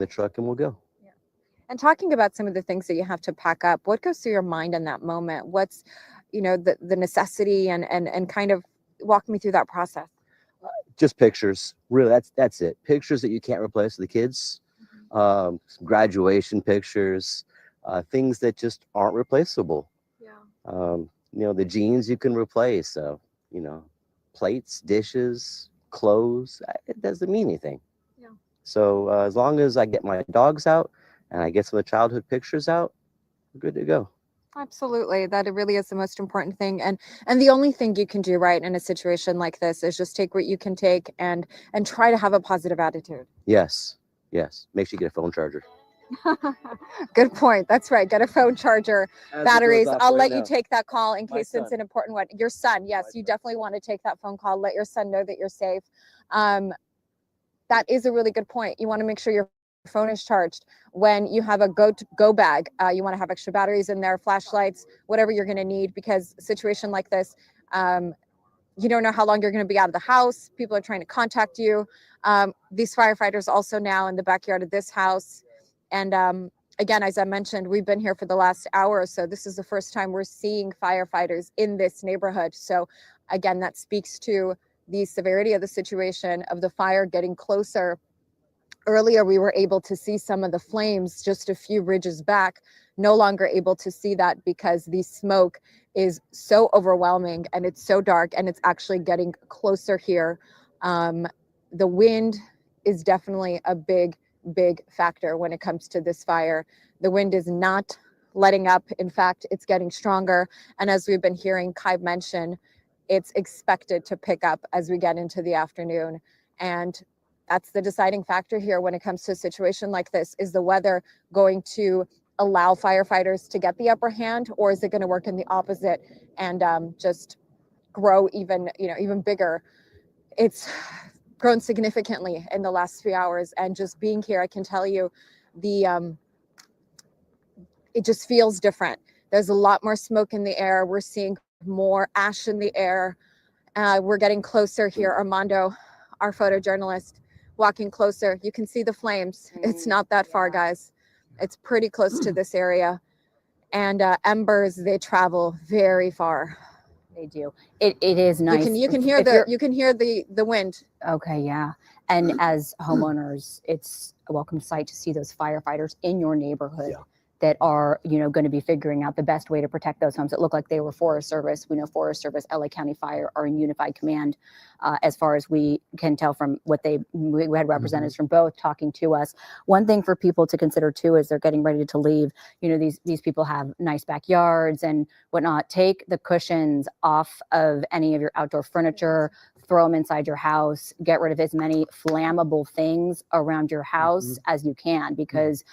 the truck and we'll go. Yeah. And talking about some of the things that you have to pack up, what goes through your mind in that moment? What's, the necessity and kind of walk me through that process. Just pictures, really. That's it. Pictures that you can't replace of the kids, some graduation pictures, things that just aren't replaceable. Yeah. The jeans you can replace, plates, dishes, clothes. It doesn't mean anything. Yeah. So as long as I get my dogs out and I get some of the childhood pictures out, we're good to go. Absolutely. That it really is the most important thing. And the only thing you can do right in a situation like this is just take what you can take and try to have a positive attitude. Yes. Make sure you get a phone charger. Good point. That's right. Get a phone charger, batteries. I'll let you take that call in case it's an important one. Your son. Yes, you definitely want to take that phone call. Let your son know that you're safe. That is a really good point. You want to make sure your phone is charged. When you have a go bag, you want to have extra batteries in there, flashlights, whatever you're going to need, because a situation like this, you don't know how long you're going to be out of the house. People are trying to contact you. These firefighters also now in the backyard of this house. And again, as I mentioned, we've been here for the last hour or so. This is the first time we're seeing firefighters in this neighborhood. So again, that speaks to the severity of the situation, of the fire getting closer. Earlier, we were able to see some of the flames just a few ridges back, no longer able to see that because the smoke is so overwhelming and it's so dark and it's actually getting closer here. The wind is definitely a big factor when it comes to this fire. The wind is not letting up. In fact, it's getting stronger. And as we've been hearing Kai mention, it's expected to pick up as we get into the afternoon. And that's the deciding factor here when it comes to a situation like this. Is the weather going to allow firefighters to get the upper hand, or is it going to work in the opposite and just grow even bigger? It's grown significantly in the last few hours, and just being here, I can tell you it just feels different. There's a lot more smoke in the air. We're seeing more ash in the air. We're getting closer here. Armando, our photojournalist, walking closer. You can see the flames. It's not that far, guys. It's pretty close to this area. And embers, they travel very far. They do. It is nice. You can hear the wind. Okay, yeah. And as homeowners, it's a welcome sight to see those firefighters in your neighborhood. Yeah. That are, going to be figuring out the best way to protect those homes. It looked like they were Forest Service. We know Forest Service, LA County Fire are in unified command, as far as we can tell from what we had representatives from both talking to us. One thing for people to consider too, is they're getting ready to leave. These people have nice backyards and whatnot. Take the cushions off of any of your outdoor furniture, throw them inside your house, get rid of as many flammable things around your house as you can, because,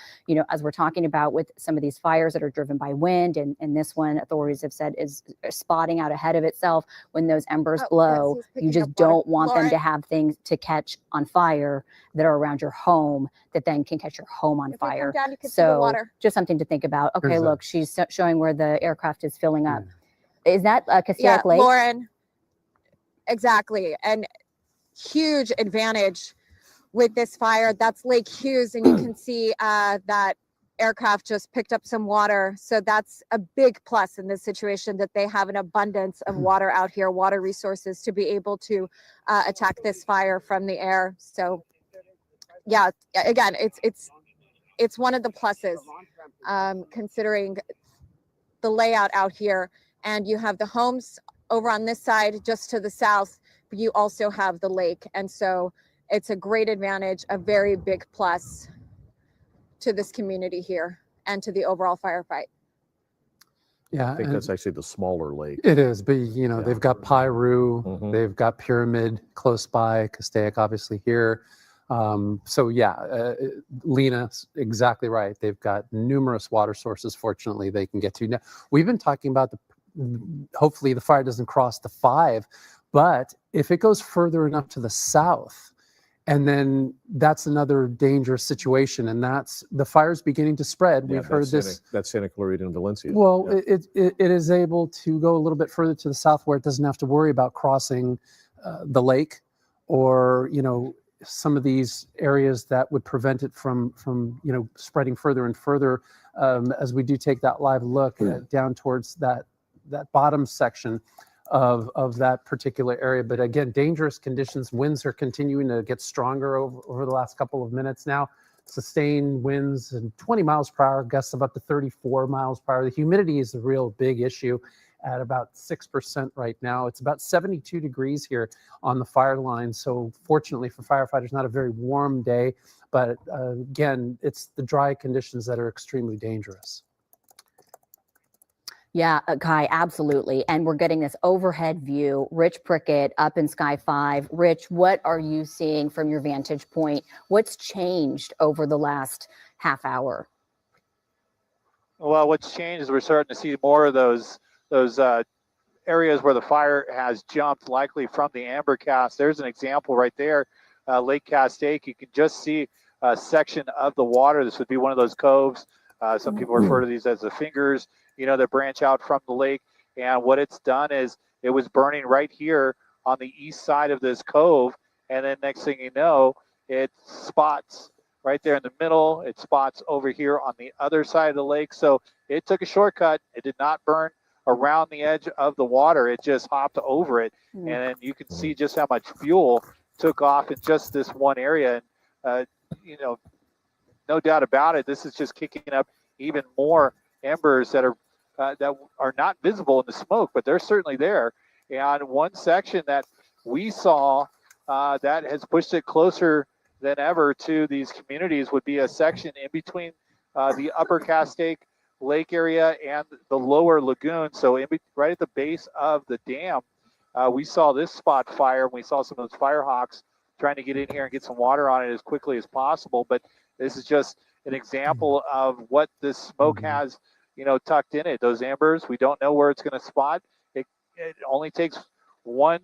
as we're talking about with some of these fires that are driven by wind, and this one, authorities have said, is spotting out ahead of itself. When those embers blow, you just don't want them to have things to catch on fire that are around your home that then can catch your home on fire. So just something to think about. Okay, look, she's showing where the aircraft is filling up. Is that Castaic Lake? Lauren. Exactly. And huge advantage with this fire. That's Lake Hughes, and you can see that aircraft just picked up some water. So that's a big plus in this situation, that they have an abundance of water out here, water resources to be able to attack this fire from the air. So yeah, again, it's one of the pluses, considering the layout out here. And you have the homes over on this side, just to the south, but you also have the lake. And so it's a great advantage, a very big plus to this community here and to the overall firefight. Yeah, I think that's actually the smaller lake. It is, but they've got Piru, they've got Pyramid close by, Castaic obviously here. So yeah, Lena's exactly right. They've got numerous water sources, fortunately, they can get to. Now, we've been talking about hopefully the fire doesn't cross the 5, but if it goes further enough to the south, and then that's another dangerous situation, and that's the fire's beginning to spread. We've heard this. That's Santa Clarita and Valencia. Well, it is able to go a little bit further to the south, where it doesn't have to worry about crossing the lake, or some of these areas that would prevent it from spreading further and further, as we do take that live look down towards that bottom section of that particular area. But again, dangerous conditions. Winds are continuing to get stronger over the last couple of minutes now. Sustained winds and 20 miles per hour, gusts of up to 34 miles per hour. The humidity is a real big issue at about 6% right now. It's about 72 degrees here on the fire line. So fortunately for firefighters, not a very warm day, but again, it's the dry conditions that are extremely dangerous. Yeah, Kai, absolutely. And we're getting this overhead view. Rich Prickett up in Sky 5. Rich, what are you seeing from your vantage point? What's changed over the last half hour? Well, what's changed is we're starting to see more of those areas where the fire has jumped, likely from the amber cast. There's an example right there, Lake Castaic. You can just see a section of the water. This would be one of those coves. Some people refer to these as the fingers, that branch out from the lake. And what it's done is it was burning right here on the east side of this cove. And then next thing you know, it spots right there in the middle. It spots over here on the other side of the lake. So it took a shortcut. It did not burn around the edge of the water. It just hopped over it. And then you can see just how much fuel took off in just this one area. And, no doubt about it, this is just kicking up even more embers that are not visible in the smoke, but they're certainly there. And one section that we saw that has pushed it closer than ever to these communities would be a section in between the upper Castaic Lake area and the lower lagoon. So right at the base of the dam, we saw this spot fire, and we saw some of those fire hawks trying to get in here and get some water on it as quickly as possible. But this is just an example of what this smoke has, tucked in it. Those embers, we don't know where it's going to spot. It only takes one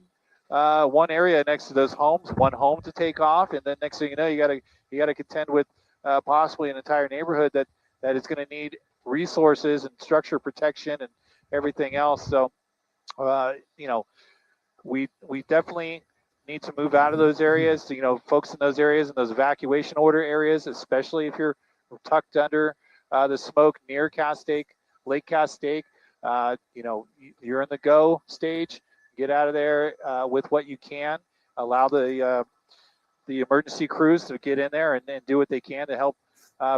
area next to those homes, one home to take off, and then next thing you know, you got to contend with possibly an entire neighborhood that is going to need resources and structure protection and everything else. So, we definitely need to move out of those areas. Folks in those areas, in those evacuation order areas, especially if you're tucked under the smoke near Castaic, Lake Castaic, you're in the go stage. Get out of there with what you can. Allow the emergency crews to get in there and do what they can to help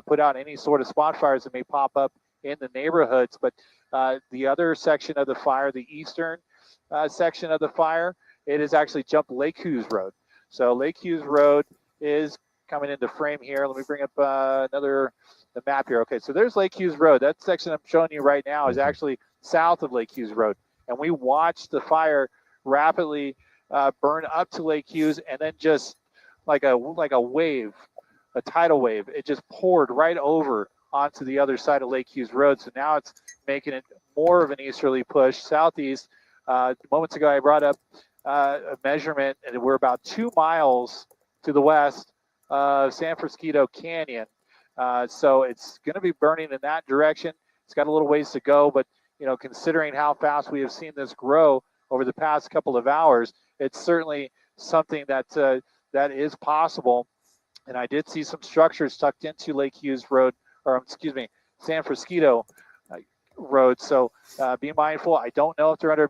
put out any sort of spot fires that may pop up in the neighborhoods. But the other section of the fire, the eastern section of the fire, it has actually jumped Lake Hughes Road. So Lake Hughes Road is coming into frame here. Let me bring up the map here. Okay, so there's Lake Hughes Road. That section I'm showing you right now is actually south of Lake Hughes Road. And we watched the fire rapidly burn up to Lake Hughes, and then just like a wave, a tidal wave, it just poured right over onto the other side of Lake Hughes Road. So now it's making it more of an easterly push, southeast. Moments ago, I brought up a measurement, and we're about 2 miles to the west of San Francisco Canyon. So it's going to be burning in that direction. It's got a little ways to go, but considering how fast we have seen this grow over the past couple of hours, it's certainly something that is possible. And I did see some structures tucked into Lake Hughes Road, San Francisco Road. So be mindful. I don't know if they're under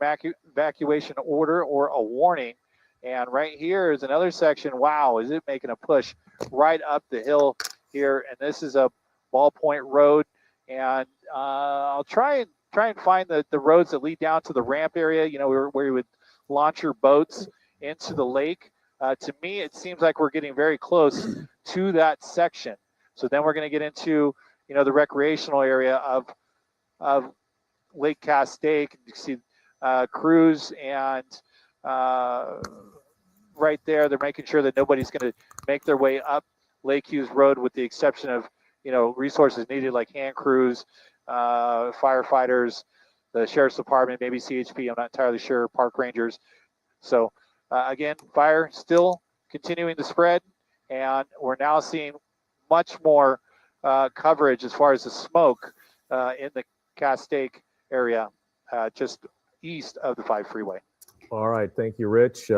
evacuation order or a warning. And right here is another section. Wow, is it making a push right up the hill here? And this is a Ballpoint Road. And I'll try and find the roads that lead down to the ramp area, where you would launch your boats into the lake. To me, it seems like we're getting very close to that section. So then we're going to get into, the recreational area of Lake Castaic. You can see crews and right there, they're making sure that nobody's going to make their way up Lake Hughes Road, with the exception of, resources needed like hand crews, firefighters, the sheriff's department, maybe CHP, I'm not entirely sure, park rangers. So again, fire still continuing to spread, and we're now seeing much more coverage as far as the smoke in the Castaic area, just east of the 5 freeway. All right, thank you, Rich.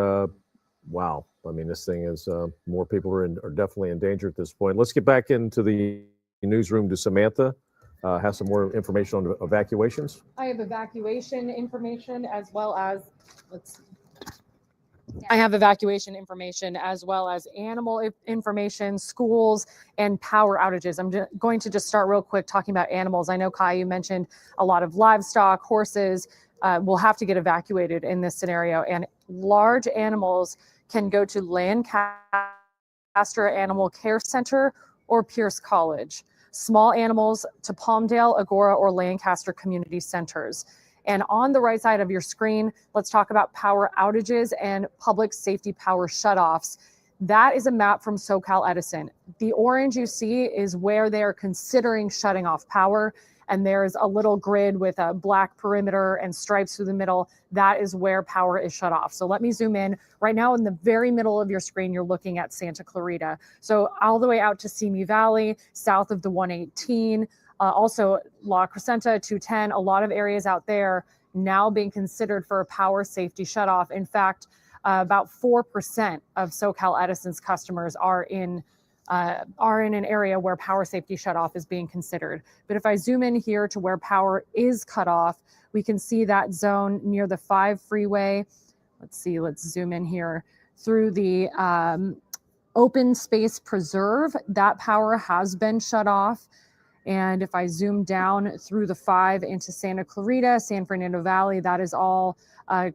Wow, I mean, this thing is more people are definitely in danger at this point. Let's get back into the newsroom to Samantha. Have some more information on evacuations. I have evacuation information as well as I have evacuation information as well as animal information, schools, and power outages. I'm going to just start real quick talking about animals. I know, Kai, you mentioned a lot of livestock, horses will have to get evacuated in this scenario. And large animals can go to Lancaster Animal Care Center or Pierce College. Small animals to Palmdale, Agora, or Lancaster community centers. And on the right side of your screen, let's talk about power outages and public safety power shutoffs. That is a map from SoCal Edison. The orange you see is where they are considering shutting off power. And there's a little grid with a black perimeter and stripes through the middle. That is where power is shut off. So let me zoom in. Right now in the very middle of your screen, you're looking at Santa Clarita. So all the way out to Simi Valley, south of the 118, also La Crescenta, 210, a lot of areas out there now being considered for a power safety shutoff. In fact, about 4% of SoCal Edison's customers are in an area where power safety shutoff is being considered. But if I zoom in here to where power is cut off, we can see that zone near the 5 freeway. Let's see, let's zoom in here through the open space preserve. That power has been shut off. And if I zoom down through the 5 into Santa Clarita, San Fernando Valley, that is all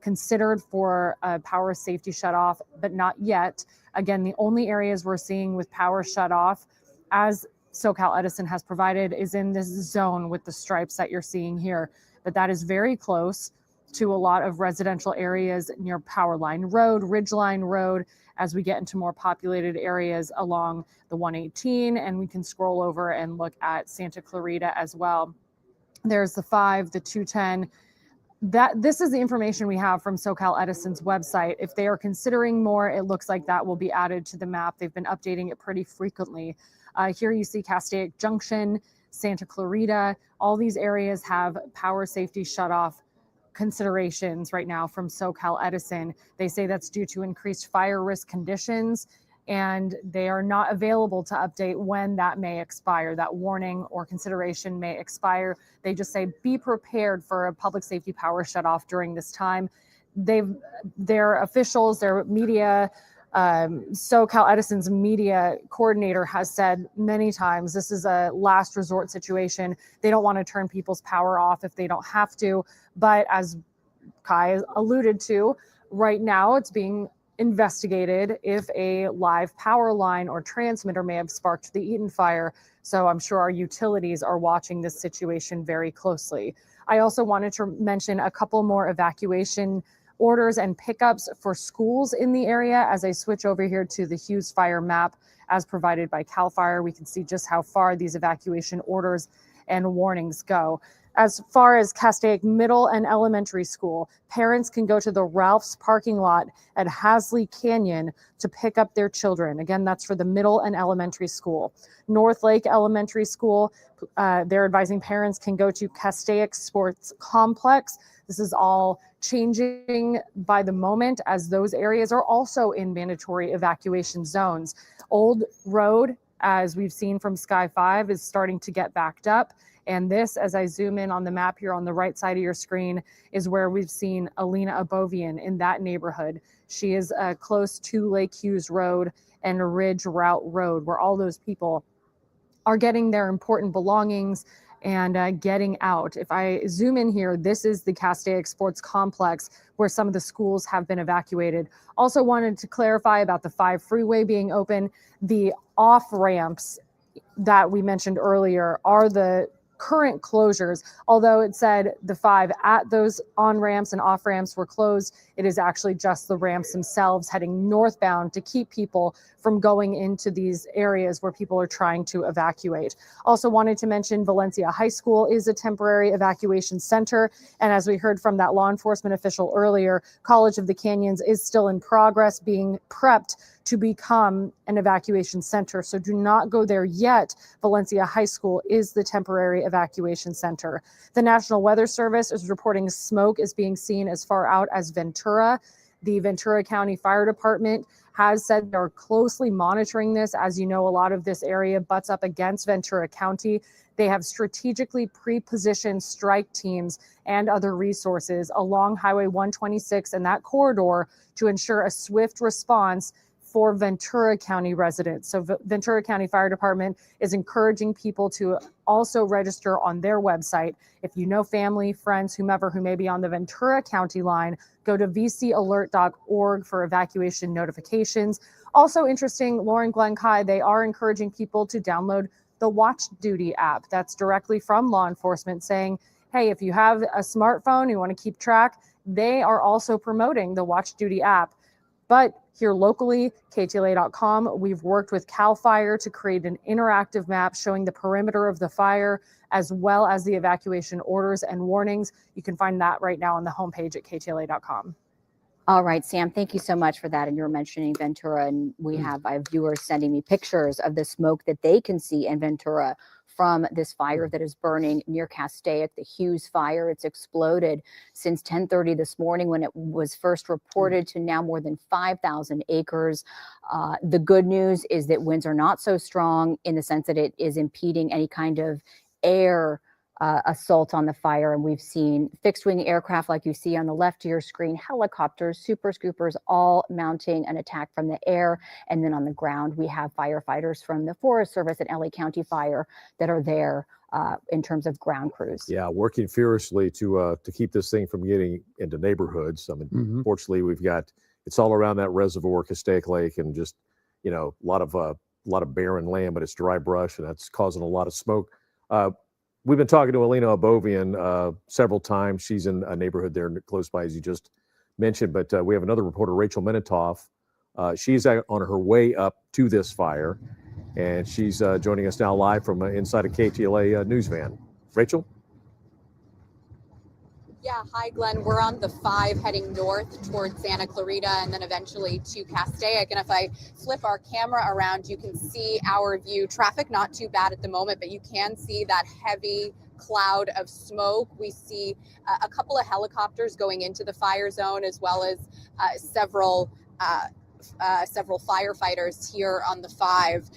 considered for a power safety shutoff, but not yet. Again, the only areas we're seeing with power shut off, as SoCal Edison has provided, is in this zone with the stripes that you're seeing here. But that is very close to a lot of residential areas near Powerline Road, Ridgeline Road, as we get into more populated areas along the 118, and we can scroll over and look at Santa Clarita as well. There's the 5, the 210. This is the information we have from SoCal Edison's website. If they are considering more, it looks like that will be added to the map. They've been updating it pretty frequently. Here you see Castaic Junction, Santa Clarita. All these areas have power safety shutoff considerations right now from SoCal Edison. They say that's due to increased fire risk conditions, and they are not available to update when that may expire. That warning or consideration may expire. They just say be prepared for a public safety power shutoff during this time. Their officials, their media, SoCal Edison's media coordinator has said many times this is a last resort situation. They don't want to turn people's power off if they don't have to. But as Kai alluded to, right now it's being investigated if a live power line or transmitter may have sparked the Eaton fire. So I'm sure our utilities are watching this situation very closely. I also wanted to mention a couple more evacuation orders and pickups for schools in the area. As I switch over here to the Hughes fire map as provided by CAL FIRE, we can see just how far these evacuation orders and warnings go. As far as Castaic Middle and Elementary School, parents can go to the Ralph's parking lot at Hasley Canyon to pick up their children. Again, that's for the middle and elementary school. North Lake Elementary School, they're advising parents can go to Castaic Sports Complex. This is all changing by the moment as those areas are also in mandatory evacuation zones. Old Road, as we've seen from Sky 5, is starting to get backed up. And this, as I zoom in on the map here on the right side of your screen, is where we've seen Alina Abovian in that neighborhood. She is close to Lake Hughes Road and Ridge Route Road, where all those people are getting their important belongings and getting out. If I zoom in here, this is the Castaic Sports Complex where some of the schools have been evacuated. Also wanted to clarify about the 5 freeway being open. The off ramps that we mentioned earlier are the current closures. Although it said the 5 at those on ramps and off ramps were closed, it is actually just the ramps themselves heading northbound to keep people from going into these areas where people are trying to evacuate. Also wanted to mention Valencia High School is a temporary evacuation center. And as we heard from that law enforcement official earlier, College of the Canyons is still in progress, being prepped to become an evacuation center. So do not go there yet. Valencia High School is the temporary evacuation center. The National Weather Service is reporting smoke is being seen as far out as Ventura. The Ventura County Fire Department has said they're closely monitoring this. As you know, a lot of this area butts up against Ventura County. They have strategically pre-positioned strike teams and other resources along Highway 126 and that corridor to ensure a swift response for Ventura County residents. So Ventura County Fire Department is encouraging people to also register on their website. If you know family, friends, whomever who may be on the Ventura County line, go to vcalert.org for evacuation notifications. Also interesting, Lauren, Glenn, Kai, they are encouraging people to download the Watch Duty app. That's directly from law enforcement saying, hey, if you have a smartphone, you want to keep track, they are also promoting the Watch Duty app. But here locally, KTLA.com, we've worked with CAL FIRE to create an interactive map showing the perimeter of the fire, as well as the evacuation orders and warnings. You can find that right now on the homepage at KTLA.com. All right, Sam, thank you so much for that. And you were mentioning Ventura, and I have viewers sending me pictures of the smoke that they can see in Ventura from this fire that is burning near Castaic, the Hughes fire. It's exploded since 10:30 this morning when it was first reported to now more than 5,000 acres. The good news is that winds are not so strong in the sense that it is impeding any kind of air assault on the fire. And we've seen fixed wing aircraft like you see on the left of your screen, helicopters, super scoopers, all mounting an attack from the air. And then on the ground, we have firefighters from the Forest Service and LA County Fire that are there in terms of ground crews. Yeah, working furiously to keep this thing from getting into neighborhoods. I mean, fortunately, it's all around that reservoir, Castaic Lake, and just, a lot of barren land, but it's dry brush, and that's causing a lot of smoke. We've been talking to Alina Abovian several times. She's in a neighborhood there close by, as you just mentioned. But we have another reporter, Rachel Minitoff. She's on her way up to this fire, and she's joining us now live from inside a KTLA news van. Rachel? Yeah, hi, Glenn. We're on the 5 heading north towards Santa Clarita and then eventually to Castaic. And if I flip our camera around, you can see our view. Traffic not too bad at the moment, but you can see that heavy cloud of smoke. We see a couple of helicopters going into the fire zone, as well as several firefighters here on the 5.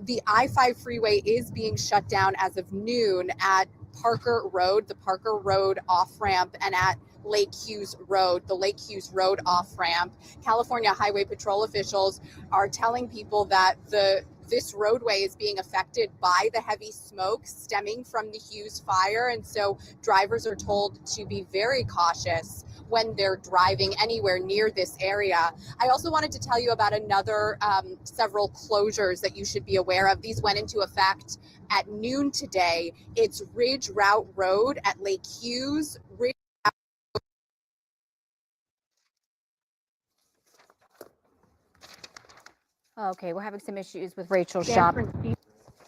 The I-5 freeway is being shut down as of noon at Parker Road, the Parker Road off-ramp, and at Lake Hughes Road, the Lake Hughes Road off-ramp. California Highway Patrol officials are telling people that this roadway is being affected by the heavy smoke stemming from the Hughes fire, and so drivers are told to be very cautious when they're driving anywhere near this area. I also wanted to tell you about another several closures that you should be aware of. These went into effect at noon today. It's Ridge Route Road at Lake Hughes. Okay, we're having some issues with Rachel's shop,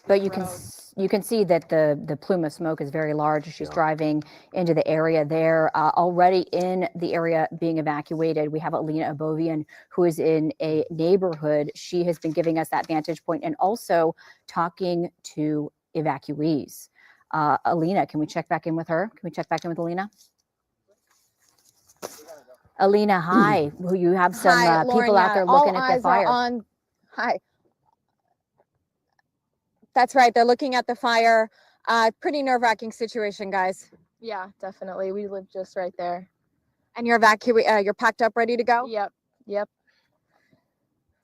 but you can see that the plume of smoke is very large as she's driving into the area there. Already in the area being evacuated, we have Alina Abovian, who is in a neighborhood. She has been giving us that vantage point and also talking to evacuees. Alina, can we check back in with her? Can we check back in with Alina? Alina, hi. You have some people out there looking at the fire. Hi. That's right. They're looking at the fire. Pretty nerve-wracking situation, guys. Yeah, definitely. We live just right there. And you're you're packed up, ready to go? Yep.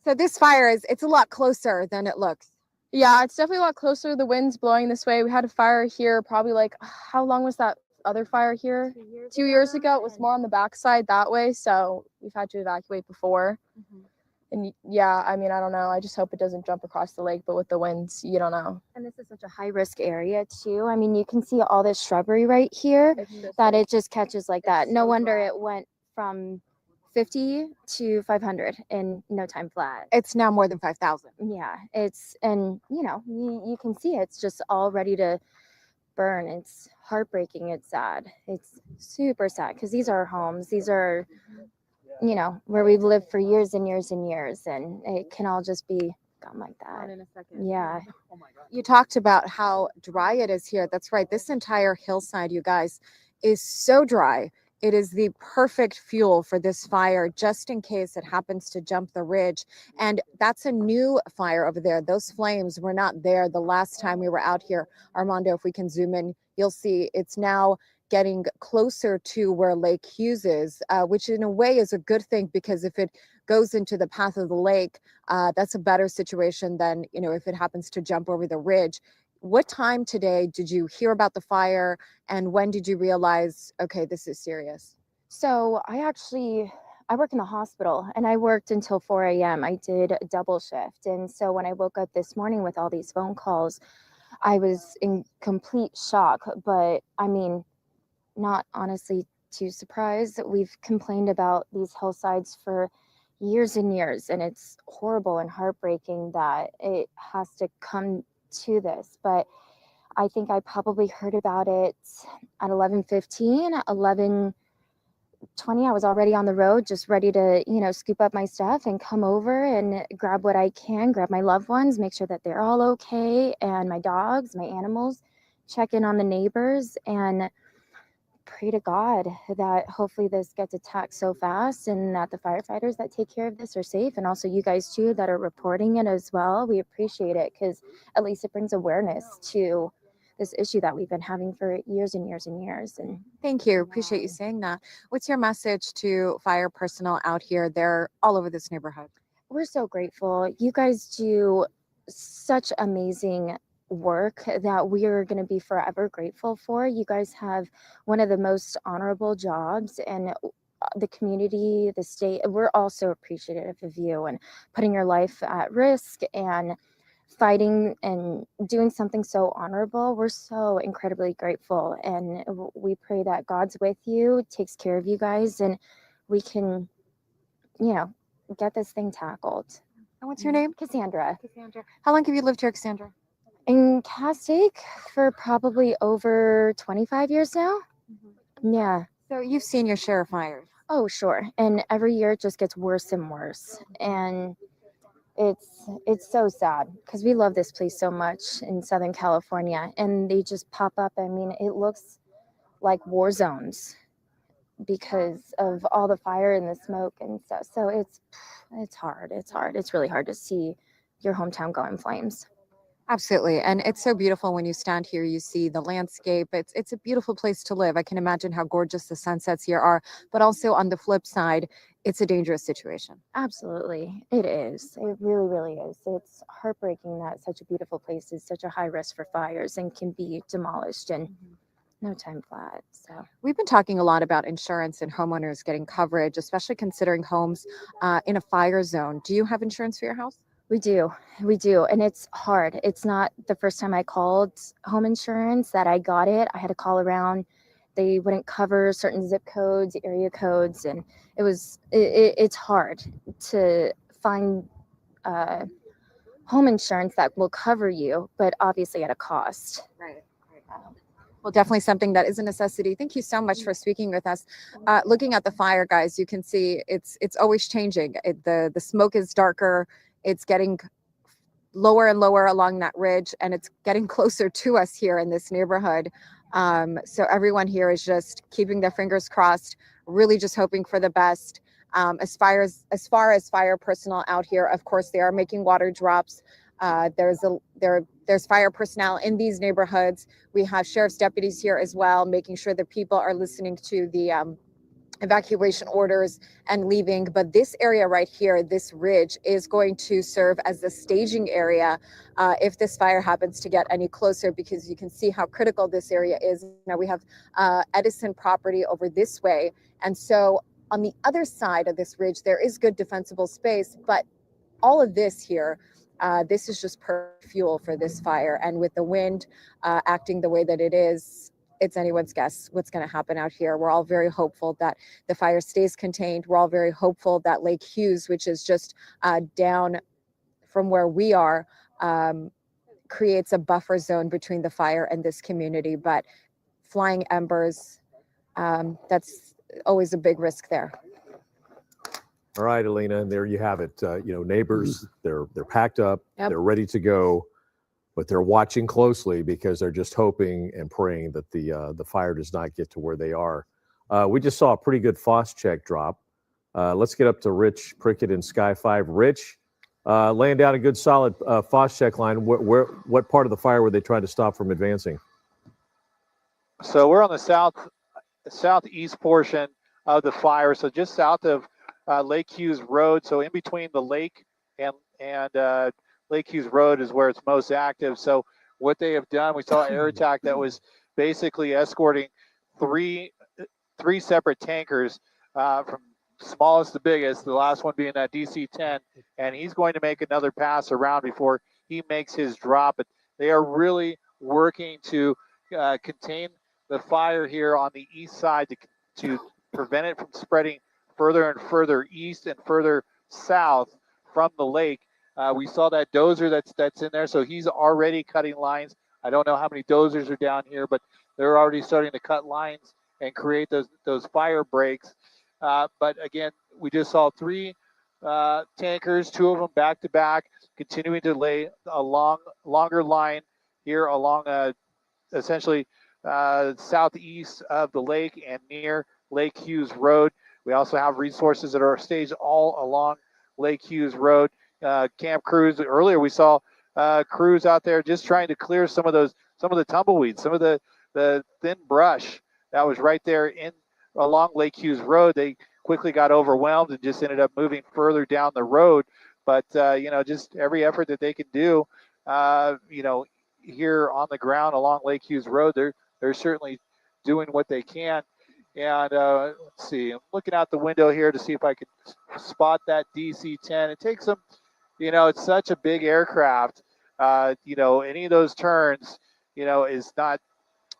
So this fire it's a lot closer than it looks. Yeah, it's definitely a lot closer. The wind's blowing this way. We had a fire here probably how long was that other fire here? 2 years ago. It was more on the backside that way. So we've had to evacuate before. And yeah, I mean, I don't know. I just hope it doesn't jump across the lake, but with the winds, you don't know. And this is such a high risk area too. I mean, you can see all this shrubbery right here that it just catches like that. No wonder it went from 50 to 500 in no time flat. It's now more than 5,000. Yeah, and you can see it's just all ready to burn. It's heartbreaking. It's sad. It's super sad because these are our homes. These are where we've lived for years and years and years, and it can all just be gone like that. In a second. Yeah. You talked about how dry it is here. That's right. This entire hillside, you guys, is so dry. it is the perfect fuel for this fire, just in case it happens to jump the ridge. And that's a new fire over there. Those flames were not there the last time we were out here. Armando, if we can zoom in, you'll see it's now getting closer to where Lake Hughes is, which in a way is a good thing, because if it goes into the path of the lake, that's a better situation than, you know, if it happens to jump over the ridge. What time today did you hear about the fire, and when did you realize, okay, this is serious? So I work in the hospital, and I worked until 4 a.m. I did a double shift. And so when I woke up this morning with all these phone calls, I was in complete shock. But I mean, not honestly too surprised. We've complained about these hillsides for years and years, and it's horrible and heartbreaking that it has to come to this. But I think I probably heard about it at 11:15, 11:20. I was already on the road, just ready to, you know, scoop up my stuff and come over and grab what I can, grab my loved ones, make sure that they're all okay, and my dogs, my animals, check in on the neighbors, and pray to God that hopefully this gets attacked so fast, and that the firefighters that take care of this are safe, and also you guys too that are reporting it as well. We appreciate it, because at least it brings awareness to this issue that we've been having for years and years and years. And Thank you. Appreciate you saying that. What's your message to fire personnel out here? They're all over this neighborhood. we're so grateful. You guys do such amazing work that we are going to be forever grateful for. You guys have one of the most honorable jobs, and the community, the state, we're also appreciative of you and putting your life at risk and fighting and doing something so honorable. We're so incredibly grateful, and we pray that God's with you, takes care of you guys, and we can, you know, get this thing tackled. And what's your name? Cassandra. Cassandra. How long have you lived here, Cassandra? In Castaic for probably over 25 years now. Yeah. So you've seen your share of fires. Oh, sure. And every year it just gets worse and worse. And it's so sad, because we love this place so much in Southern California, and they just pop up. I mean, it looks like war zones because of all the fire and the smoke and stuff. So it's hard. It's hard. It's really hard to see your hometown go in flames. Absolutely. And it's so beautiful when you stand here, you see the landscape. It's a beautiful place to live. I can imagine how gorgeous the sunsets here are, but also on the flip side, it's a dangerous situation. Absolutely. It is. It really, really is. It's heartbreaking that such a beautiful place is such a high risk for fires and can be demolished in no time flat. So We've been talking a lot about insurance and homeowners getting coverage, especially considering homes in a fire zone. Do you have insurance for your house? we do. And it's hard. It's not the first time I called home insurance that I got it. I had to call around. They wouldn't cover certain zip codes, area codes, and it's hard to find home insurance that will cover you, but obviously at a cost. Right. Well, definitely something that is a necessity. Thank you so much for speaking with us. Looking at the fire, guys, you can see it's always changing. The smoke is darker. It's getting lower and lower along that ridge, and it's getting closer to us here in this neighborhood. So everyone here is just keeping their fingers crossed, really just hoping for the best. As far as fire personnel out here, of course, they are making water drops. There's fire personnel in these neighborhoods. We have sheriff's deputies here as well, making sure that people are listening to the evacuation orders and leaving. But this area right here, this ridge, is going to serve as the staging area if this fire happens to get any closer, because you can see how critical this area is. Now we have Edison property over this way, and so on the other side of this ridge, there is good defensible space, but all of this here, this is just perfect fuel for this fire. And with the wind acting the way that it is, it's anyone's guess what's going to happen out here. We're all very hopeful that the fire stays contained. We're all very hopeful that Lake Hughes, which is just down from where we are, creates a buffer zone between the fire and this community. But flying embers, that's always a big risk there. All right, Alina, and there you have it. Neighbors, they're packed up, Yep. They're ready to go, but they're watching closely because they're just hoping and praying that the fire does not get to where they are. We just saw a pretty good FOS check drop. Let's get up to Rich Prickett in Sky 5. Rich, laying down a good solid FOS check line. What part of the fire were they trying to stop from advancing? So we're on the southeast portion of the fire, so just south of Lake Hughes Road. So in between the lake and Lake Hughes Road is where it's most active. So what they have done, we saw an air attack that was basically escorting three separate tankers from smallest to biggest, the last one being that DC-10, and he's going to make another pass around before he makes his drop. But they are really working to contain the fire here on the east side to prevent it from spreading further and further east and further south from the lake. We saw that dozer that's in there, so he's already cutting lines. I don't know how many dozers are down here, but they're already starting to cut lines and create those fire breaks. But again, we just saw three tankers, two of them back to back, continuing to lay a longer line here along essentially southeast of the lake and near Lake Hughes Road. We also have resources that are staged all along Lake Hughes Road. Camp crews. Earlier we saw crews out there just trying to clear some of the tumbleweeds, some of the thin brush that was right there along Lake Hughes Road. They quickly got overwhelmed and just ended up moving further down the road. But just every effort that they can do, here on the ground along Lake Hughes Road, they're certainly doing what they can. And let's see, I'm looking out the window here to see if I can spot that DC-10. It takes them, it's such a big aircraft. Any of those turns,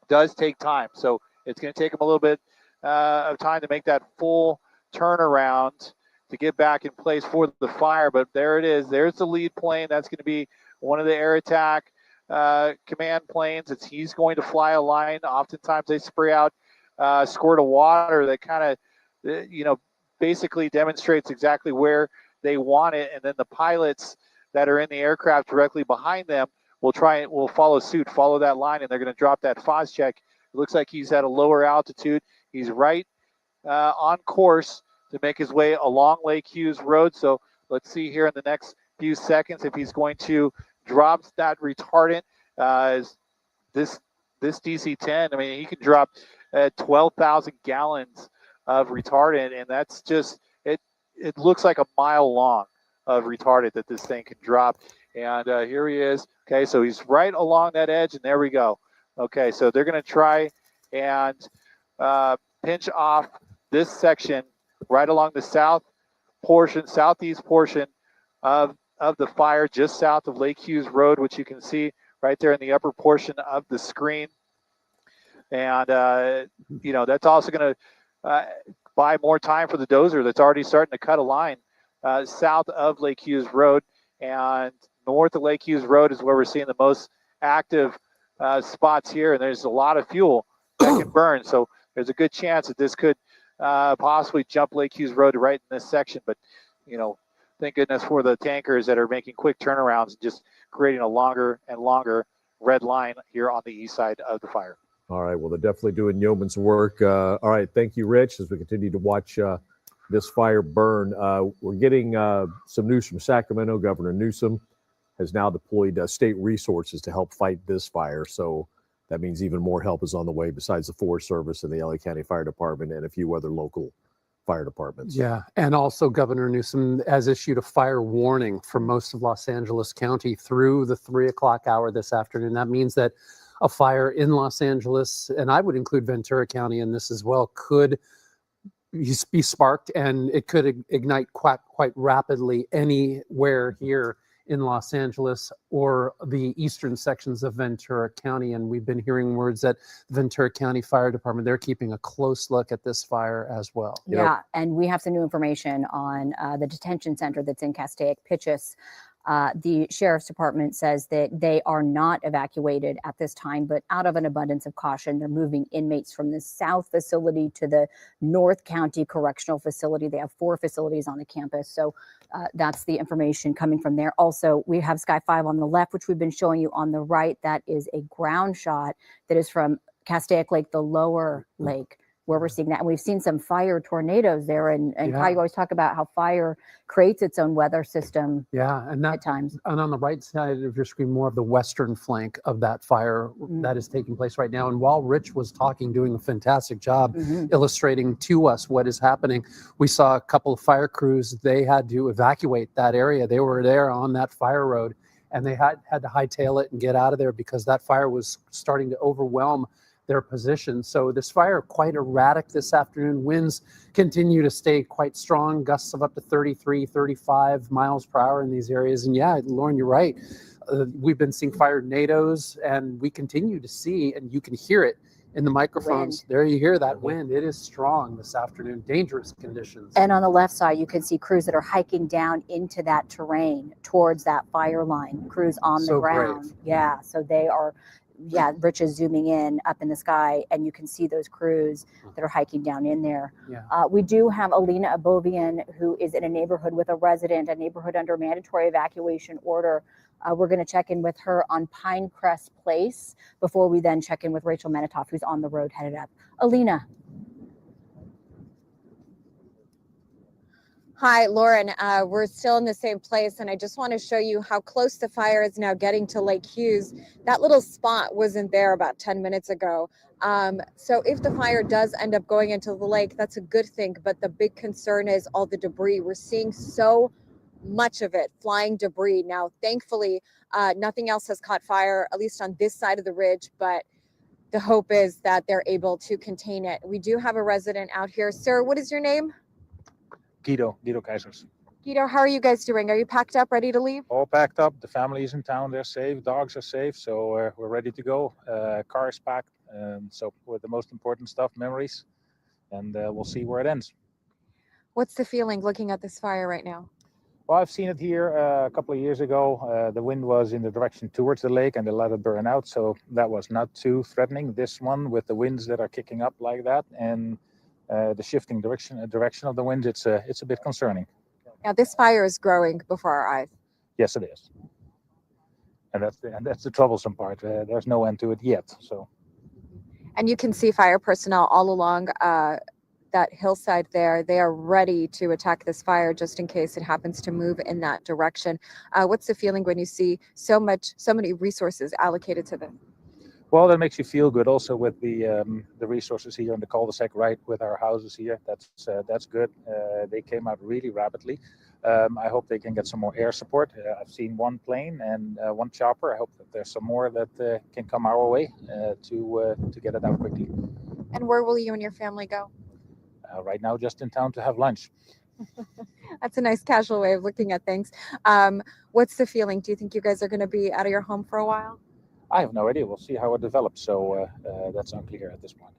does take time. So it's going to take them a little bit of time to make that full turnaround to get back in place for the fire. But there it is. There's the lead plane. That's going to be one of the air attack command planes. He's going to fly a line. Oftentimes they spray out a squirt of water that kind of, basically demonstrates exactly where they want it. And then the pilots that are in the aircraft directly behind them will follow suit, follow that line, and they're going to drop that FOS check. It looks like he's at a lower altitude. He's right on course to make his way along Lake Hughes Road. So let's see here in the next few seconds if he's going to drop that retardant. This DC-10, I mean, he can drop 12,000 gallons of retardant, and that's just it looks like a mile long of retardant that this thing can drop. And here he is. Okay, so he's right along that edge, and there we go. Okay, so they're going to try and pinch off this section right along the southeast portion of the fire, just south of Lake Hughes Road, which you can see right there in the upper portion of the screen. And that's also going to buy more time for the dozer that's already starting to cut a line south of Lake Hughes Road. And north of Lake Hughes Road is where we're seeing the most active spots here, and there's a lot of fuel that can burn. So there's a good chance that this could possibly jump Lake Hughes Road right in this section. But, thank goodness for the tankers that are making quick turnarounds and just creating a longer and longer red line here on the east side of the fire. All right. Well, they're definitely doing yeoman's work. All right. Thank you, Rich, as we continue to watch this fire burn. We're getting some news from Sacramento. Governor Newsom has now deployed state resources to help fight this fire. So that means even more help is on the way besides the Forest Service and the LA County Fire Department and a few other local fire departments. Yeah, and also Governor Newsom has issued a fire warning for most of Los Angeles County through the 3 o'clock hour this afternoon. That means that a fire in Los Angeles, and I would include Ventura County in this as well, could be sparked, and it could ignite quite rapidly anywhere here in Los Angeles or the eastern sections of Ventura County. And we've been hearing words that the Ventura County Fire Department, they're keeping a close look at this fire as well. Yeah, and we have some new information on the detention center that's in Castaic, Pitchess. The sheriff's department says that they are not evacuated at this time, but out of an abundance of caution, they're moving inmates from the south facility to the North County Correctional Facility. They have 4 facilities on the campus. So that's the information coming from there. Also, we have Sky 5 on the left, which we've been showing you on the right. That is a ground shot that is from Castaic Lake, the lower lake. where we're seeing that. And we've seen some fire tornadoes there. And Yeah. Kai, you always talk about how fire creates its own weather system Yeah, and at that times. and on the right side of your screen, more of the western flank of that fire that is taking place right now. And while Rich was talking, doing a fantastic job illustrating to us what is happening, we saw a couple of fire crews. They had to evacuate that area. They were there on that fire road, and they had to hightail it and get out of there because that fire was starting to overwhelm their position. So this fire quite erratic this afternoon. Winds continue to stay quite strong, gusts of up to 33, 35 miles per hour in these areas. And yeah, Lauren, you're right. We've been seeing fire tornadoes, and we continue to see, and you can hear it in the microphones. There you hear that wind. It is strong this afternoon, dangerous conditions. And on the left side, you can see crews that are hiking down into that terrain towards that fire line, crews on the ground. Brave. Yeah, so they are, Rich is zooming in up in the sky, and you can see those crews that are hiking down in there. Yeah. We do have Alina Abovian, who is in a neighborhood with a resident, a neighborhood under mandatory evacuation order. We're going to check in with her on Pinecrest Place before we then check in with Rachel Menitoff, who's on the road headed up. Alina. Hi, Lauren. We're still in the same place, and I just want to show you how close the fire is now getting to Lake Hughes. That little spot wasn't there about 10 minutes ago. So if the fire does end up going into the lake, that's a good thing. But the big concern is all the debris. We're seeing so much of it, flying debris. Now, thankfully, nothing else has caught fire, at least on this side of the ridge, but the hope is that they're able to contain it. We do have a resident out here. Sir, what is your name? Guido Keizers. Guido, how are you guys doing? Are you packed up, ready to leave? All packed up. The family is in town. They're safe. Dogs are safe. So we're ready to go. Car is packed. So with the most important stuff, memories. And we'll see where it ends. What's the feeling looking at this fire right now? Well, I've seen it here a couple of years ago. The wind was in the direction towards the lake and they let it burn out. So that was not too threatening. This one, with the winds that are kicking up like that and the shifting direction of the wind, it's a bit concerning. Now, this fire is growing before our eyes. Yes, it is. And that's the troublesome part. There's no end to it yet. So. And you can see fire personnel all along that hillside there. They are ready to attack this fire just in case it happens to move in that direction. What's the feeling when you see so many resources allocated to them? Well, that makes you feel good. Also with the resources here in the cul-de-sac, right, with our houses here. That's good. They came out really rapidly. I hope they can get some more air support. I've seen one plane and one chopper. I hope that there's some more that can come our way to get it out quickly. And where will you and your family go? Right now, just in town to have lunch. That's a nice casual way of looking at things. What's the feeling? Do you think you guys are going to be out of your home for a while? I have no idea. We'll see how it develops. So that's unclear at this point.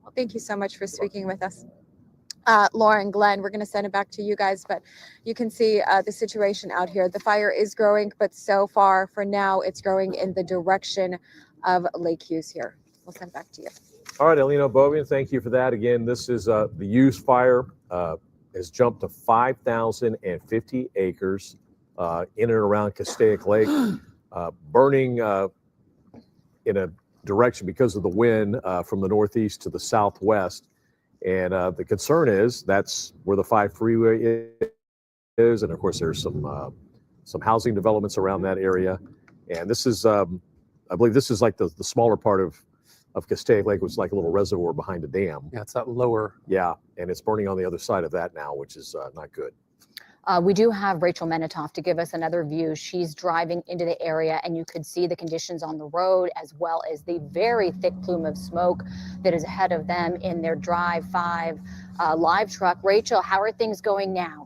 Well, thank you so much for speaking with us. Lauren, Glenn, we're going to send it back to you guys, but you can see the situation out here. The fire is growing, but so far, for now, it's growing in the direction of Lake Hughes here. We'll send it back to you. All right, Alina Bovian, thank you for that. Again, this is the Hughes fire has jumped to 5,050 acres in and around Castaic Lake, burning in a direction because of the wind from the northeast to the southwest. And the concern is that's where the 5 freeway is. And of course, there's some housing developments around that area. And this is, I believe this is like the smaller part of Castaic Lake, was like a little reservoir behind a dam. Yeah, it's that lower. Yeah, and it's burning on the other side of that now, which is not good. We do have Rachel Menitoff to give us another view. She's driving into the area, and you could see the conditions on the road, as well as the very thick plume of smoke that is ahead of them in their Drive 5 live truck. Rachel, how are things going now?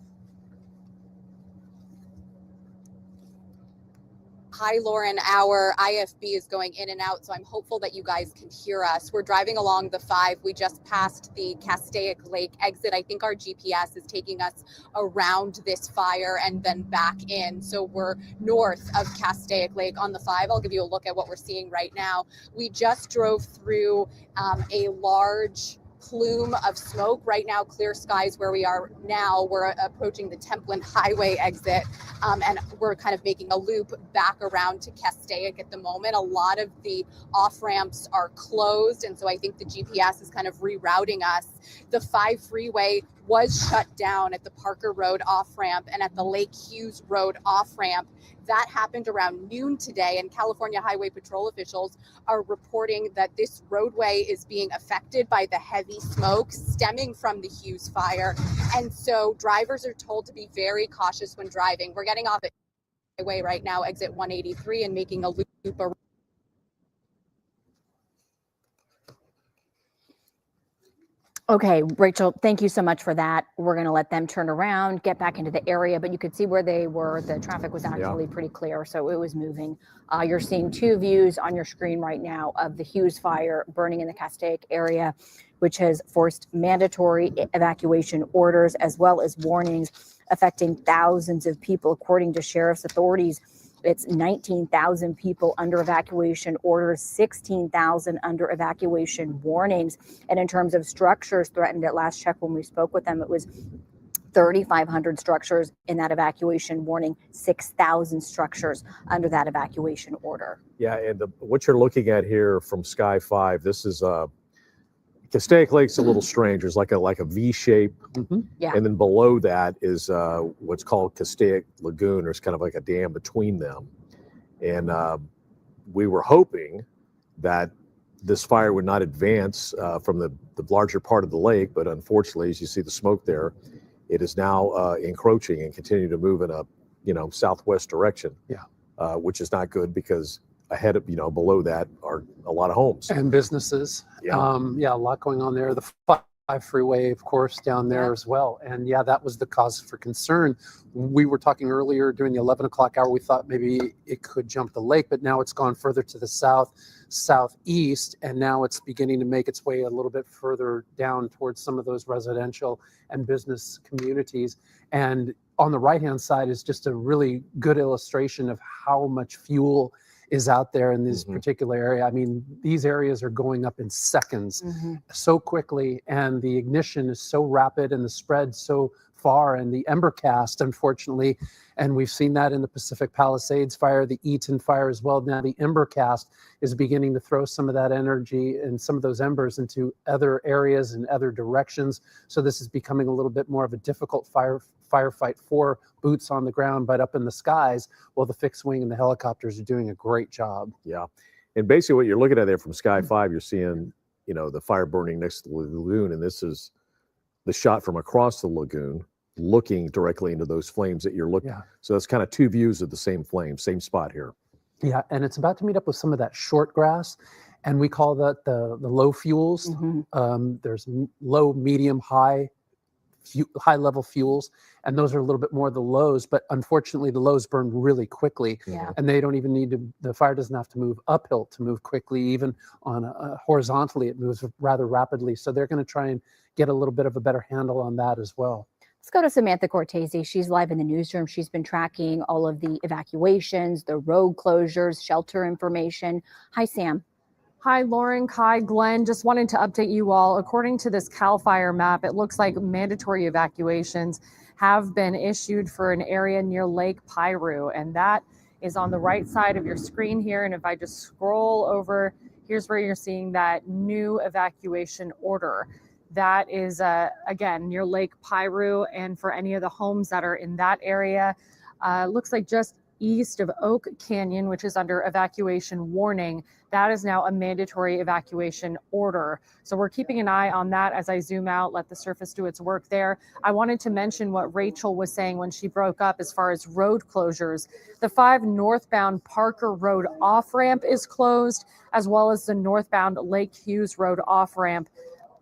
Hi, Lauren. Our IFB is going in and out, so I'm hopeful that you guys can hear us. We're driving along the 5. We just passed the Castaic Lake exit. I think our GPS is taking us around this fire and then back in. So we're north of Castaic Lake on the 5. I'll give you a look at what we're seeing right now. We just drove through a large plume of smoke. Right now, clear skies where we are now. We're approaching the Templin Highway exit, and we're kind of making a loop back around to Castaic at the moment. A lot of the off-ramps are closed, and so I think the GPS is kind of rerouting us. The 5 freeway was shut down at the Parker Road off-ramp and at the Lake Hughes Road off-ramp. That happened around noon today, and California Highway Patrol officials are reporting that this roadway is being affected by the heavy smoke stemming from the Hughes fire. And so drivers are told to be very cautious when driving. We're getting off at highway right now, exit 183, and making a loop around. Okay, Rachel, thank you so much for that. We're going to let them turn around, get back into the area, but you could see where they were. The traffic was actually pretty clear, so it was moving. You're seeing 2 views on your screen right now of the Hughes fire burning in the Castaic area, which has forced mandatory evacuation orders as well as warnings affecting thousands of people. According to sheriff's authorities, it's 19,000 people under evacuation orders, 16,000 under evacuation warnings. And in terms of structures threatened, at last check when we spoke with them, it was 3,500 structures in that evacuation warning, 6,000 structures under that evacuation order. Yeah, and what you're looking at here from Sky 5, this is Castaic Lake's a little strange. There's like a V shape, Yeah. and then below that is what's called Castaic Lagoon. There's kind of like a dam between them, and we were hoping that this fire would not advance from the larger part of the lake, but unfortunately, as you see the smoke there, it is now encroaching and continuing to move in a southwest direction. Yeah. Which is not good because ahead of below that are a lot of homes and businesses. Yeah. A lot going on there. The 5 freeway, of course, down there as well. And yeah, that was the cause for concern. We were talking earlier during the 11 o'clock hour, we thought maybe it could jump the lake, but now it's gone further to the southeast, and now it's beginning to make its way a little bit further down towards some of those residential and business communities. And on the right-hand side is just a really good illustration of how much fuel is out there in this particular area. I mean, these areas are going up in seconds so quickly, and the ignition is so rapid and the spread so far, and the ember cast, unfortunately, and we've seen that in the Pacific Palisades fire, the Eaton fire as well. Now the ember cast is beginning to throw some of that energy and some of those embers into other areas and other directions. So this is becoming a little bit more of a difficult firefight for boots on the ground, but up in the skies, well, the fixed wing and the helicopters are doing a great job. Yeah. And basically what you're looking at there from Sky 5, you're seeing, the fire burning next to the lagoon. And this is the shot from across the lagoon, looking directly into those flames that you're looking. Yeah. So that's kind of 2 views of the same flame, same spot here. Yeah. And it's about to meet up with some of that short grass. And we call that the low fuels. There's low, medium, high level fuels, and those are a little bit more the lows, but unfortunately the lows burn really quickly. And they don't even need to, the fire doesn't have to move uphill to move quickly. Even on horizontally it moves rather rapidly, so they're going to try and get a little bit of a better handle on that as well. Let's go to Samantha Cortese. She's live in the newsroom. She's been tracking all of the evacuations, the road closures, shelter information. Hi, Sam. Hi, Lauren, Kai, Glenn. Just wanted to update you all. According to this CAL FIRE map, it looks like mandatory evacuations have been issued for an area near Lake Piru, and that is on the right side of your screen here. And if I just scroll over, here's where you're seeing that new evacuation order. That is, again, near Lake Piru, and for any of the homes that are in that area, looks like just east of Oak Canyon, which is under evacuation warning. That is now a mandatory evacuation order. So we're keeping an eye on that as I zoom out, let the surface do its work there. I wanted to mention what Rachel was saying when she broke up as far as road closures. The 5 northbound Parker Road off-ramp is closed, as well as the northbound Lake Hughes Road off-ramp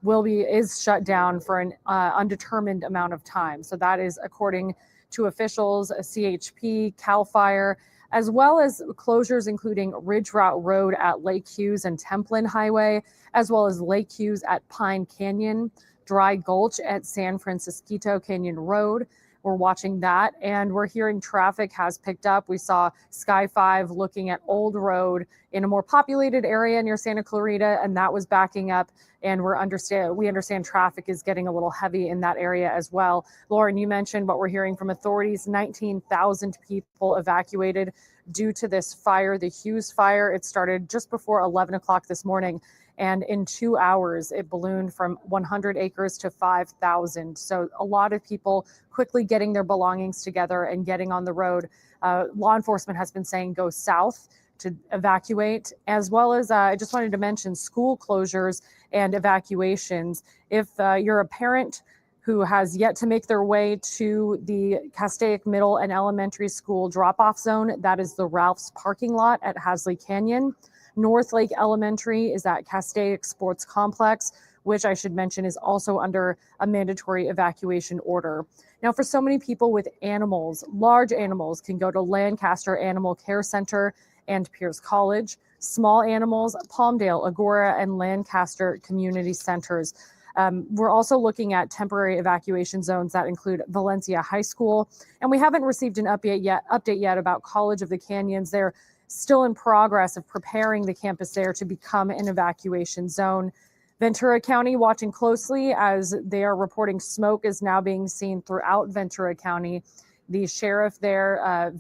is shut down for an undetermined amount of time. So that is according to officials, CHP, CAL FIRE, as well as closures including Ridge Route Road at Lake Hughes and Templin Highway, as well as Lake Hughes at Pine Canyon, Dry Gulch at San Francisco Canyon Road, we're watching that, and we're hearing traffic has picked up. We saw Sky 5 looking at Old Road in a more populated area near Santa Clarita, and that was backing up. And we understand traffic is getting a little heavy in that area as well. Lauren, you mentioned what we're hearing from authorities: 19,000 people evacuated due to this fire, the Hughes fire. It started just before 11 o'clock this morning, and in 2 hours, it ballooned from 100 acres to 5,000. So a lot of people quickly getting their belongings together and getting on the road. Law enforcement has been saying go south to evacuate, as well as I just wanted to mention school closures and evacuations. If you're a parent who has yet to make their way to the Castaic Middle and Elementary School drop-off zone, that is the Ralph's parking lot at Hasley Canyon. North Lake Elementary is at Castaic Sports Complex, which I should mention is also under a mandatory evacuation order. Now, for so many people with animals, large animals can go to Lancaster Animal Care Center and Pierce College. Small animals, Palmdale, Agora, and Lancaster community centers. We're also looking at temporary evacuation zones that include Valencia High School. And we haven't received an update yet about College of the Canyons. They're still in progress of preparing the campus there to become an evacuation zone. Ventura County watching closely as they are reporting smoke is now being seen throughout Ventura County. The sheriff there,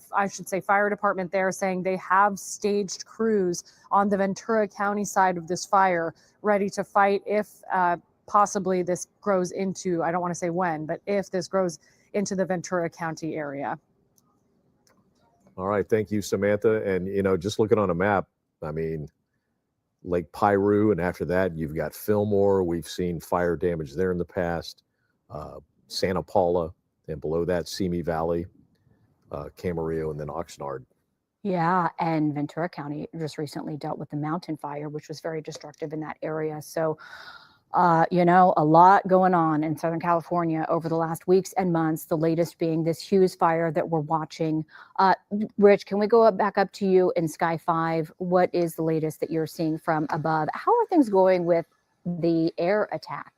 fire department there, saying they have staged crews on the Ventura County side of this fire ready to fight if possibly this grows into, I don't want to say when, but if this grows into the Ventura County area. All right, thank you, Samantha. And, just looking on a map, I mean, Lake Piru, and after that, you've got Fillmore. We've seen fire damage there in the past. Santa Paula, and below that, Simi Valley, Camarillo, and then Oxnard. Yeah, and Ventura County just recently dealt with the mountain fire, which was very destructive in that area. So, a lot going on in Southern California over the last weeks and months, the latest being this Hughes fire that we're watching. Rich, can we go back up to you in Sky 5? What is the latest that you're seeing from above? How are things going with the air attack?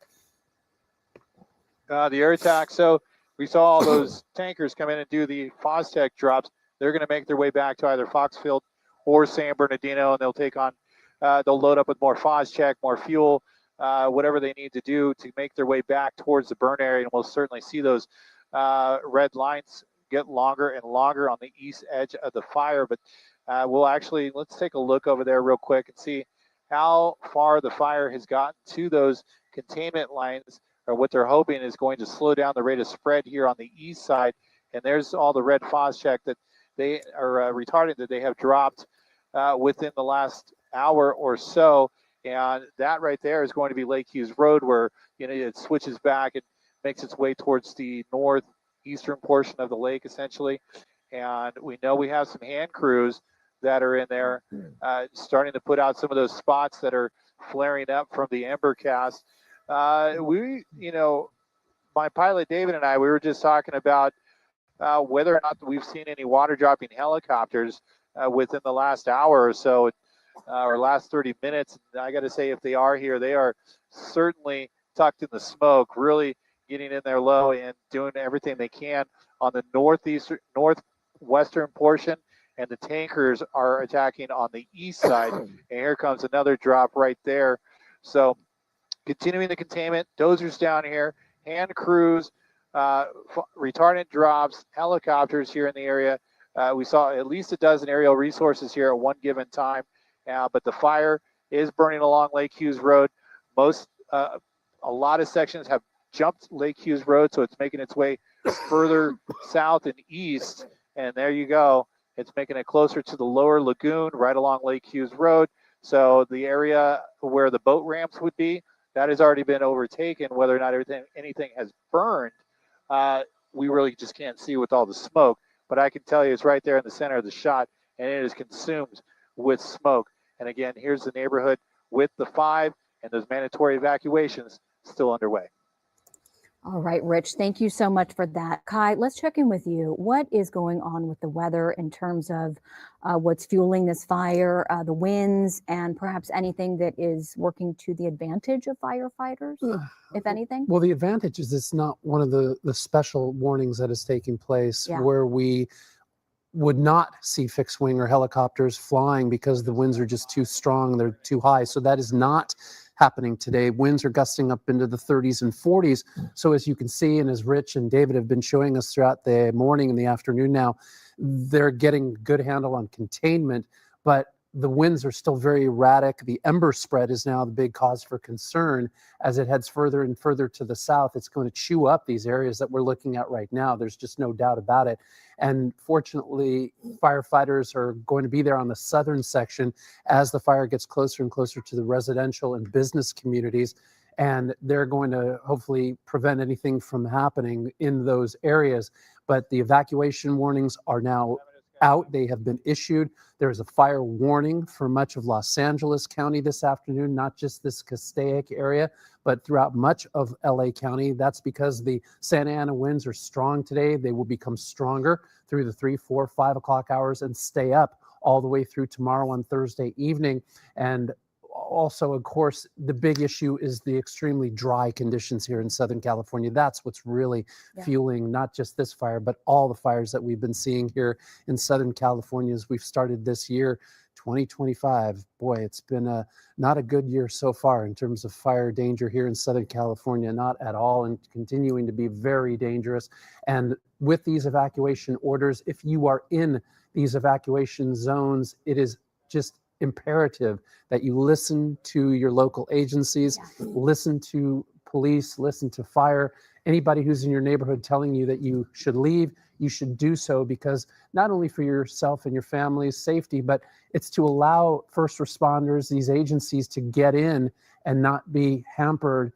The air attack. So we saw all those tankers come in and do the Fostech drops. They're going to make their way back to either Foxfield or San Bernardino, and they'll take on, they'll load up with more Fostech, more fuel, whatever they need to do to make their way back towards the burn area. And we'll certainly see those red lines get longer and longer on the east edge of the fire. But let's take a look over there real quick and see how far the fire has gotten to those containment lines, or what they're hoping is going to slow down the rate of spread here on the east side. And there's all the red Fostech that they are retardant that they have dropped within the last hour or so. And that right there is going to be Lake Hughes Road, where it switches back and makes its way towards the northeastern portion of the lake, essentially. And we know we have some hand crews that are in there, starting to put out some of those spots that are flaring up from the ember cast. My pilot David and I, we were just talking about whether or not we've seen any water dropping helicopters within the last hour or so, or last 30 minutes. And I got to say, if they are here, they are certainly tucked in the smoke, really getting in there low and doing everything they can on the northwestern portion. And the tankers are attacking on the east side. And here comes another drop right there. So continuing the containment, dozers down here, hand crews, retardant drops, helicopters here in the area. We saw at least a dozen aerial resources here at one given time. But the fire is burning along Lake Hughes Road. A lot of sections have jumped Lake Hughes Road, so it's making its way further south and east. And there you go. It's making it closer to the lower lagoon right along Lake Hughes Road. So the area where the boat ramps would be, that has already been overtaken. Whether or not anything has burned, we really just can't see with all the smoke. But I can tell you it's right there in the center of the shot, and it is consumed with smoke. And again, here's the neighborhood with the 5 and those mandatory evacuations still underway. All right, Rich, thank you so much for that. Kai, let's check in with you. What is going on with the weather in terms of what's fueling this fire, the winds, and perhaps anything that is working to the advantage of firefighters, if anything? Well, the advantage is it's not one of the special warnings that is taking place where we would not see fixed wing or helicopters flying because the winds are just too strong, they're too high. So that is not happening today. Winds are gusting up into the 30s and 40s. So as you can see, and as Rich and David have been showing us throughout the morning and the afternoon now, they're getting good handle on containment, but the winds are still very erratic. The ember spread is now the big cause for concern as it heads further and further to the south. It's going to chew up these areas that we're looking at right now. There's just no doubt about it. And fortunately, firefighters are going to be there on the southern section as the fire gets closer and closer to the residential and business communities. And they're going to hopefully prevent anything from happening in those areas. But the evacuation warnings are now out. They have been issued. There is a fire warning for much of Los Angeles County this afternoon, not just this Castaic area, but throughout much of LA County. That's because the Santa Ana winds are strong today. They will become stronger through the 3, 4, 5 o'clock hours and stay up all the way through tomorrow on Thursday evening. And also, of course, the big issue is the extremely dry conditions here in Southern California. That's what's really fueling not just this fire, but all the fires that we've been seeing here in Southern California as we've started this year, 2025. Boy, it's been not a good year so far in terms of fire danger here in Southern California, not at all, and continuing to be very dangerous. And with these evacuation orders, if you are in these evacuation zones, it is just imperative that you listen to your local agencies, listen to police, listen to fire. Anybody who's in your neighborhood telling you that you should leave, you should do so, because not only for yourself and your family's safety, but it's to allow first responders, these agencies, to get in and not be hampered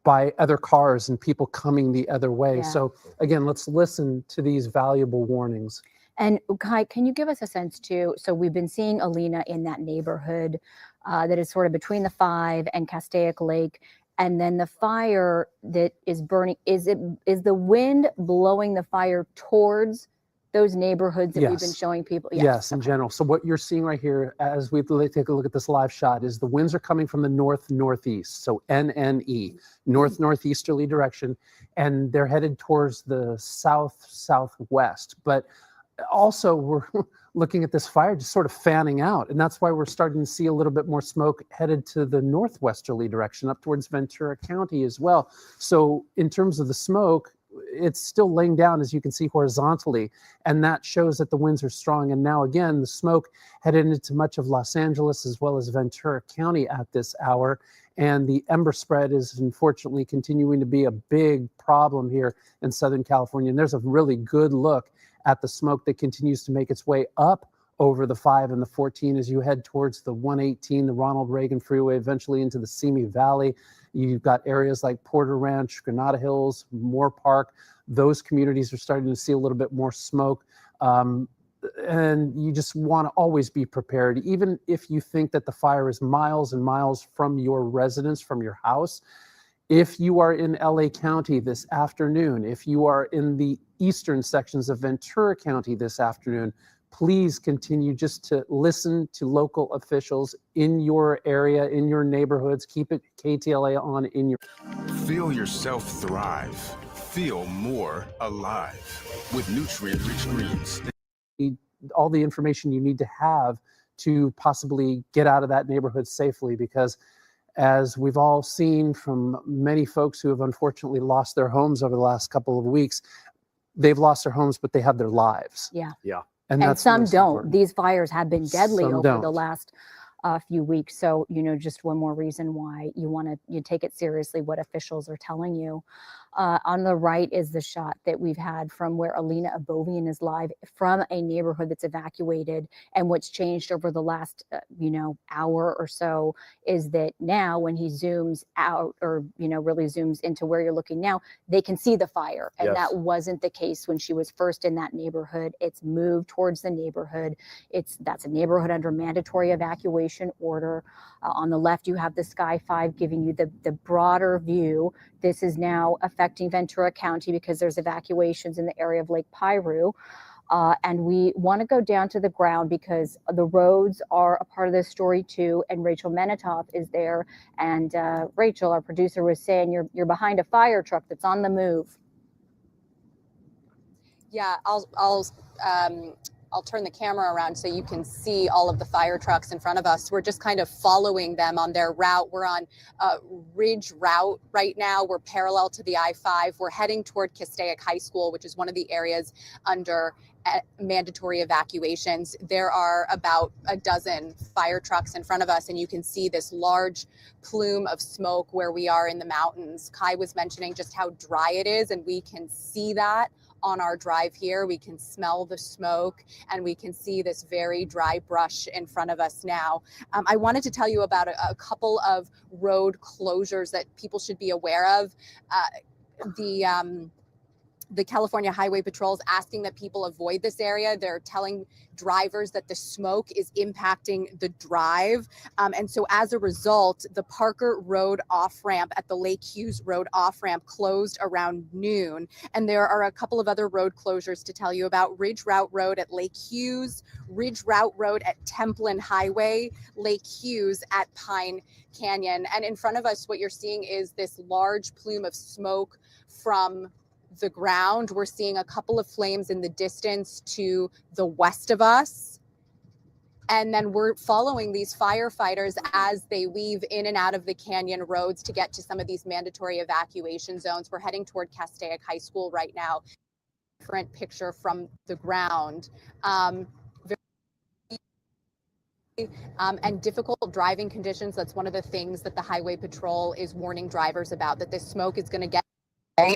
by other cars and people coming the other way. So again, let's listen to these valuable warnings. And Kai, can you give us a sense too? So we've been seeing Alina in that neighborhood that is sort of between the 5 and Castaic Lake, and then the fire that is burning. Is the wind blowing the fire towards those neighborhoods that we've been showing people? Yes, in general. So what you're seeing right here, as we take a look at this live shot, is the winds are coming from the north-northeast, so NNE, north-northeasterly direction, and they're headed towards the south-southwest. But also, we're looking at this fire just sort of fanning out, and that's why we're starting to see a little bit more smoke headed to the northwesterly direction up towards Ventura County as well. So in terms of the smoke, it's still laying down, as you can see, horizontally, and that shows that the winds are strong. And now again, the smoke headed into much of Los Angeles as well as Ventura County at this hour, and the ember spread is unfortunately continuing to be a big problem here in Southern California. And there's a really good look at the smoke that continues to make its way up over the 5 and the 14 as you head towards the 118, the Ronald Reagan Freeway, eventually into the Simi Valley. You've got areas like Porter Ranch, Granada Hills, Moore Park. Those communities are starting to see a little bit more smoke. And you just want to always be prepared. Even if you think that the fire is miles and miles from your residence, from your house, if you are in LA County this afternoon, if you are in the eastern sections of Ventura County this afternoon, please continue just to listen to local officials in your area, in your neighborhoods. Keep it KTLA on in your... Feel yourself thrive. Feel more alive with nutrient-rich greens. All the information you need to have to possibly get out of that neighborhood safely, because as we've all seen from many folks who have unfortunately lost their homes over the last couple of weeks, they've lost their homes, but they have their lives. Yeah. And that's some don't. important. These fires have been deadly Some over don't. the last few weeks. So, just one more reason why you take it seriously what officials are telling you. On the right is the shot that we've had from where Alina Abovian is live from a neighborhood that's evacuated. And what's changed over the last, hour or so is that now when he zooms out or, really zooms into where you're looking now, they can see the fire. And that wasn't the case when she was first in that neighborhood. It's moved towards the neighborhood. That's a neighborhood under mandatory evacuation order. On the left, you have the Sky 5 giving you the broader view. This is now affecting affecting Ventura County because there's evacuations in the area of Lake Piru. And we want to go down to the ground because the roads are a part of this story too. And Rachel Menitoff is there. And Rachel, our producer, was saying you're behind a fire truck that's on the move. Yeah, I'll turn the camera around so you can see all of the fire trucks in front of us. We're just kind of following them on their route. We're on Ridge Route right now. We're parallel to the I-5. We're heading toward Castaic High School, which is one of the areas under mandatory evacuations. There are about a dozen fire trucks in front of us, and you can see this large plume of smoke where we are in the mountains. Kai was mentioning just how dry it is, and we can see that on our drive here. We can smell the smoke, and we can see this very dry brush in front of us now. I wanted to tell you about a couple of road closures that people should be aware of. The California Highway Patrol is asking that people avoid this area. They're telling drivers that the smoke is impacting the drive. And so as a result, the Parker Road off-ramp at the Lake Hughes Road off-ramp closed around noon. And there are a couple of other road closures to tell you about. Ridge Route Road at Lake Hughes, Ridge Route Road at Templin Highway, Lake Hughes at Pine Canyon. And in front of us, what you're seeing is this large plume of smoke from the ground. We're seeing a couple of flames in the distance to the west of us. And then we're following these firefighters as they weave in and out of the canyon roads to get to some of these mandatory evacuation zones. We're heading toward Castaic High School right now. Different picture from the ground. And difficult driving conditions. That's one of the things that the Highway Patrol is warning drivers about, that this smoke is going to get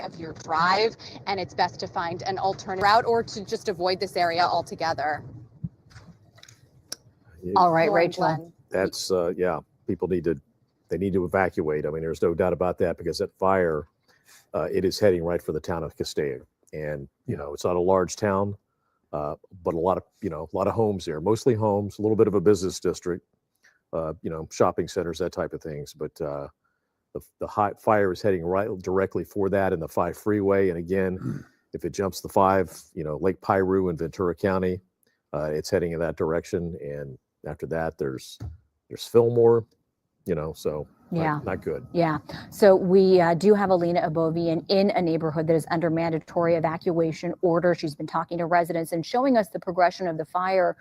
of your drive, and it's best to find an alternate route or to just avoid this area altogether. All right, Lauren, Rachel. Glenn. That's people need to evacuate. I mean, there's no doubt about that, because that fire, it is heading right for the town of Castaic. And it's not a large town, but a lot of homes there, mostly homes, a little bit of a business district, shopping centers, that type of things. But the hot fire is heading right directly for that in the 5 freeway. And again, if it jumps the 5, Lake Piru in Ventura County, it's heading in that direction. And after that, there's Fillmore, so Yeah. not good. Yeah. So we do have Alina Abovian in a neighborhood that is under mandatory evacuation order. She's been talking to residents and showing us the progression of the fire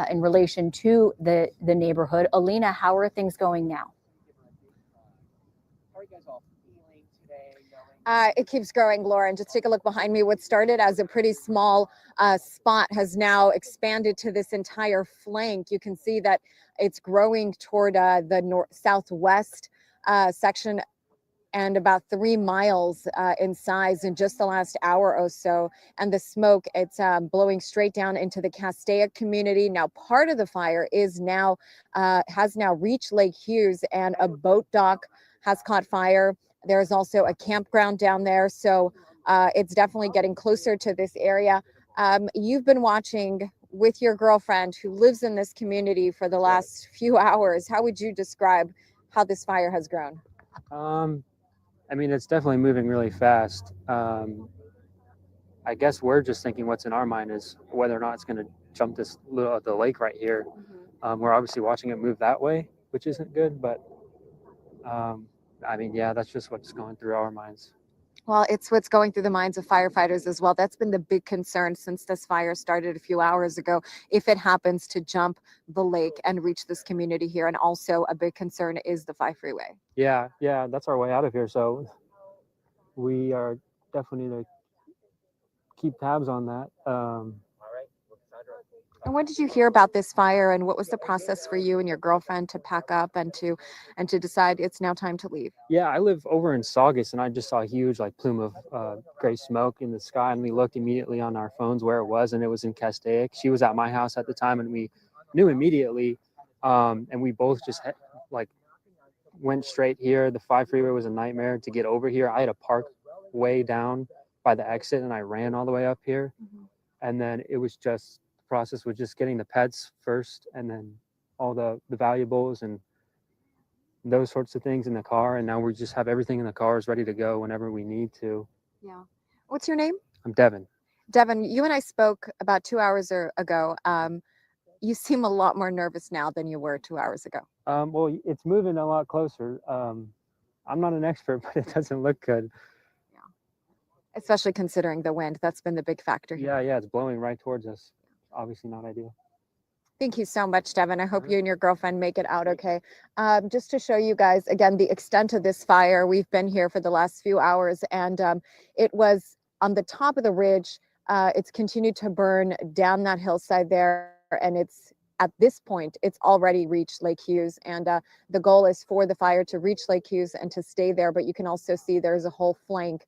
in relation to the neighborhood. Alina, how are things going now? It keeps growing, Lauren. Just take a look behind me. What started as a pretty small spot has now expanded to this entire flank. You can see that it's growing toward the southwest section, and about 3 miles in size in just the last hour or so. And the smoke, it's blowing straight down into the Castaic community. Now, part of the fire is now has now reached Lake Hughes, and a boat dock has caught fire. There's also a campground down there. So it's definitely getting closer to this area. You've been watching with your girlfriend who lives in this community for the last few hours. How would you describe how this fire has grown? I mean, it's definitely moving really fast. I guess we're just thinking what's in our mind is whether or not it's going to jump the lake right here. We're obviously watching it move that way, which isn't good, but I mean, yeah, that's just what's going through our minds. Well, it's what's going through the minds of firefighters as well. That's been the big concern since this fire started a few hours ago. If it happens to jump the lake and reach this community here, and also a big concern is the 5 freeway. Yeah, that's our way out of here. So we are definitely to keep tabs on that. And when did you hear about this fire, and what was the process for you and your girlfriend to pack up and to decide it's now time to leave? Yeah, I live over in Saugus, and I just saw a huge plume of gray smoke in the sky, and we looked immediately on our phones where it was, and it was in Castaic. She was at my house at the time, and we knew immediately, and we both just went straight here. The 5 freeway was a nightmare to get over here. I had to park way down by the exit, and I ran all the way up here, and then it was just process was just getting the pets first, and then all the valuables, and those sorts of things in the car. And now we just have everything in the cars ready to go whenever we need to. Yeah. What's your name? I'm Devin. Devin, you and I spoke about 2 hours ago. You seem a lot more nervous now than you were 2 hours ago. Well, it's moving a lot closer. I'm not an expert, but it doesn't look good. Especially considering the wind. That's been the big factor here. Yeah, it's blowing right towards us. Obviously not ideal. Thank you so much, Devin. I hope you and your girlfriend make it out okay. Just to show you guys, again, the extent of this fire. We've been here for the last few hours, and it was on the top of the ridge. It's continued to burn down that hillside there, and it's at this point, it's already reached Lake Hughes, and the goal is for the fire to reach Lake Hughes and to stay there. But you can also see there's a whole flank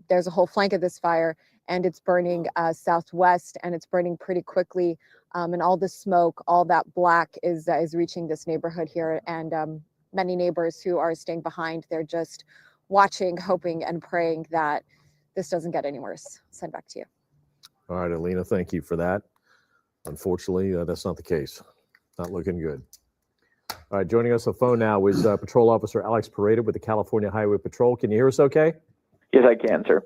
there's a whole flank of this fire, and it's burning southwest, and it's burning pretty quickly. And all the smoke, all that black is reaching this neighborhood here, and many neighbors who are staying behind, they're just watching, hoping, and praying that this doesn't get any worse. Send back to you. All right, Alina, thank you for that. Unfortunately, that's not the case. Not looking good. All right, joining us on the phone now is Patrol Officer Alex Pareda with the California Highway Patrol. Can you hear us okay? Yes, I can, sir.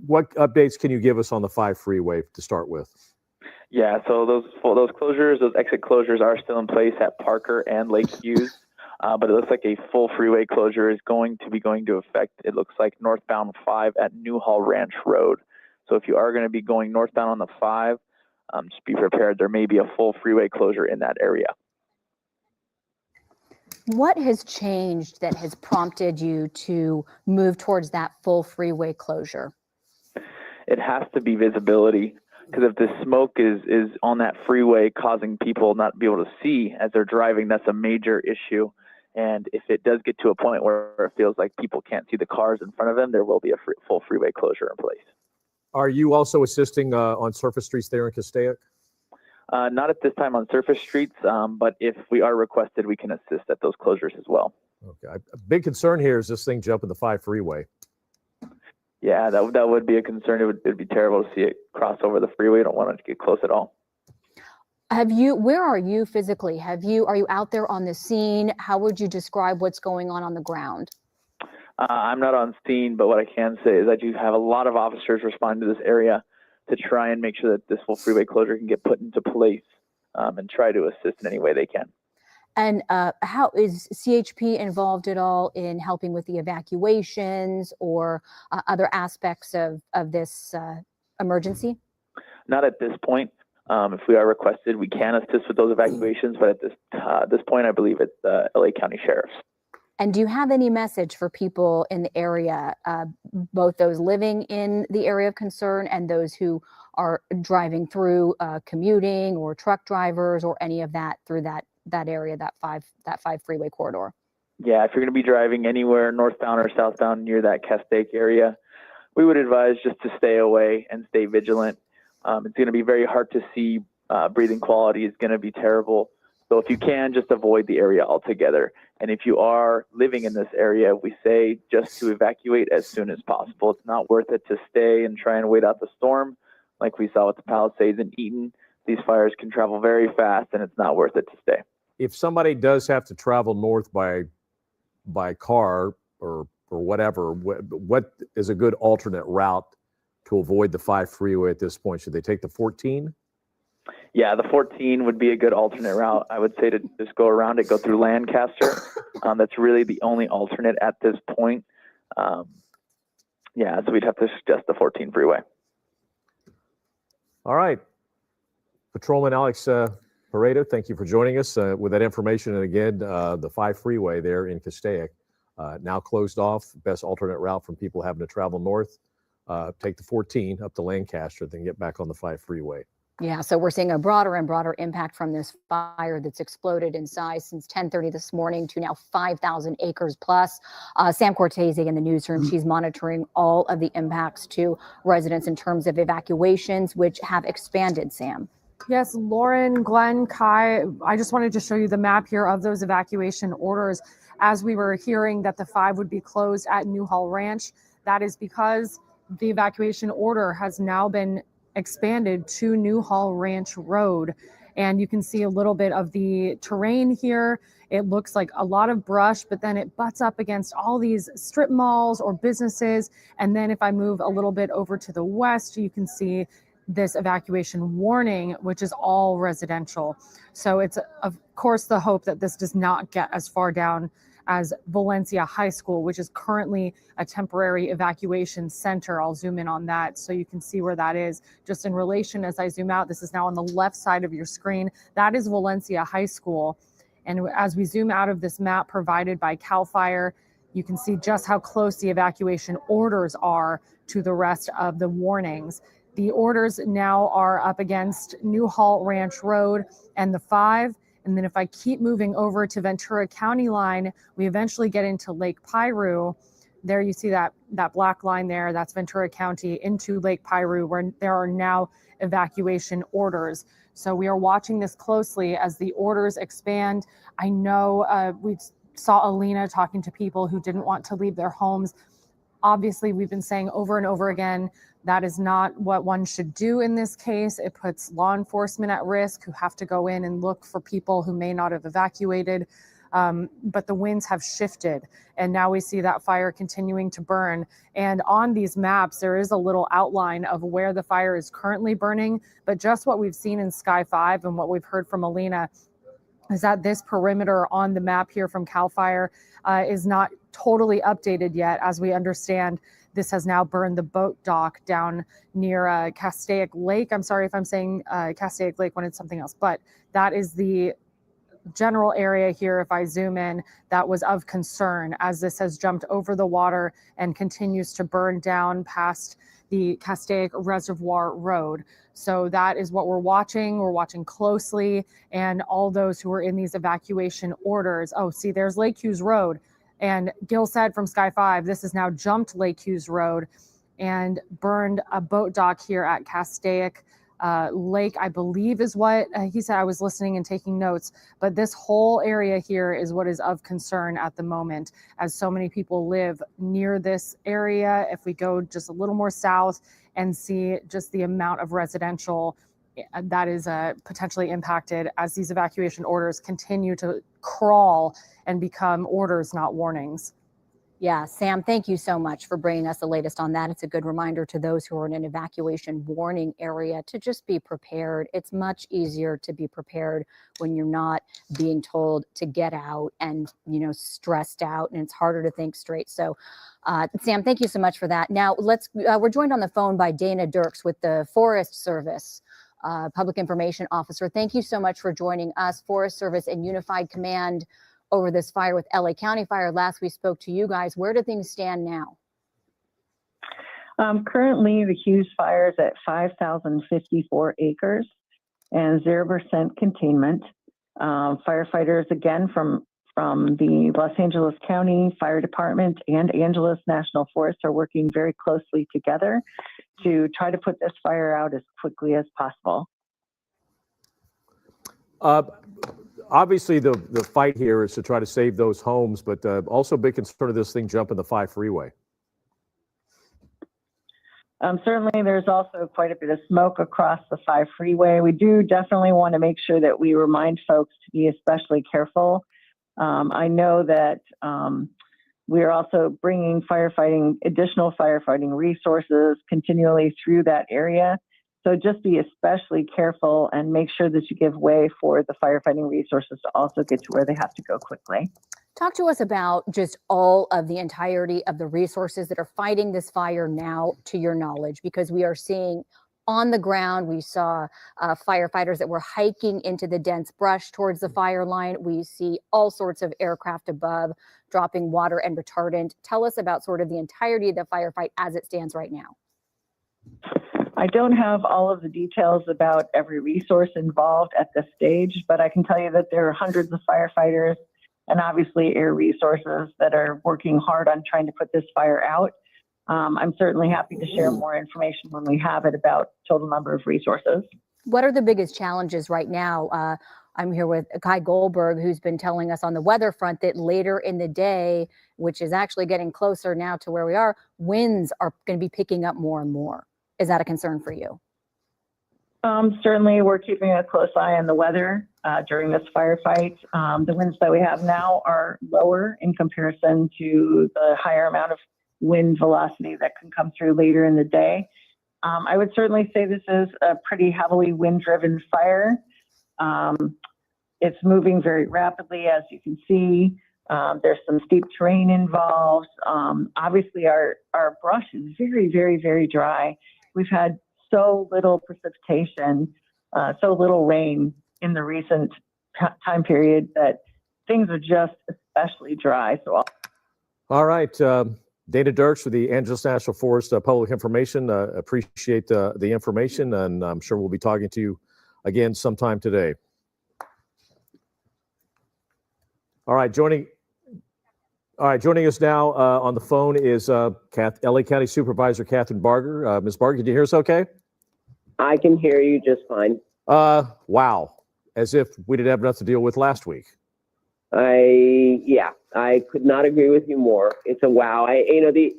What updates can you give us on the 5 freeway to start with? Yeah, so those closures, those exit closures are still in place at Parker and Lake Hughes, but it looks like a full freeway closure is going to effect, it looks like northbound 5 at Newhall Ranch Road. So if you are going to be going northbound on the 5, just be prepared. There may be a full freeway closure in that area. What has changed that has prompted you to move towards that full freeway closure? It has to be visibility, because if the smoke is on that freeway causing people not to be able to see as they're driving, that's a major issue. And if it does get to a point where it feels like people can't see the cars in front of them, there will be a full freeway closure in place. Are you also assisting on surface streets there in Castaic? Not at this time on surface streets, but if we are requested, we can assist at those closures as well. Okay. A big concern here is this thing jumping the 5 freeway. Yeah, that would be a concern. It'd be terrible to see it cross over the freeway. You don't want it to get close at all. Where are you physically? Are you out there on the scene? How would you describe what's going on the ground? I'm not on scene, but what I can say is I do have a lot of officers responding to this area to try and make sure that this full freeway closure can get put into place, and try to assist in any way they can. And how is CHP involved at all in helping with the evacuations or other aspects of this emergency? Not at this point. If we are requested, we can assist with those evacuations, but at this point, I believe it's the LA County Sheriff's. And do you have any message for people in the area, both those living in the area of concern and those who are driving through, commuting, or truck drivers, or any of that through that area, that five freeway corridor? Yeah, if you're going to be driving anywhere northbound or southbound near that Castaic area, we would advise just to stay away and stay vigilant. It's going to be very hard to see. Breathing quality is going to be terrible. So if you can, just avoid the area altogether. And if you are living in this area, we say just to evacuate as soon as possible. It's not worth it to stay and try and wait out the storm. Like we saw with the Palisades and Eaton, these fires can travel very fast, and it's not worth it to stay. If somebody does have to travel north by car or whatever, what is a good alternate route to avoid the 5 freeway at this point? Should they take the 14? Yeah, the 14 would be a good alternate route. I would say to just go around it, go through Lancaster. That's really the only alternate at this point. Yeah, so we'd have to suggest the 14 freeway. All right. Patrolman Alex Pareda, thank you for joining us with that information. And again, the 5 freeway there in Castaic, now closed off. Best alternate route from people having to travel north. Take the 14 up to Lancaster, then get back on the 5 freeway. Yeah, so we're seeing a broader and broader impact from this fire that's exploded in size since 10:30 this morning to now 5,000 acres plus. Sam Cortese in the newsroom, she's monitoring all of the impacts to residents in terms of evacuations, which have expanded, Sam. Yes, Lauren, Glenn, Kai, I just wanted to show you the map here of those evacuation orders. As we were hearing that the 5 would be closed at Newhall Ranch, that is because the evacuation order has now been expanded to Newhall Ranch Road. And you can see a little bit of the terrain here. It looks like a lot of brush, but then it butts up against all these strip malls or businesses. And then if I move a little bit over to the west, you can see this evacuation warning, which is all residential. So it's of course the hope that this does not get as far down as Valencia High School, which is currently a temporary evacuation center. I'll zoom in on that so you can see where that is. Just in relation, as I zoom out, this is now on the left side of your screen. That is Valencia High School. And as we zoom out of this map provided by CAL FIRE, you can see just how close the evacuation orders are to the rest of the warnings. The orders now are up against Newhall Ranch Road and the 5. And then if I keep moving over to Ventura County line, we eventually get into Lake Piru. There you see that black line there, that's Ventura County into Lake Piru, where there are now evacuation orders. So we are watching this closely as the orders expand. I know we saw Alina talking to people who didn't want to leave their homes. Obviously, we've been saying over and over again, that is not what one should do in this case. It puts law enforcement at risk who have to go in and look for people who may not have evacuated. But the winds have shifted, and now we see that fire continuing to burn. And on these maps, there is a little outline of where the fire is currently burning, but just what we've seen in Sky 5 and what we've heard from Alina is that this perimeter on the map here from CAL FIRE is not totally updated yet. As we understand, this has now burned the boat dock down near Castaic Lake. I'm sorry if I'm saying Castaic Lake when it's something else, but that is the general area here. If I zoom in, that was of concern as this has jumped over the water and continues to burn down past the Castaic Reservoir Road. So that is what we're watching. We're watching closely, and all those who are in these evacuation orders. Oh, see, there's Lake Hughes Road. And Gil said from Sky 5, this has now jumped Lake Hughes Road and burned a boat dock here at Castaic Lake, I believe is what he said. I was listening and taking notes, but this whole area here is what is of concern at the moment, as so many people live near this area. If we go just a little more south and see just the amount of residential that is potentially impacted as these evacuation orders continue to crawl and become orders, not warnings. Yeah, Sam, thank you so much for bringing us the latest on that. It's a good reminder to those who are in an evacuation warning area to just be prepared. It's much easier to be prepared when you're not being told to get out and, you know, stressed out, and it's harder to think straight. So, Sam, thank you so much for that. Now, we're joined on the phone by Dana Dirks with the Forest Service Public Information Officer. Thank you so much for joining us. Forest Service and Unified Command over this fire with LA County Fire. Last we spoke to you guys, where do things stand now? Currently, the Hughes fire is at 5,054 acres and 0% containment. Firefighters, again, from the Los Angeles County Fire Department and Angeles National Forest are working very closely together to try to put this fire out as quickly as possible. Obviously, the fight here is to try to save those homes, but also a big concern of this thing jumping the 5 freeway. Certainly, there's also quite a bit of smoke across the 5 freeway. We do definitely want to make sure that we remind folks to be especially careful. I know that we are also bringing additional firefighting resources continually through that area. So just be especially careful and make sure that you give way for the firefighting resources to also get to where they have to go quickly. Talk to us about just all of the entirety of the resources that are fighting this fire now, to your knowledge, because we are seeing on the ground, we saw firefighters that were hiking into the dense brush towards the fire line. We see all sorts of aircraft above dropping water and retardant. Tell us about sort of the entirety of the firefight as it stands right now. I don't have all of the details about every resource involved at this stage, but I can tell you that there are hundreds of firefighters and obviously air resources that are working hard on trying to put this fire out. I'm certainly happy to share more information when we have it about total number of resources. What are the biggest challenges right now? I'm here with Kai Goldberg, who's been telling us on the weather front that later in the day, which is actually getting closer now to where we are, winds are going to be picking up more and more. Is that a concern for you? Certainly, we're keeping a close eye on the weather during this firefight. The winds that we have now are lower in comparison to the higher amount of wind velocity that can come through later in the day. I would certainly say this is a pretty heavily wind-driven fire. It's moving very rapidly, as you can see. There's some steep terrain involved. Obviously, our brush is very, very, very dry. We've had so little precipitation, so little rain in the recent time period that things are just especially dry. So, all right, Dana Dirks with the Angeles National Forest Public Information. Appreciate the information, and I'm sure we'll be talking to you again sometime today. All right, joining us now on the phone is LA County Supervisor Catherine Barger. Ms. Barger, can you hear us okay? I can hear you just fine. Wow. As if we didn't have enough to deal with last week. I could not agree with you more. It's a wow. The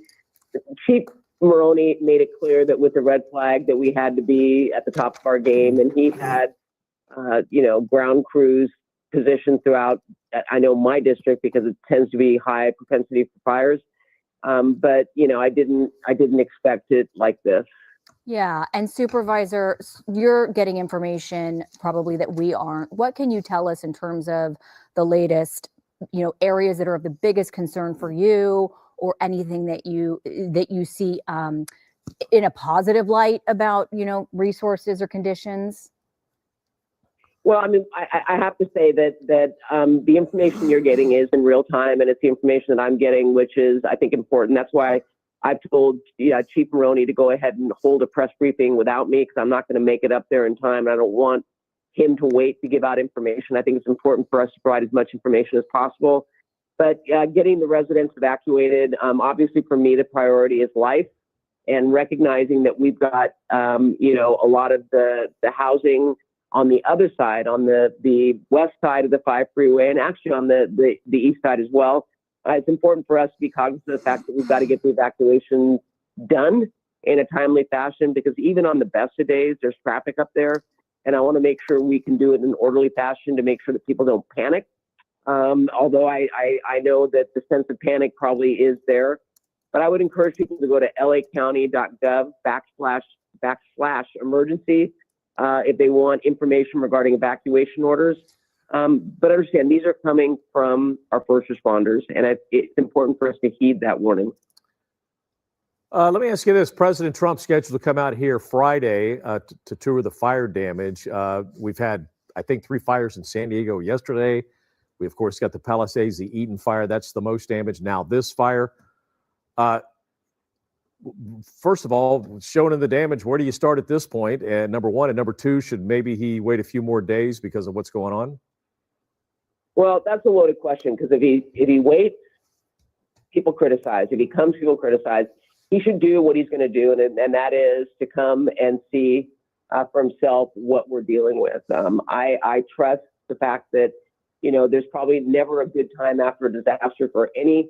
Chief Maroney made it clear that with the red flag that we had to be at the top of our game, and he had, ground crews positioned throughout, I know my district because it tends to be high propensity for fires. But I didn't expect it like this. Yeah, and Supervisor, you're getting information probably that we aren't. What can you tell us in terms of the latest, areas that are of the biggest concern for you, or anything that you see in a positive light about, resources or conditions? Well, I have to say that the information you're getting is in real time, and it's the information that I'm getting, which is, I think, important. That's why I've told Chief Maroney to go ahead and hold a press briefing without me, because I'm not going to make it up there in time. And I don't want him to wait to give out information. I think it's important for us to provide as much information as possible. But getting the residents evacuated, obviously for me, the priority is life, and recognizing that we've got, a lot of the housing on the other side, on the west side of the 5 freeway, and actually on the east side as well. It's important for us to be cognizant of the fact that we've got to get the evacuation done in a timely fashion, because even on the best of days, there's traffic up there. And I want to make sure we can do it in an orderly fashion to make sure that people don't panic. Although I know that the sense of panic probably is there. But I would encourage people to go to lacounty.gov/emergency if they want information regarding evacuation orders. But understand, these are coming from our first responders, and it's important for us to heed that warning. Let me ask you this. President Trump scheduled to come out here Friday to tour the fire damage. We've had, I think, 3 fires in San Diego yesterday. We, of course, got the Palisades, the Eaton fire. That's the most damage. Now this fire. First of all, showing in the damage, where do you start at this point? And number one, and number two, should maybe he wait a few more days because of what's going on? Well, that's a loaded question, because if he waits, people criticize. If he comes, people criticize. He should do what he's going to do, and that is to come and see for himself what we're dealing with. I trust the fact that there's probably never a good time after a disaster for any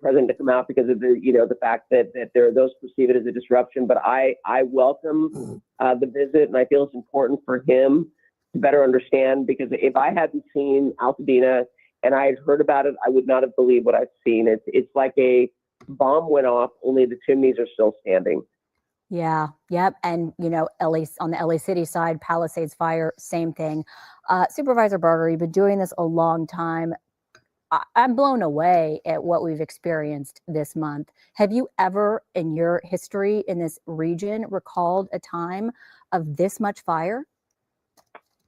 president to come out, because of the fact that there are those perceive it as a disruption. But I welcome the visit, and I feel it's important for him to better understand, because if I hadn't seen Altadena and I had heard about it, I would not have believed what I've seen. It's like a bomb went off, only the chimneys are still standing. Yeah, yep. And, LA, on the LA City side, Palisades fire, same thing. Supervisor Barger, you've been doing this a long time. I'm blown away at what we've experienced this month. Have you ever in your history in this region recalled a time of this much fire?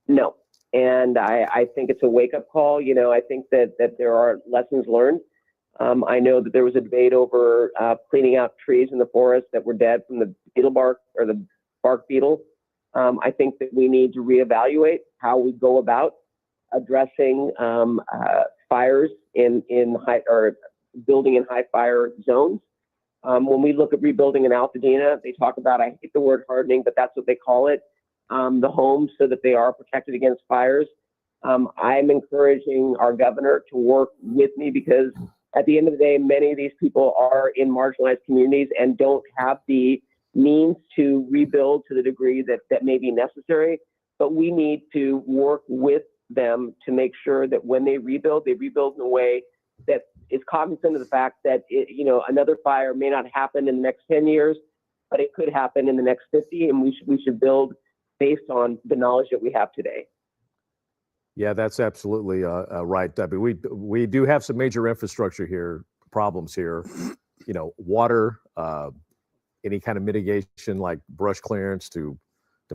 No. And I think it's a wake-up call. I think that there are lessons learned. I know that there was a debate over cleaning out trees in the forest that were dead from the beetle bark, or the bark beetle. I think that we need to reevaluate how we go about addressing fires in high, or building in high fire zones. When we look at rebuilding in Altadena, they talk about, I hate the word hardening, but that's what they call it, the homes so that they are protected against fires. I'm encouraging our governor to work with me, because at the end of the day, many of these people are in marginalized communities and don't have the means to rebuild to the degree that may be necessary, but we need to work with them to make sure that when they rebuild in a way that is cognizant of the fact that another fire may not happen in the next 10 years, but it could happen in the next 50, and we should build based on the knowledge that we have today. Yeah, that's absolutely right, Debbie. We do have some major infrastructure problems here. Water, any kind of mitigation like brush clearance to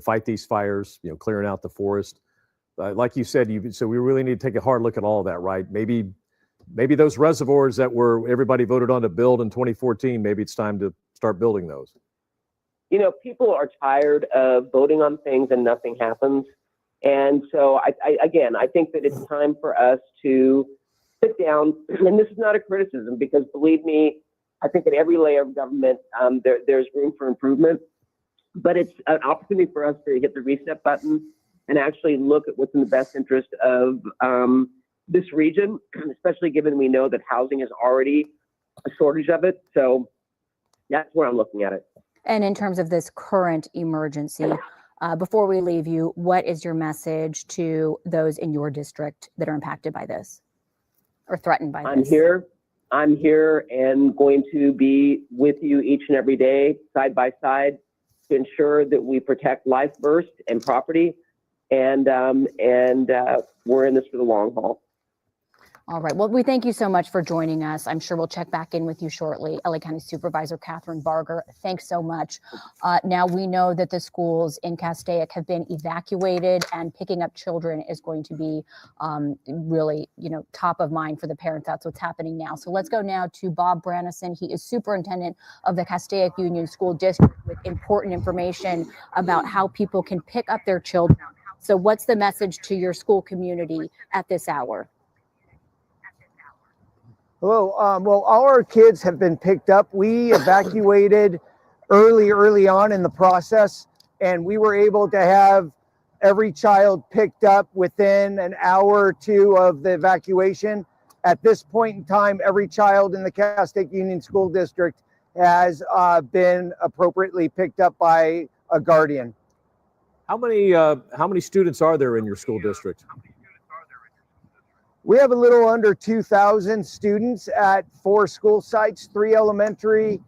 fight these fires. Clearing out the forest. Like you said, so we really need to take a hard look at all of that, right? Maybe those reservoirs that everybody voted on to build in 2014. Maybe it's time to start building those. People are tired of voting on things and nothing happens. And so I think that it's time for us to sit down, and this is not a criticism, because believe me, I think at every layer of government, there's room for improvement, but it's an opportunity for us to hit the reset button and actually look at what's in the best interest of this region, especially given we know that housing is already a shortage of it. So that's where I'm looking at it. And in terms of this current emergency, before we leave you, what is your message to those in your district that are impacted by this or threatened by this? I'm here and going to be with you each and every day, side by side, to ensure that we protect life first and property. And we're in this for the long haul. All right. Well, we thank you so much for joining us. I'm sure we'll check back in with you shortly. LA County Supervisor Catherine Barger, thanks so much. Now we know that the schools in Castaic have been evacuated, and picking up children is going to be really, top of mind for the parents. That's what's happening now. So let's go now to Bob Branison. He is superintendent of the Castaic Union School District with important information about how people can pick up their children. So what's the message to your school community at this hour? Hello. Well, all our kids have been picked up. We evacuated early on in the process, and we were able to have every child picked up within an hour or two of the evacuation. At this point in time, every child in the Castaic Union School District has been appropriately picked up by a guardian. How many students are there in your school district? We have a little under 2,000 students at 4 school sites, 3 elementary,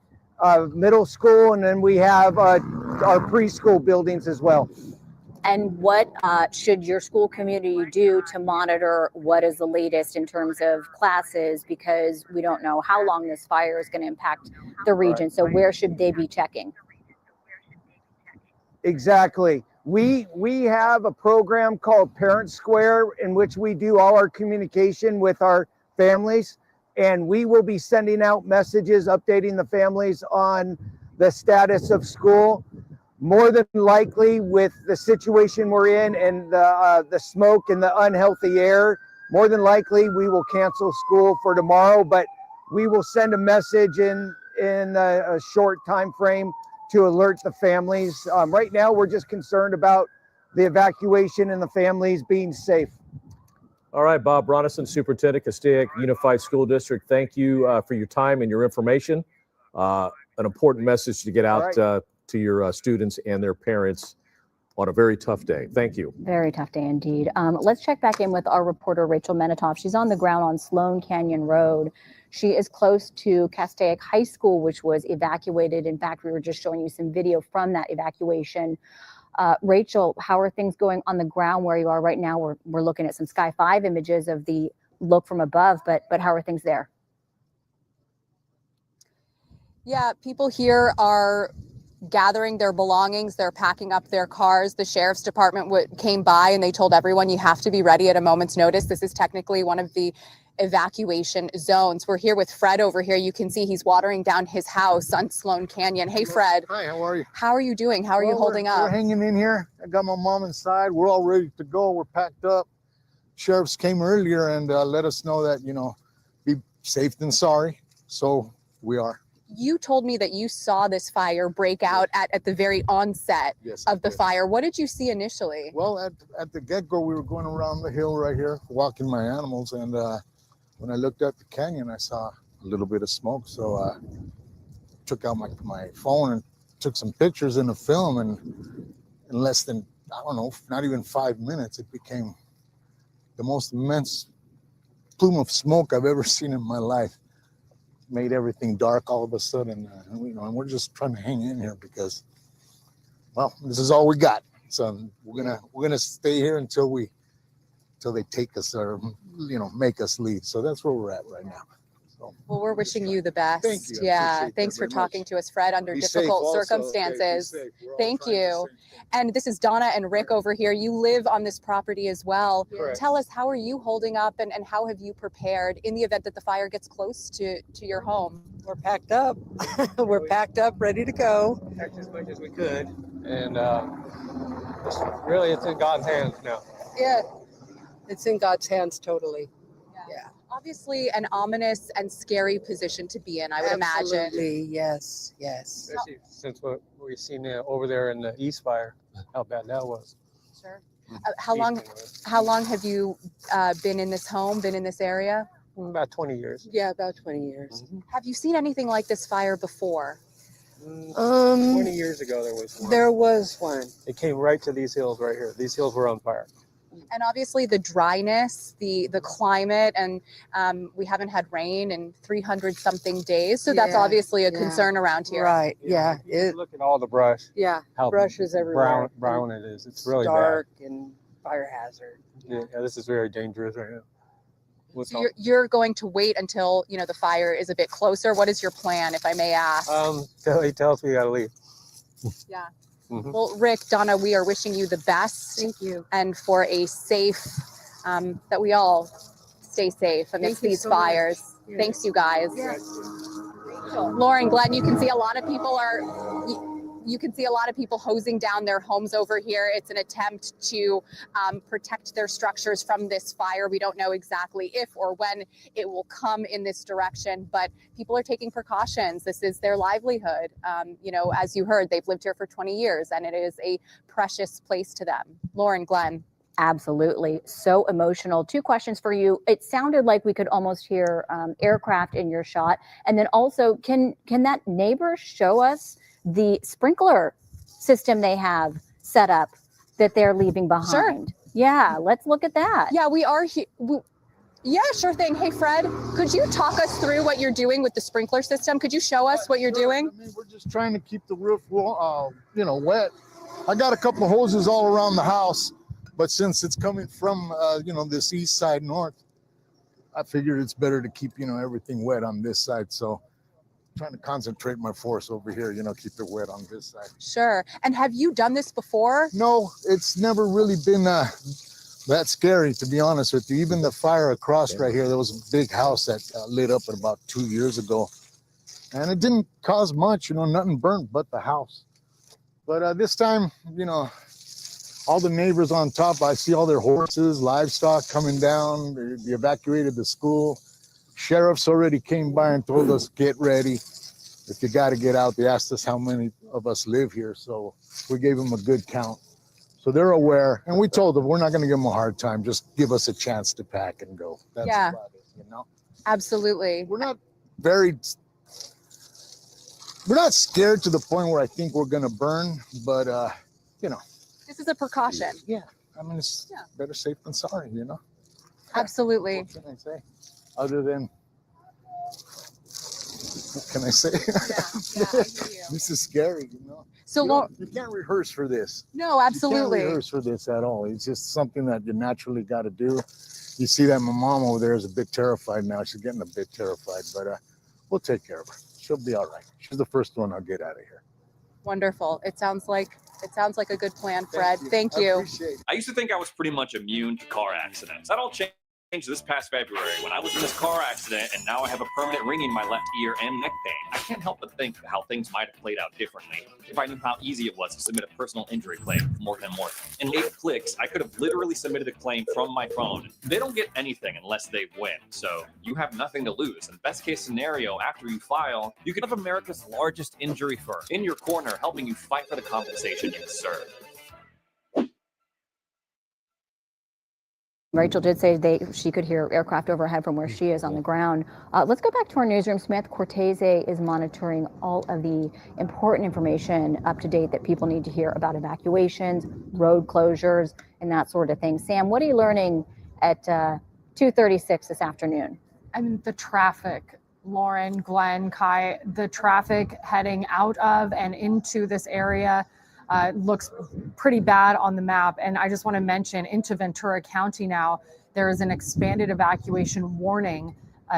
middle school, and then we have our preschool buildings as well. And what should your school community do to monitor what is the latest in terms of classes, because we don't know how long this fire is going to impact the region. So where should they be checking? Exactly. We have a program called Parent Square in which we do all our communication with our families, and we will be sending out messages updating the families on the status of school. More than likely, with the situation we're in and the smoke and the unhealthy air, more than likely we will cancel school for tomorrow, but we will send a message in a short time frame to alert the families. Right now, we're just concerned about the evacuation and the families being safe. All right, Bob Branison, Superintendent, Castaic Unified School District. Thank you for your time and your information. An important message to get out to your students and their parents on a very tough day. Thank you. Very tough day indeed. Let's check back in with our reporter, Rachel Menitoff. She's on the ground on Sloan Canyon Road. She is close to Castaic High School, which was evacuated. In fact, we were just showing you some video from that evacuation. Rachel, how are things going on the ground where you are right now? We're looking at some Sky 5 images of the look from above, but how are things there? Yeah, people here are gathering their belongings. They're packing up their cars. The sheriff's department came by and they told everyone you have to be ready at a moment's notice. This is technically one of the evacuation zones. We're here with Fred over here. You can see he's watering down his house on Sloan Canyon. Hey, Fred. Hi, how are you? How are you doing? How are you holding up? We're hanging in here. I got my mom inside. We're all ready to go. We're packed up. Sheriffs came earlier and let us know that, be safe than sorry. So we are. You told me that you saw this fire break out at the very onset of the fire. What did you see initially? Well, at the get-go, we were going around the hill right here, walking my animals. And when I looked at the canyon, I saw a little bit of smoke. So I took out my phone and took some pictures in the film, and in less than, I don't know, not even 5 minutes, it became the most immense plume of smoke I've ever seen in my life. Made everything dark all of a sudden, you know, and we're just trying to hang in here because, well, this is all we got. So we're gonna stay here until they take us or, you know, make us leave. So that's where we're at right now. So, Well, we're wishing you the best. Thank you. I Yeah. appreciate Thanks that for very talking much. to us, Fred, under Be safe difficult also. Okay, be circumstances. safe. We're all Thank trying the you. And this is Donna and Rick over here. You live on this property as well. Correct. Tell us, how are you holding up, and how have you prepared in the event that the fire gets close to your home? We're packed up. We're packed up, ready to go. Packed as much as we could, and it's in God's hands now. Yeah. It's in God's hands totally. Yeah. Obviously, an ominous and scary position to be in, I would imagine. Absolutely, yes, yes. Especially since what we've seen over there in the East Fire, how bad that was. Sure. How long have you been in this home, been in this area? About 20 years. Yeah, about 20 years. Have you seen anything like this fire before? 20 years ago, there was one. There was one. It came right to these hills right here. These hills were on fire. And obviously the dryness, the climate, and we haven't had rain in 300 something days. So that's Yeah, obviously a yeah. concern around here. Right, yeah. Look at all the brush. Yeah, How brush is everywhere. brown it is. It's really dark and fire hazard. bad. Yeah, this is very dangerous right now. So you're going to wait until, you know, the fire is a bit closer. What is your plan, if I may ask? He tells me you gotta leave. Yeah. Mhm. Well, Rick, Donna, we are wishing you the best. Thank you. And for a safe, that we all stay safe amidst Thank you these so much. fires. Yeah. Thanks, you guys. Yeah. Lauren, Glenn, you can see a lot of people you can see a lot of people hosing down their homes over here. It's an attempt to protect their structures from this fire. We don't know exactly if or when it will come in this direction, but people are taking precautions. This is their livelihood. You know, as you heard, they've lived here for 20 years and it is a precious place to them. Lauren, Glenn. Absolutely. So emotional. 2 questions for you. It sounded like we could almost hear aircraft in your shot. And then also, can that neighbor show us the sprinkler system they have set up that they're leaving behind? Sure. Yeah, let's look at that. Yeah, we are here. Yeah, sure thing. Hey, Fred, could you talk us through what you're doing with the sprinkler system? Could you show us what you're doing? I mean, we're just trying to keep the roof, you know, wet. I got a couple of hoses all around the house, but since it's coming from, you know, this east side north, I figured it's better to keep, you know, everything wet on this side. So trying to concentrate my force over here, you know, keep it wet on this side. Sure. And have you done this before? No, it's never really been that scary, to be honest with you. Even the fire across right here, there was a big house that lit up about 2 years ago. And it didn't cause much, you know, nothing burnt but the house. But this time, you know, all the neighbors on top, I see all their horses, livestock coming down. They evacuated the school. Sheriffs already came by and told us, get ready. If you got to get out, they asked us how many of us live here. So we gave them a good count. So they're aware. And we told them, we're not going to give them a hard time. Just give us a chance to pack and go. That's Yeah. about it, you know? Absolutely. We're not scared to the point where I think we're going to burn, but, you know. This is a precaution. Yeah. I mean, it's better safe than sorry, you know? Absolutely. What can I say? Other than, what can I say? This is scary, you know? So you can't rehearse for this. No, absolutely. You can't rehearse for this at all. It's just something that you naturally got to do. You see that my mom over there is a bit terrified now. She's getting a bit terrified, but we'll take care of her. She'll be all right. She's the first one I'll get out of here. Wonderful. It sounds like a good plan, Fred. Thank you. I used to think I was pretty much immune to car accidents. That all changed this past February when I was in this car accident, and now I have a permanent ring in my left ear and neck pain. I can't help but think how things might have played out differently if I knew how easy it was to submit a personal injury claim for Morgan & Morgan. In 8 clicks, I could have literally submitted a claim from my phone. They don't get anything unless they win, so you have nothing to lose. And best case scenario, after you file, you could have America's largest injury firm in your corner helping you fight for the compensation you deserve. Rachel did say she could hear aircraft overhead from where she is on the ground. Let's go back to our newsroom. Samantha Cortese is monitoring all of the important information up to date that people need to hear about evacuations, road closures, and that sort of thing. Sam, what are you learning at 2:36 this afternoon? I mean, the traffic, Lauren, Glenn, Kai, the traffic heading out of and into this area looks pretty bad on the map. And I just want to mention into Ventura County now, there is an expanded evacuation warning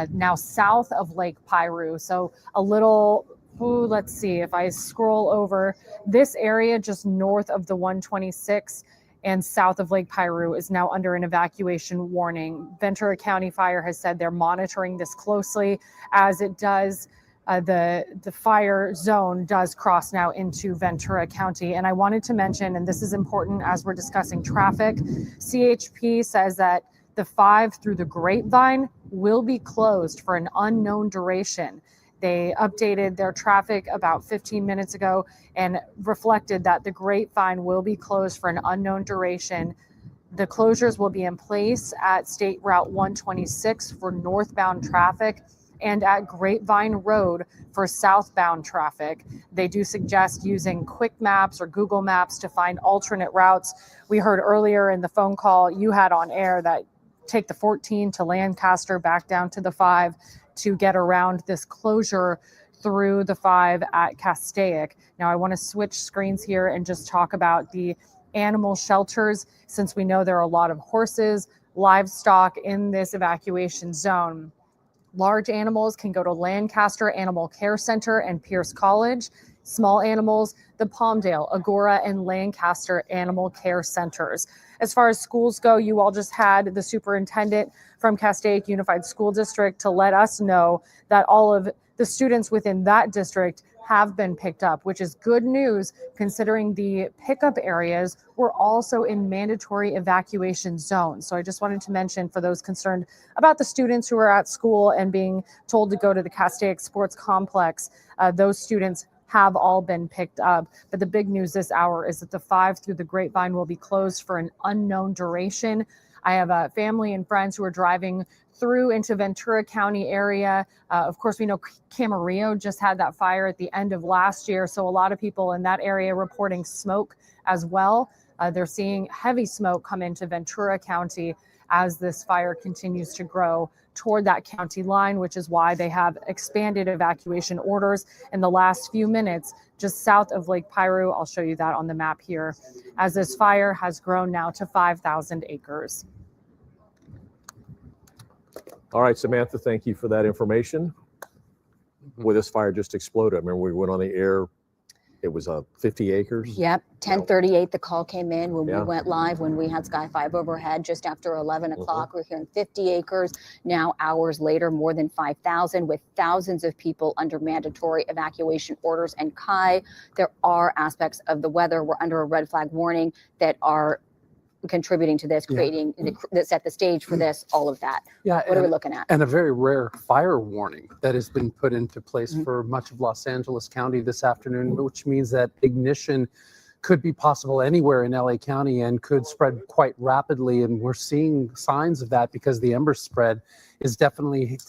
now south of Lake Piru. So a little, let's see if I scroll over this area just north of the 126 and south of Lake Piru is now under an evacuation warning. Ventura County Fire has said they're monitoring this closely as it does. The fire zone does cross now into Ventura County. And I wanted to mention, and this is important as we're discussing traffic, CHP says that the 5 through the Grapevine will be closed for an unknown duration. They updated their traffic about 15 minutes ago and reflected that the Grapevine will be closed for an unknown duration. The closures will be in place at State Route 126 for northbound traffic and at Grapevine Road for southbound traffic. They do suggest using Quick Maps or Google Maps to find alternate routes. We heard earlier in the phone call you had on air that take the 14 to Lancaster back down to the 5 to get around this closure through the 5 at Castaic. Now I want to switch screens here and just talk about the animal shelters, since we know there are a lot of horses, livestock in this evacuation zone. Large animals can go to Lancaster Animal Care Center and Pierce College. Small animals, the Palmdale, Agora, and Lancaster Animal Care Centers. As far as schools go, you all just had the superintendent from Castaic Unified School District to let us know that all of the students within that district have been picked up, which is good news considering the pickup areas were also in mandatory evacuation zones. So I just wanted to mention for those concerned about the students who are at school and being told to go to the Castaic Sports Complex, those students have all been picked up. But the big news this hour is that the 5 through the Grapevine will be closed for an unknown duration. I have family and friends who are driving through into Ventura County area. Of course, we know Camarillo just had that fire at the end of last year. So a lot of people in that area reporting smoke as well. They're seeing heavy smoke come into Ventura County as this fire continues to grow toward that county line, which is why they have expanded evacuation orders in the last few minutes just south of Lake Piru. I'll show you that on the map here, as this fire has grown now to 5,000 acres. All right, Samantha, thank you for that information. Where this fire just exploded, I remember we went on the air, it was 50 acres. Yep, 10:38, the call came in when we went live, when we had Sky 5 overhead just after 11 o'clock. We're hearing 50 acres. Now, hours later, more than 5,000 with thousands of people under mandatory evacuation orders. And Kai, there are aspects of the weather. We're under a red flag warning that are contributing to this, creating that set the stage for this, all of that. Yeah, what are we looking at? And a very rare fire warning that has been put into place for much of Los Angeles County this afternoon, which means that ignition could be possible anywhere in LA County and could spread quite rapidly. And we're seeing signs of that because the ember spread is definitely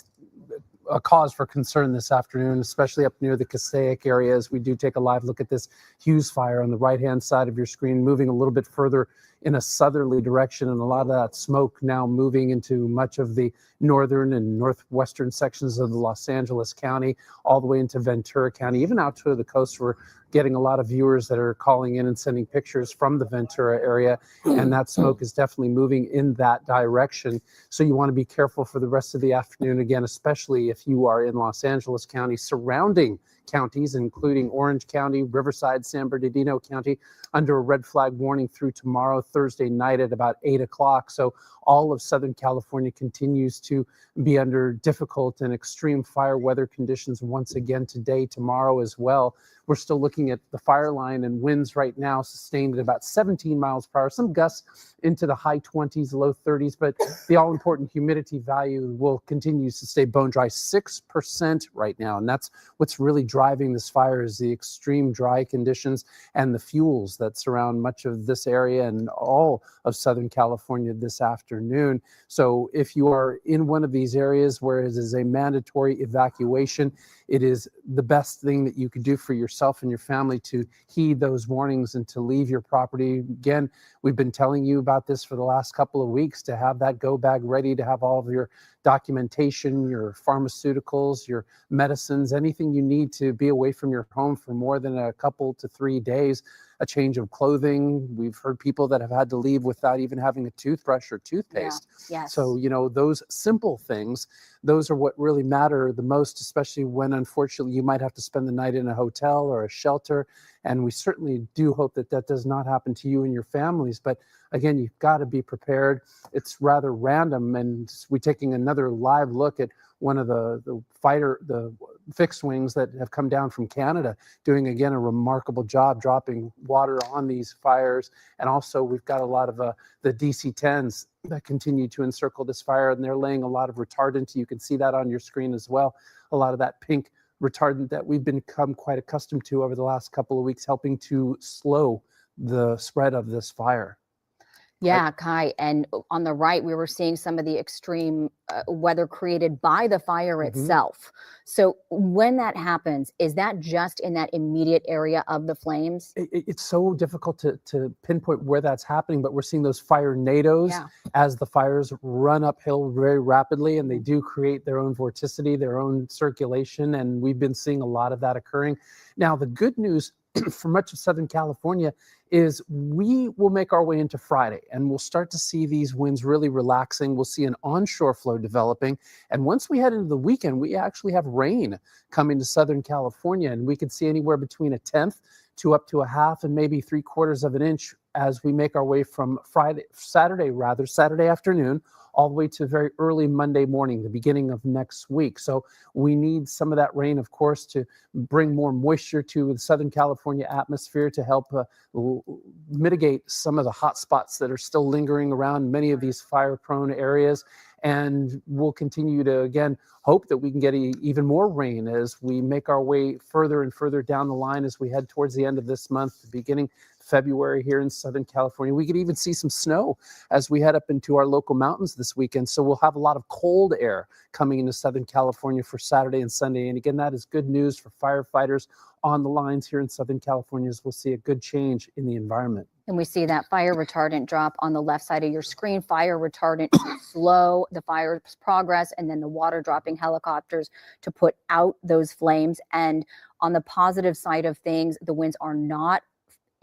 a cause for concern this afternoon, especially up near the Castaic area, as we do take a live look at this Hughes fire on the right-hand side of your screen, moving a little bit further in a southerly direction, and a lot of that smoke now moving into much of the northern and northwestern sections of the Los Angeles County, all the way into Ventura County, even out to the coast. We're getting a lot of viewers that are calling in and sending pictures from the Ventura area, and that smoke is definitely moving in that direction. So you want to be careful for the rest of the afternoon, again, especially if you are in Los Angeles County, surrounding counties, including Orange County, Riverside, San Bernardino County, under a red flag warning through tomorrow, Thursday night at about 8 o'clock. So all of Southern California continues to be under difficult and extreme fire weather conditions once again today, tomorrow as well. We're still looking at the fire line and winds right now sustained at about 17 miles per hour, some gusts into the high 20s, low 30s, but the all-important humidity value will continue to stay bone dry, 6% right now. And that's what's really driving this fire is the extreme dry conditions and the fuels that surround much of this area and all of Southern California this afternoon. So if you are in one of these areas where it is a mandatory evacuation, it is the best thing that you could do for yourself and your family to heed those warnings and to leave your property. Again, we've been telling you about this for the last couple of weeks, to have that go bag ready, to have all of your documentation, your pharmaceuticals, your medicines, anything you need to be away from your home for more than a couple to 3 days. A change of clothing. We've heard people that have had to leave without even having a toothbrush or toothpaste. Yeah. Yes. So, you know, those simple things, those are what really matter the most, especially when unfortunately you might have to spend the night in a hotel or a shelter. And we certainly do hope that that does not happen to you and your families. But again, you've got to be prepared. It's rather random. And we're taking another live look at one of the fixed wings that have come down from Canada, doing again a remarkable job dropping water on these fires. And also we've got a lot of the DC-10s that continue to encircle this fire, and they're laying a lot of retardant. You can see that on your screen as well. A lot of that pink retardant that we've become quite accustomed to over the last couple of weeks, helping to slow the spread of this fire. Yeah, Kai. And on the right, we were seeing some of the extreme weather created by the fire itself. So when that happens, is that just in that immediate area of the flames? It's so difficult to pinpoint where that's happening, but we're seeing those fire nados as the fires run uphill very rapidly, and they do create their own vorticity, their own circulation, and we've been seeing a lot of that occurring. Now, the good news for much of Southern California is we will make our way into Friday, and we'll start to see these winds really relaxing. We'll see an onshore flow developing. And once we head into the weekend, we actually have rain coming to Southern California, and we could see anywhere between 1/10 to up to 1/2 and maybe 3/4 of an inch as we make our way from Saturday afternoon, all the way to very early Monday morning, the beginning of next week. So we need some of that rain, of course, to bring more moisture to the Southern California atmosphere to help mitigate some of the hot spots that are still lingering around many of these fire-prone areas. And we'll continue to, again, hope that we can get even more rain as we make our way further and further down the line as we head towards the end of this month, the beginning February here in Southern California. We could even see some snow as we head up into our local mountains this weekend. So we'll have a lot of cold air coming into Southern California for Saturday and Sunday. And again, that is good news for firefighters on the lines here in Southern California, as we'll see a good change in the environment. And we see that fire retardant drop on the left side of your screen. Fire retardant to slow the fire's progress, and then the water dropping helicopters to put out those flames. And on the positive side of things, the winds are not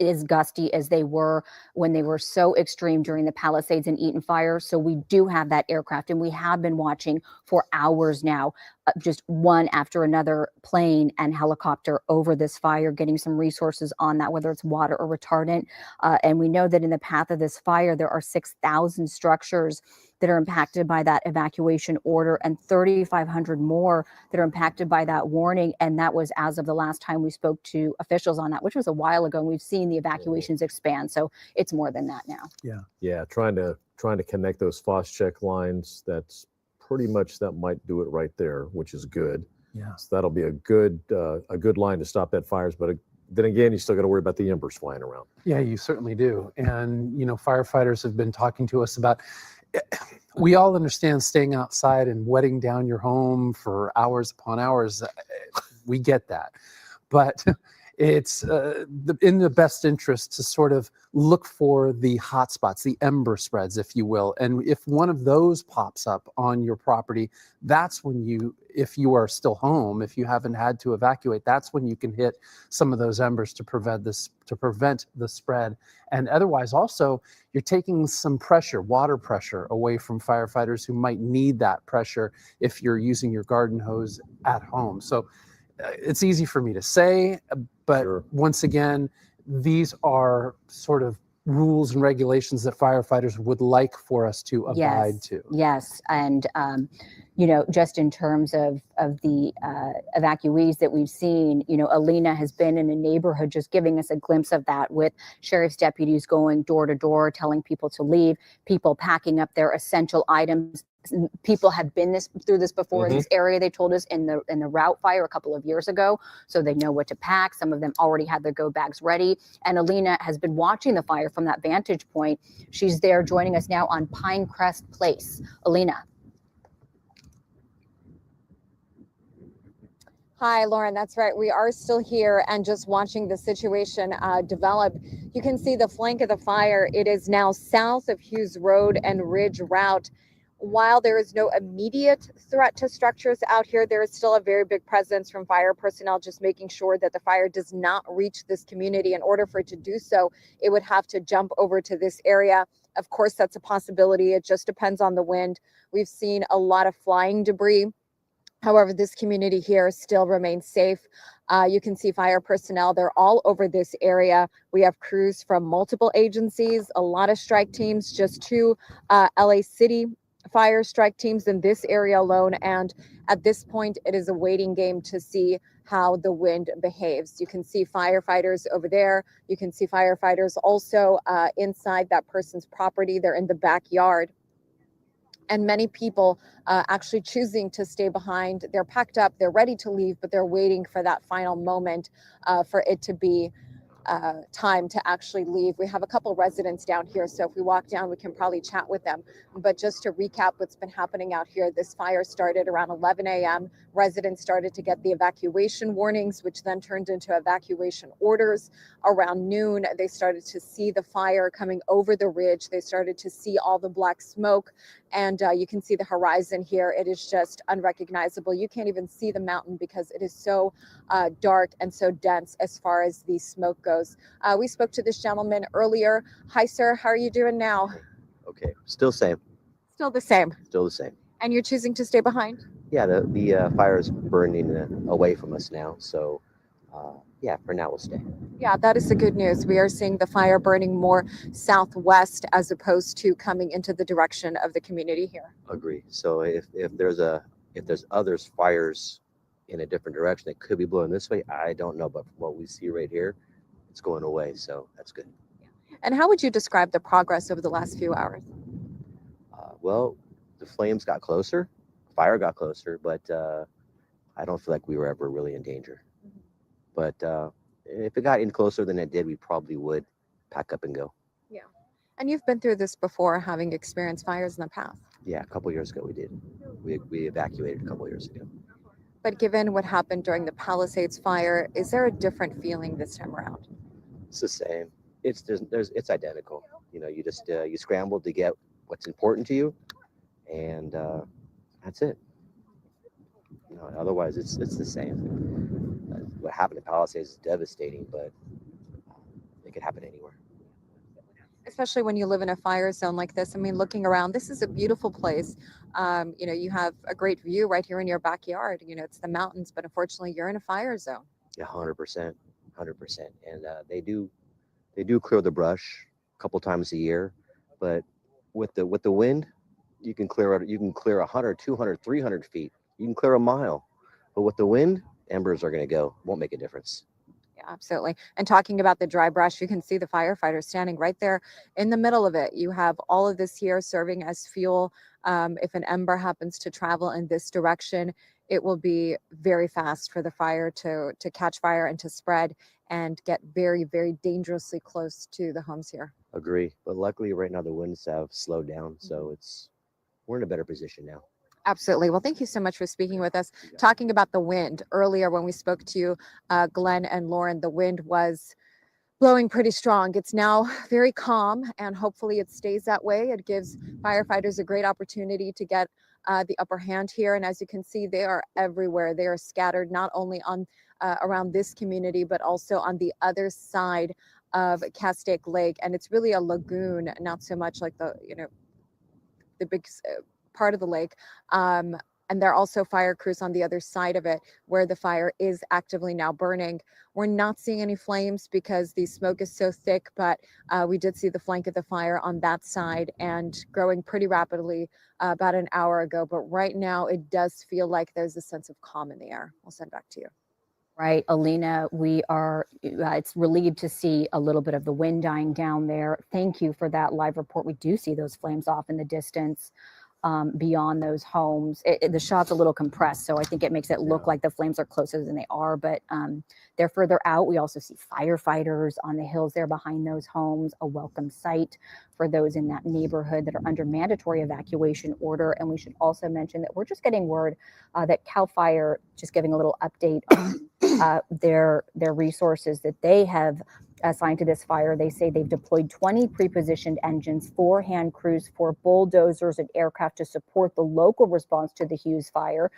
as gusty as they were when they were so extreme during the Palisades and Eaton fire. So we do have that aircraft, and we have been watching for hours now, just one after another plane and helicopter over this fire, getting some resources on that, whether it's water or retardant. And we know that in the path of this fire, there are 6,000 structures that are impacted by that evacuation order, and 3,500 more that are impacted by that warning. And that was as of the last time we spoke to officials on that, which was a while ago. And we've seen the evacuations expand. So it's more than that now. Yeah. Trying to connect those Foscheck lines. That's pretty much, that might do it right there, which is good. Yeah. So that'll be a good line to stop that fires. But then again, you still got to worry about the embers flying around. Yeah, you certainly do. And, you know, firefighters have been talking to us about, we all understand staying outside and wetting down your home for hours upon hours. We get that. But it's in the best interest to sort of look for the hot spots, the ember spreads, if you will. And if one of those pops up on your property, that's when you, if you are still home, if you haven't had to evacuate, that's when you can hit some of those embers to prevent the spread. And otherwise, also, you're taking some pressure, water pressure, away from firefighters who might need that pressure if you're using your garden hose at home. So it's easy for me to say, but once again, these are sort of rules and regulations that firefighters would like for us to abide to. Yes. And, you know, just in terms of the evacuees that we've seen, you know, Alina has been in a neighborhood just giving us a glimpse of that, with sheriff's deputies going door to door, telling people to leave, people packing up their essential items people have been through this before in this area. They told us in the route fire a couple of years ago, so they know what to pack. Some of them already had their go bags ready. And Alina has been watching the fire from that vantage point. She's there joining us now on Pinecrest Place. Alina. Hi, Lauren. That's right. We are still here and just watching the situation develop. You can see the flank of the fire. It is now south of Hughes Road and Ridge Route. While there is no immediate threat to structures out here, there is still a very big presence from fire personnel just making sure that the fire does not reach this community. In order for it to do so, it would have to jump over to this area. Of course, that's a possibility. It just depends on the wind. We've seen a lot of flying debris. However, this community here still remains safe. You can see fire personnel. They're all over this area. We have crews from multiple agencies, a lot of strike teams, just 2 LA City fire strike teams in this area alone. And at this point, it is a waiting game to see how the wind behaves. You can see firefighters over there. You can see firefighters also inside that person's property. They're in the backyard. And many people actually choosing to stay behind. They're packed up, they're ready to leave, but they're waiting for that final moment for it to be time to actually leave. We have a couple residents down here, so if we walk down, we can probably chat with them. But just to recap what's been happening out here, this fire started around 11 a.m. Residents started to get the evacuation warnings, which then turned into evacuation orders. Around noon, they started to see the fire coming over the ridge. They started to see all the black smoke, and you can see the horizon here. It is just unrecognizable. You can't even see the mountain because it is so dark and so dense as far as the smoke goes. We spoke to this gentleman earlier. Hi, sir. How are you doing now? Okay, still same. Still the same. Still the same. And you're choosing to stay behind? Yeah, the fire is burning away from us now, so yeah, for now we'll stay. Yeah, that is the good news. We are seeing the fire burning more southwest as opposed to coming into the direction of the community here. Agree. So if there's others fires in a different direction that could be blowing this way, I don't know, but from what we see right here, it's going away, so that's good. And how would you describe the progress over the last few hours? Well, the flames got closer, fire got closer, but I don't feel like we were ever really in danger. But if it got any closer than it did, we probably would pack up and go. Yeah. And you've been through this before, having experienced fires in the past. Yeah, a couple years ago we did. We evacuated a couple years ago. But given what happened during the Palisades fire, is there a different feeling this time around? It's the same. It's identical. You know, you just you scramble to get what's important to you, and that's it. You know, otherwise it's the same. What happened in Palisades is devastating, but it could happen anywhere. Especially when you live in a fire zone like this. I mean, looking around, this is a beautiful place. You know, you have a great view right here in your backyard. You know, it's the mountains, but unfortunately, you're in a fire zone. Yeah, 100%, 100%. And they do clear the brush a couple times a year, but with the wind, you can clear 100, 200, 300 feet. You can clear a mile, but with the wind, embers are going to go. Won't make a difference. Yeah, absolutely. And talking about the dry brush, you can see the firefighters standing right there in the middle of it. You have all of this here serving as fuel. If an ember happens to travel in this direction, it will be very fast for the fire to catch fire and to spread and get very, very dangerously close to the homes here. Agree. But luckily right now the winds have slowed down. So we're in a better position now. Absolutely. Well, thank you so much for speaking with us. Talking about the wind earlier when we spoke to you, Glenn and Lauren, the wind was blowing pretty strong. It's now very calm and hopefully it stays that way. It gives firefighters a great opportunity to get the upper hand here. And as you can see, they are everywhere. They are scattered not only on around this community, but also on the other side of Castaic Lake. And it's really a lagoon, not so much like the big part of the lake. And there are also fire crews on the other side of it where the fire is actively now burning. We're not seeing any flames because the smoke is so thick, but we did see the flank of the fire on that side and growing pretty rapidly about an hour ago. But right now it does feel like there's a sense of calm in the air. I'll send back to you. Right, Alina, we are, it's relieved to see a little bit of the wind dying down there. Thank you for that live report. We do see those flames off in the distance. beyond those homes. The shot's a little compressed, so I think it makes it look like the flames are closer than they are, but they're further out. We also see firefighters on the hills there behind those homes, a welcome sight for those in that neighborhood that are under mandatory evacuation order. And we should also mention that we're just getting word that CAL FIRE, just giving a little update on their resources that they have assigned to this fire. They say they've deployed 20 pre-positioned engines, 4 hand crews, 4 bulldozers and aircraft to support the local response to the Hughes fire.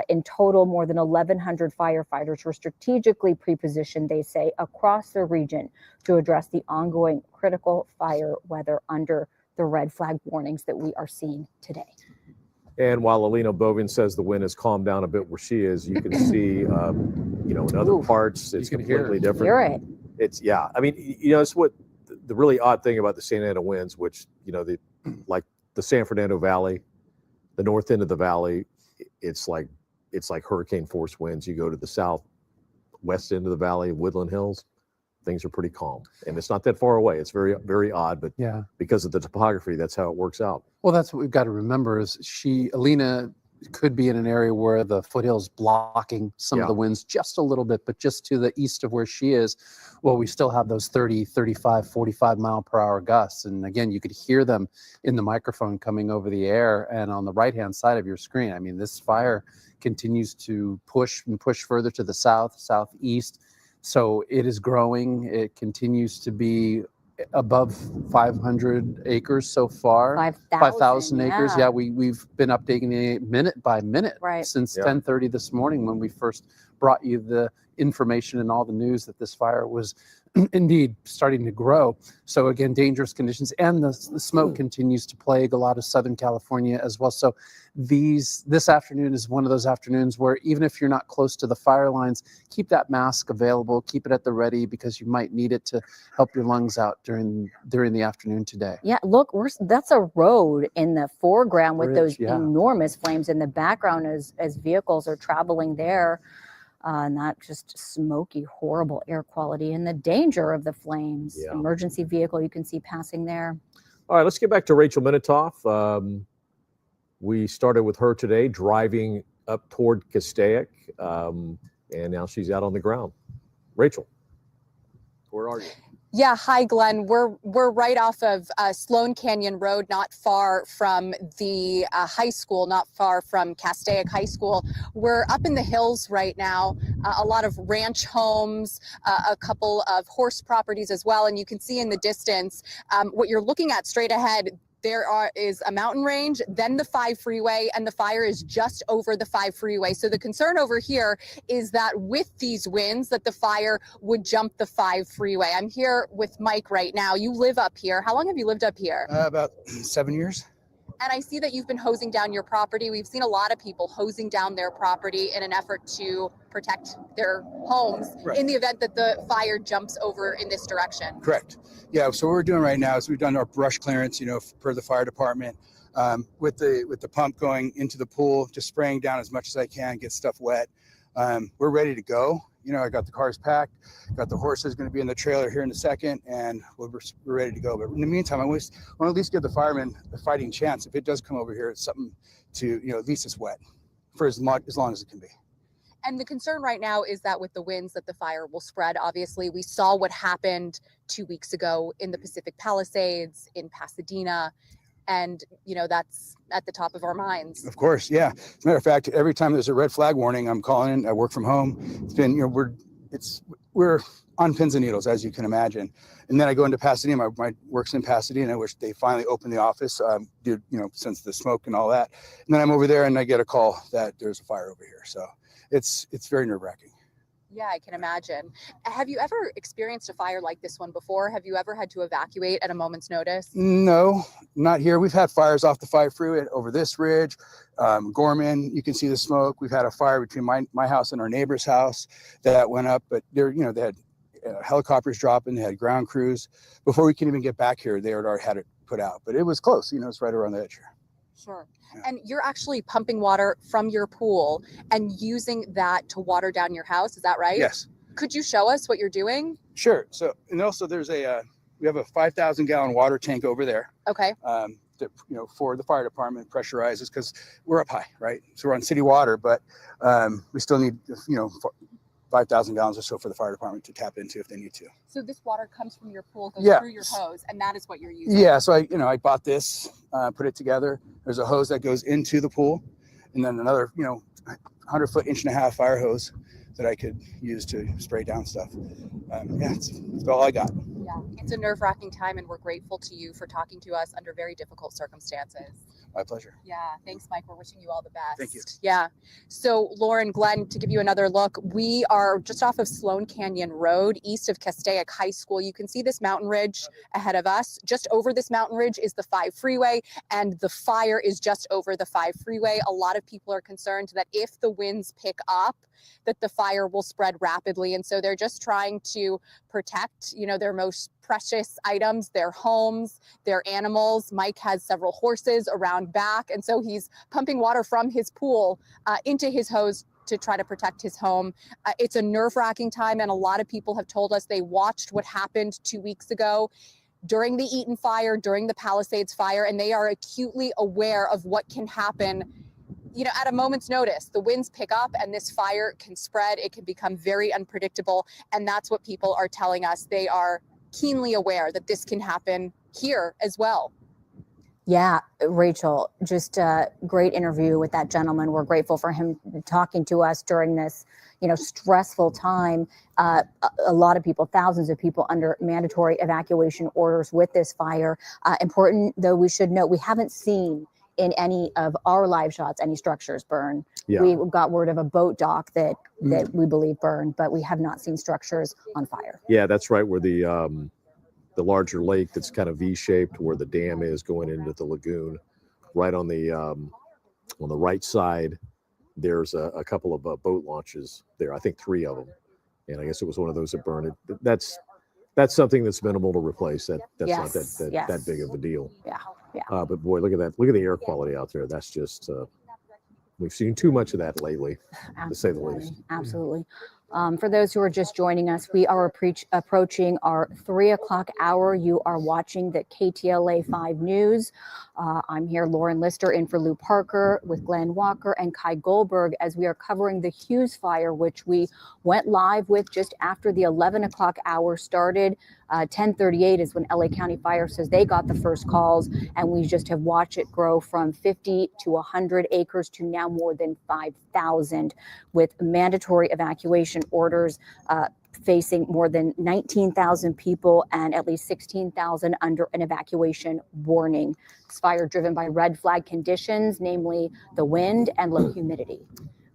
In total, more than 1,100 firefighters were strategically pre-positioned, they say, across the region to address the ongoing critical fire weather under the red flag warnings that we are seeing today. And while Alina Bovin says the wind has calmed down a bit where she is, you can see, in other parts, it's completely different. Hear it. It's, I mean, it's what the really odd thing about the Santa Ana winds, which, like the San Fernando Valley, the north end of the valley, it's like hurricane force winds. You go to the southwest end of the valley, Woodland Hills, things are pretty calm. And it's not that far away. It's very, very odd, but because of the topography, that's how it works out. Well, that's what we've got to remember is Alina could be in an area where the foothills blocking some of the winds just a little bit, but just to the east of where she is, well, we still have those 30, 35, 45 mile per hour gusts. And again, you could hear them in the microphone coming over the air and on the right-hand side of your screen. I mean, this fire continues to push further to the south, southeast. So it is growing. It continues to be above 500 acres so far. 5,000 acres. Yeah, we've been updating it minute by minute since 10:30 this morning when we first brought you the information and all the news that this fire was indeed starting to grow. So again, dangerous conditions, and the smoke continues to plague a lot of Southern California as well. So this afternoon is one of those afternoons where even if you're not close to the fire lines, keep that mask available, keep it at the ready because you might need it to help your lungs out during the afternoon today. Yeah, look, that's a road in the foreground with those enormous flames in the background as vehicles are traveling there. Not just smoky, horrible air quality and the danger of the flames. Emergency vehicle you can see passing there. All right, let's get back to Rachel Minitoff. We started with her today, driving up toward Castaic, and now she's out on the ground. Rachel, where are you? Yeah, hi, Glenn. We're right off of Sloan Canyon Road, not far from the high school, not far from Castaic High School. We're up in the hills right now, a lot of ranch homes, a couple of horse properties as well. And you can see in the distance, what you're looking at straight ahead, is a mountain range, then the 5 freeway, and the fire is just over the 5 freeway. So the concern over here is that with these winds that the fire would jump the 5 freeway. I'm here with Mike right now. You live up here. How long have you lived up here? About 7 years. And I see that you've been hosing down your property. We've seen a lot of people hosing down their property in an effort to protect their homes in the event that the fire jumps over in this direction. Correct. Yeah, so what we're doing right now is we've done our brush clearance, per the fire department, with the pump going into the pool, just spraying down as much as I can, get stuff wet. We're ready to go. I got the cars packed, got the horses going to be in the trailer here in a second, and we're ready to go. But in the meantime, I want to at least give the firemen a fighting chance. If it does come over here, it's something to, at least it's wet for as long as it can be. And the concern right now is that with the winds that the fire will spread. Obviously, we saw what happened 2 weeks ago in the Pacific Palisades, in Pasadena, and that's at the top of our minds. Of course, yeah. As a matter of fact, every time there's a red flag warning, I'm calling in. I work from home. It's been, we're on pins and needles, as you can imagine. And then I go into Pasadena. My work's in Pasadena, which they finally opened the office, since the smoke and all that. And then I'm over there, and I get a call that there's a fire over here. So it's very nerve-wracking. Yeah, I can imagine. Have you ever experienced a fire like this one before? Have you ever had to evacuate at a moment's notice? No, not here. We've had fires off the 5 freeway over this ridge. Gorman, you can see the smoke. We've had a fire between my house and our neighbor's house that went up, but they had helicopters dropping, they had ground crews. Before we can even get back here, they had already had it put out, but it was close. It's right around the edge here. Sure. And you're actually pumping water from your pool and using that to water down your house. Is that right? Yes. Could you show us what you're doing? Sure. So, and also there's we have a 5,000 gallon water tank over there. Okay. for the fire department pressurizes, because we're up high, right? So we're on city water, but we still need 5,000 gallons or so for the fire department to tap into if they need to. So this water comes from your pool, goes Yeah. through your hose, and that is what you're using. Yeah, so I bought this, put it together. There's a hose that goes into the pool, and then another 100-foot, 1.5-inch fire hose that I could use to spray down stuff. It's all I got. Yeah, it's a nerve-wracking time, and we're grateful to you for talking to us under very difficult circumstances. My pleasure. Yeah, thanks, Mike. We're wishing you all the best. Thank you. Yeah. So, Lauren, Glenn, to give you another look, we are just off of Sloan Canyon Road, east of Castaic High School. You can see this mountain ridge ahead of us. Just over this mountain ridge is the 5 freeway, and the fire is just over the 5 freeway. A lot of people are concerned that if the winds pick up, that the fire will spread rapidly. And so they're just trying to protect, their most precious items, their homes, their animals. Mike has several horses around back. And so he's pumping water from his pool into his hose to try to protect his home. It's a nerve-wracking time. And a lot of people have told us they watched what happened 2 weeks ago during the Eaton fire, during the Palisades fire, and they are acutely aware of what can happen at a moment's notice. The winds pick up and this fire can spread. It can become very unpredictable. And that's what people are telling us. They are keenly aware that this can happen here as well. Yeah, Rachel, just a great interview with that gentleman. We're grateful for him talking to us during this, stressful time. A lot of people, thousands of people under mandatory evacuation orders with this fire. Important, though, we should note, we haven't seen in any of our live shots any structures burn. Yeah. We got word of a boat dock that we believe burned, but we have not seen structures on fire. Yeah, that's right, where the larger lake that's kind of V-shaped, where the dam is going into the lagoon, right on the right side, there's a couple of boat launches there. I think 3 of them, and I guess it was one of those that burned. That's something that's minimal to replace. That's not that big of a deal. Yeah. Yeah. But boy, look at that! Look at the air quality out there. That's just we've seen too much of that lately, to say the least. Absolutely. For those who are just joining us, we are approaching our 3 o'clock hour. You are watching the KTLA 5 News. I'm here, Lauren Lister, in for Lou Parker with Glenn Walker and Kai Goldberg, as we are covering the Hughes fire, which we went live with just after the 11 o'clock hour started. 10:38 is when LA County Fire says they got the first calls, and we just have watched it grow from 50 to 100 acres to now more than 5,000, with mandatory evacuation orders facing more than 19,000 people and at least 16,000 under an evacuation warning. This fire driven by red flag conditions, namely the wind and low humidity.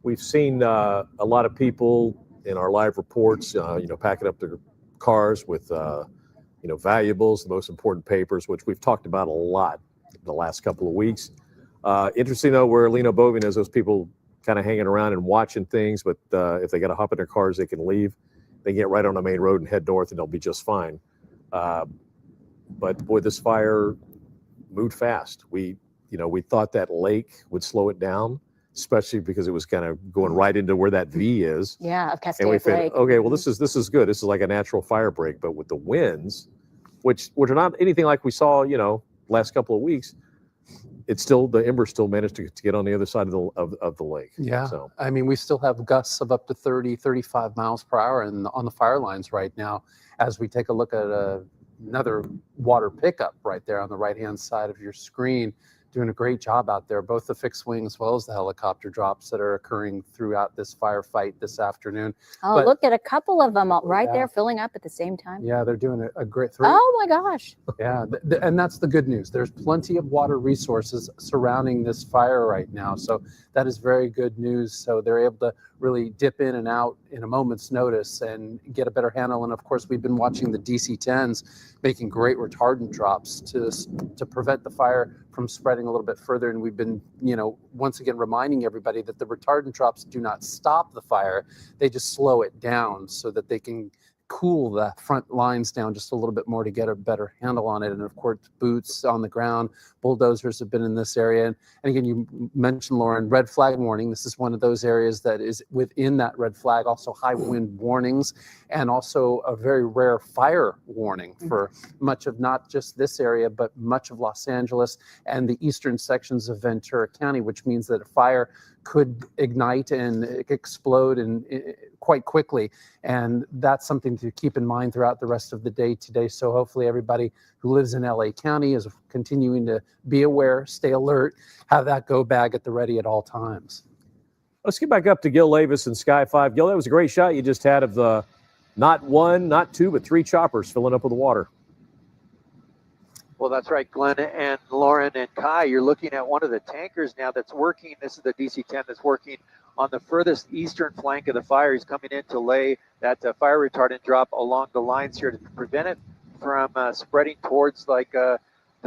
We've seen a lot of people in our live reports, packing up their cars with, valuables, the most important papers, which we've talked about a lot the last couple of weeks. Interesting, though, where Alina Bovin is, those people kind of hanging around and watching things, but if they got to hop in their cars, they can leave. They can get right on the main road and head north, and they'll be just fine. But boy, this fire moved fast. We thought that lake would slow it down, especially because it was kind of going right into where that V is. Yeah, of Castaic and we Lake. said, okay, well, this is good. This is like a natural fire break. But with the winds, which are not anything like we saw, last couple of weeks, the embers still managed to get on the other side of the lake. Yeah. So I mean, we still have gusts of up to 30, 35 miles per hour on the fire lines right now, as we take a look at another water pickup right there on the right-hand side of your screen. Doing a great job out there, both the fixed wing as well as the helicopter drops that are occurring throughout this firefight this afternoon. Oh, But- look at a couple of them right Yeah. there filling up at the same time. Yeah, they're doing a great. Oh my gosh. Yeah, and that's the good news. There's plenty of water resources surrounding this fire right now. So that is very good news. So they're able to really dip in and out in a moment's notice and get a better handle. And of course, we've been watching the DC-10s making great retardant drops to prevent the fire from spreading a little bit further. And we've been, once again, reminding everybody that the retardant drops do not stop the fire. They just slow it down so that they can cool the front lines down just a little bit more to get a better handle on it. And of course, boots on the ground, bulldozers have been in this area. And again, you mentioned, Lauren, red flag warning. This is one of those areas that is within that red flag, also high wind warnings, and also a very rare fire warning for much of not just this area, but much of Los Angeles and the eastern sections of Ventura County, which means that a fire could ignite and explode and quite quickly. And that's something to keep in mind throughout the rest of the day today. So hopefully everybody who lives in LA County is continuing to be aware, stay alert, have that go bag at the ready at all times. Let's get back up to Gil Levis and Sky 5. Gil, that was a great shot you just had of the not one, not two, but three choppers filling up with water. Well, that's right, Glenn and Lauren and Kai. You're looking at one of the tankers now that's working. This is the DC-10 that's working on the furthest eastern flank of the fire. He's coming in to lay that fire retardant drop along the lines here to prevent it from spreading towards like the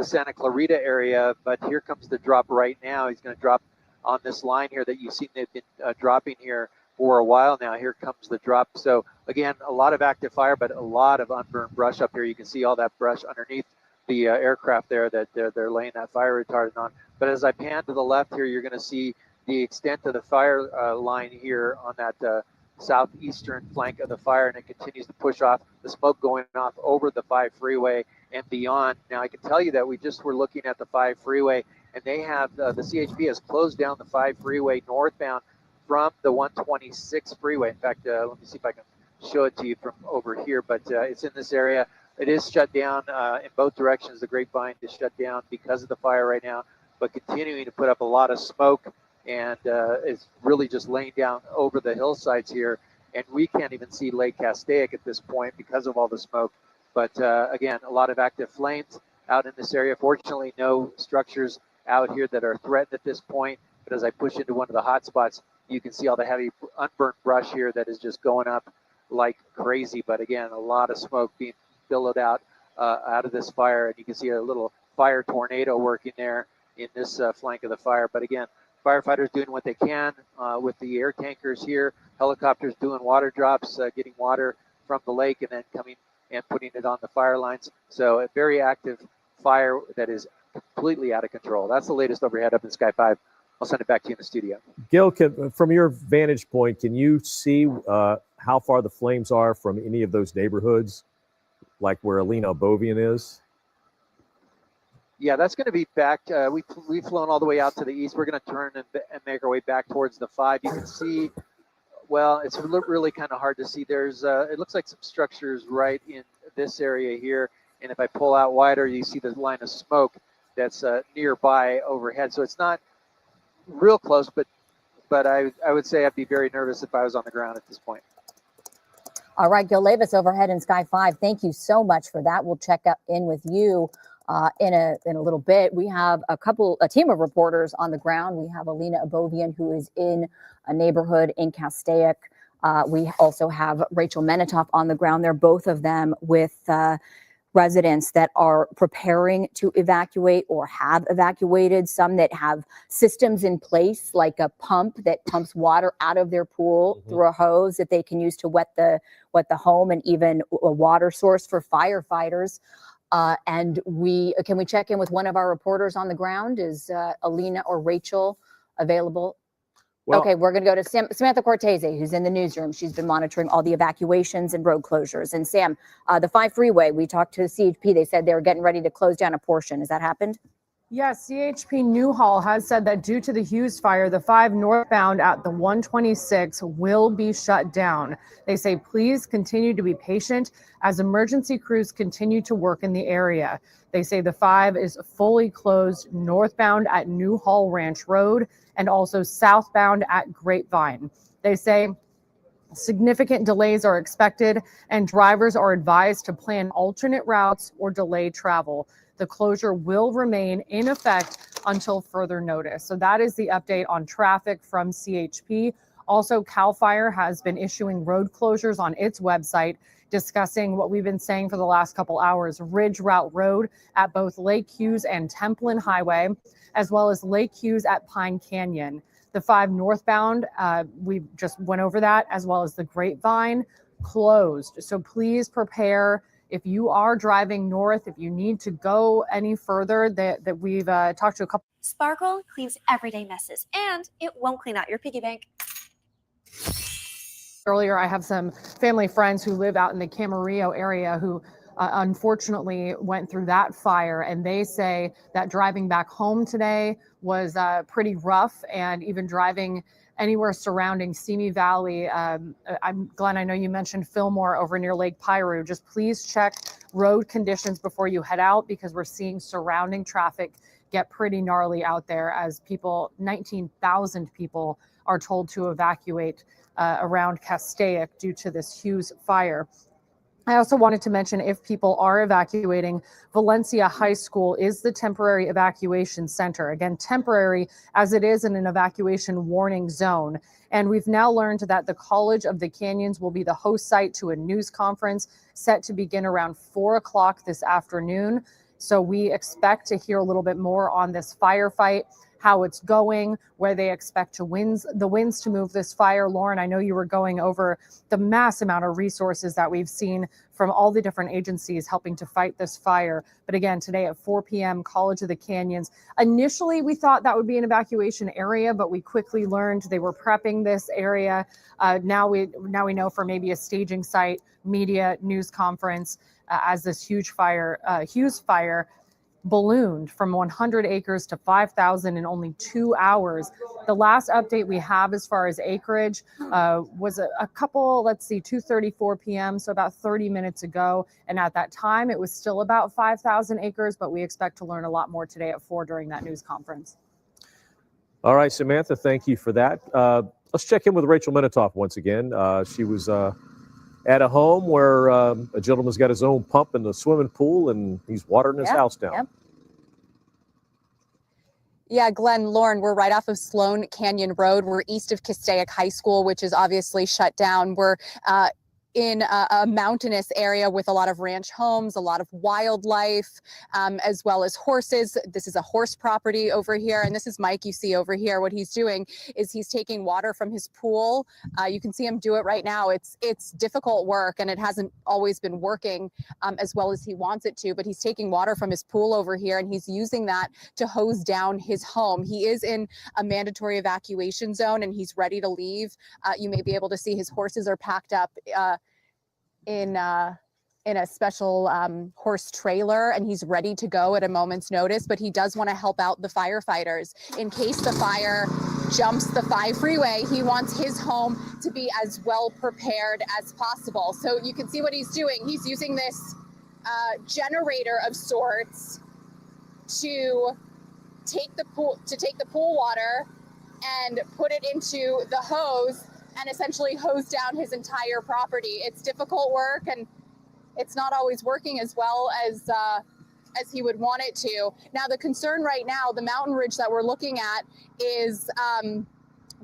Santa Clarita area. But here comes the drop right now. He's going to drop on this line here that you've seen they've been dropping here for a while now. Here comes the drop. So again, a lot of active fire, but a lot of unburned brush up here. You can see all that brush underneath the aircraft there that they're laying that fire retardant on. But as I pan to the left here, you're going to see the extent of the fire line here on that southeastern flank of the fire, and it continues to push off, the smoke going off over the 5 freeway and beyond. Now, I can tell you that we just were looking at the 5 freeway, and they have, the CHP has closed down the 5 freeway northbound from the 126 freeway. In fact, let me see if I can show it to you from over here, but it's in this area. It is shut down in both directions. The Grapevine is shut down because of the fire right now, but continuing to put up a lot of smoke, and it's really just laying down over the hillsides here. And we can't even see Lake Castaic at this point because of all the smoke. But again, a lot of active flames out in this area. Fortunately, no structures out here that are threatened at this point. But as I push into one of the hot spots, you can see all the heavy unburnt brush here that is just going up like crazy. But again, a lot of smoke being billowed out of this fire, and you can see a little fire tornado working there in this flank of the fire. But again, firefighters doing what they can with the air tankers here, helicopters doing water drops, getting water from the lake and then coming and putting it on the fire lines. So a very active fire that is completely out of control. That's the latest overhead up in Sky 5. I'll send it back to you in the studio. Gil, from your vantage point, can you see how far the flames are from any of those neighborhoods, like where Alina Bovian is? Yeah, that's going to be back. We've flown all the way out to the east. We're going to turn and make our way back towards the 5. You can see, well, it's really kind of hard to see. There's, it looks like some structures right in this area here. And if I pull out wider, you see the line of smoke that's nearby overhead. So it's not real close, but I would say I'd be very nervous if I was on the ground at this point. All right, Gil Levis overhead in Sky 5. Thank you so much for that. We'll check in with you in a little bit. We have a team of reporters on the ground. We have Alina Abovian, who is in a neighborhood in Castaic. We also have Rachel Menitoff on the ground there, both of them with residents that are preparing to evacuate or have evacuated, some that have systems in place, like a pump that pumps water out of their pool through a hose that they can use to wet the home, and even a water source for firefighters. And can we check in with one of our reporters on the ground? Is Alina or Rachel available? Well, okay, we're going to go to Samantha Cortese, who's in the newsroom. She's been monitoring all the evacuations and road closures. And Sam, the 5 freeway, we talked to the CHP. They said they were getting ready to close down a portion. Has that happened? Yes, CHP Newhall has said that due to the Hughes fire, the 5 northbound at the 126 will be shut down. They say, please continue to be patient as emergency crews continue to work in the area. They say the 5 is fully closed northbound at Newhall Ranch Road and also southbound at Grapevine. They say significant delays are expected and drivers are advised to plan alternate routes or delay travel. The closure will remain in effect until further notice. So that is the update on traffic from CHP. Also, CAL FIRE has been issuing road closures on its website, discussing what we've been saying for the last couple hours: Ridge Route Road at both Lake Hughes and Templin Highway, as well as Lake Hughes at Pine Canyon. The 5 northbound, we just went over that, as well as the Grapevine, closed. So please prepare. If you are driving north, if you need to go any further, that we've talked to a couple. Sparkle cleans everyday messes, and it won't clean out your piggy bank. Earlier, I have some family friends who live out in the Camarillo area who unfortunately went through that fire, and they say that driving back home today was pretty rough, and even driving anywhere surrounding Simi Valley. Glenn, I know you mentioned Fillmore over near Lake Piru. Just please check road conditions before you head out, because we're seeing surrounding traffic get pretty gnarly out there as 19,000 people are told to evacuate around Castaic due to this Hughes fire. I also wanted to mention, if people are evacuating, Valencia High School is the temporary evacuation center. Again, temporary, as it is in an evacuation warning zone. And we've now learned that the College of the Canyons will be the host site to a news conference set to begin around 4 o'clock this afternoon. So we expect to hear a little bit more on this firefight, how it's going, where they expect the winds to move this fire. Lauren, I know you were going over the mass amount of resources that we've seen from all the different agencies helping to fight this fire. But again, today at 4 p.m., College of the Canyons. Initially, we thought that would be an evacuation area, but we quickly learned they were prepping this area. Now we know for maybe a staging site, media, news conference, as this Hughes fire ballooned from 100 acres to 5,000 in only 2 hours. The last update we have as far as acreage was a couple, 2:34 p.m., so about 30 minutes ago. And at that time, it was still about 5,000 acres, but we expect to learn a lot more today at 4 during that news conference. All right, Samantha, thank you for that. Let's check in with Rachel Minitoff once again. She was at a home where a gentleman's got his own pump in the swimming pool, and he's watering his house down. Yep. Yeah, Glenn, Lauren, we're right off of Sloan Canyon Road. We're east of Castaic High School, which is obviously shut down. We're in a mountainous area with a lot of ranch homes, a lot of wildlife, as well as horses. This is a horse property over here. And this is Mike, you see over here. What he's doing is he's taking water from his pool. You can see him do it right now. It's difficult work, and it hasn't always been working as well as he wants it to, but he's taking water from his pool over here, and he's using that to hose down his home. He is in a mandatory evacuation zone, and he's ready to leave. You may be able to see his horses are packed up in a special horse trailer, and he's ready to go at a moment's notice, but he does want to help out the firefighters. In case the fire jumps the 5 freeway, he wants his home to be as well prepared as possible. So you can see what he's doing. He's using this generator of sorts to take the pool water and put it into the hose and essentially hose down his entire property. It's difficult work, and it's not always working as well as he would want it to. Now, the concern right now, the mountain ridge that we're looking at is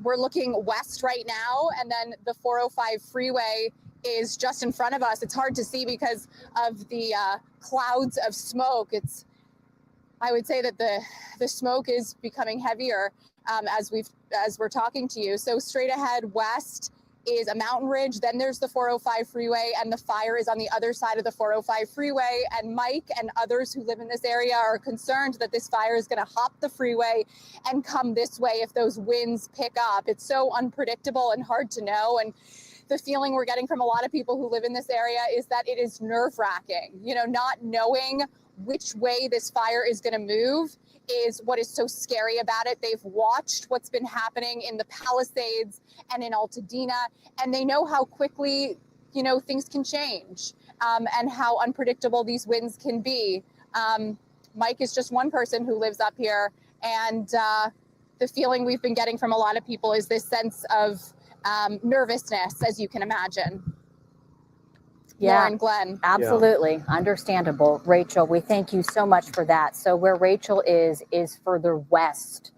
we're looking west right now, and then the 405 freeway is just in front of us. It's hard to see because of the clouds of smoke. I would say that the smoke is becoming heavier as we're talking to you. So straight ahead west is a mountain ridge, then there's the 405 freeway, and the fire is on the other side of the 405 freeway. And Mike and others who live in this area are concerned that this fire is going to hop the freeway and come this way if those winds pick up. It's so unpredictable and hard to know. And the feeling we're getting from a lot of people who live in this area is that it is nerve-wracking. Not knowing which way this fire is going to move is what is so scary about it. They've watched what's been happening in the Palisades and in Altadena, and they know how quickly, things can change and how unpredictable these winds can be. Mike is just one person who lives up here, and the feeling we've been getting from a lot of people is this sense of nervousness, as you can imagine. Yeah, Lauren, Glenn. Absolutely. Yeah. Understandable. Rachel, we thank you so much for that. So where Rachel is further west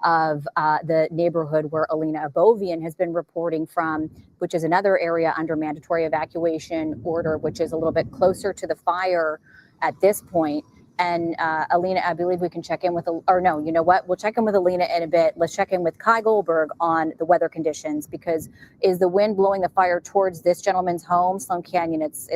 of the neighborhood where Alina Abovian has been reporting from, which is another area under mandatory evacuation order, which is a little bit closer to the fire at this point. And Alina, I believe we can check in with, or no, you know what? We'll check in with Alina in a bit. Let's check in with Kai Goldberg on the weather conditions, because is the wind blowing the fire towards this gentleman's home, Sloan Canyon? It's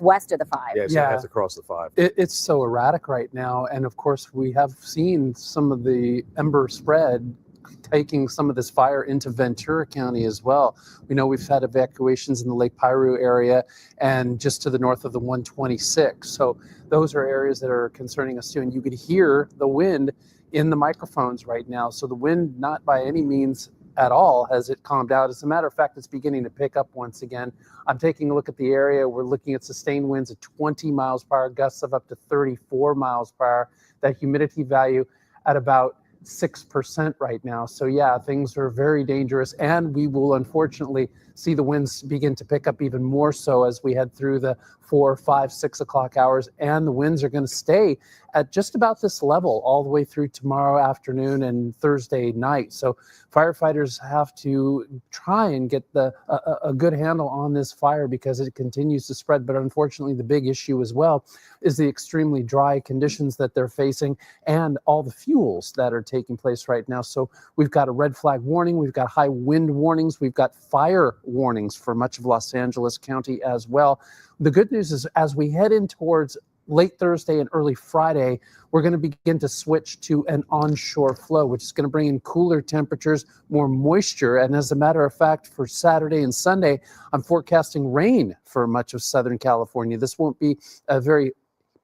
west of the 5. Yeah, so it has to cross the 5. It's so erratic right now, and of course we have seen some of the ember spread taking some of this fire into Ventura County as well. We know we've had evacuations in the Lake Piru area and just to the north of the 126. So those are areas that are concerning us too. And you could hear the wind in the microphones right now. So the wind, not by any means at all has it calmed out. As a matter of fact, it's beginning to pick up once again. I'm taking a look at the area. We're looking at sustained winds at 20 miles per hour, gusts of up to 34 miles per hour. That humidity value at about 6% right now. So yeah, things are very dangerous, and we will unfortunately see the winds begin to pick up even more so as we head through the 4, 5, 6 o'clock hours, and the winds are going to stay at just about this level all the way through tomorrow afternoon and Thursday night. So firefighters have to try and get a good handle on this fire because it continues to spread. But unfortunately, the big issue as well is the extremely dry conditions that they're facing and all the fuels that are taking place right now. So we've got a red flag warning, we've got high wind warnings, we've got fire warnings for much of Los Angeles County as well. The good news is as we head in towards late Thursday and early Friday, we're going to begin to switch to an onshore flow, which is going to bring in cooler temperatures, more moisture. And as a matter of fact, for Saturday and Sunday, I'm forecasting rain for much of Southern California. This won't be a very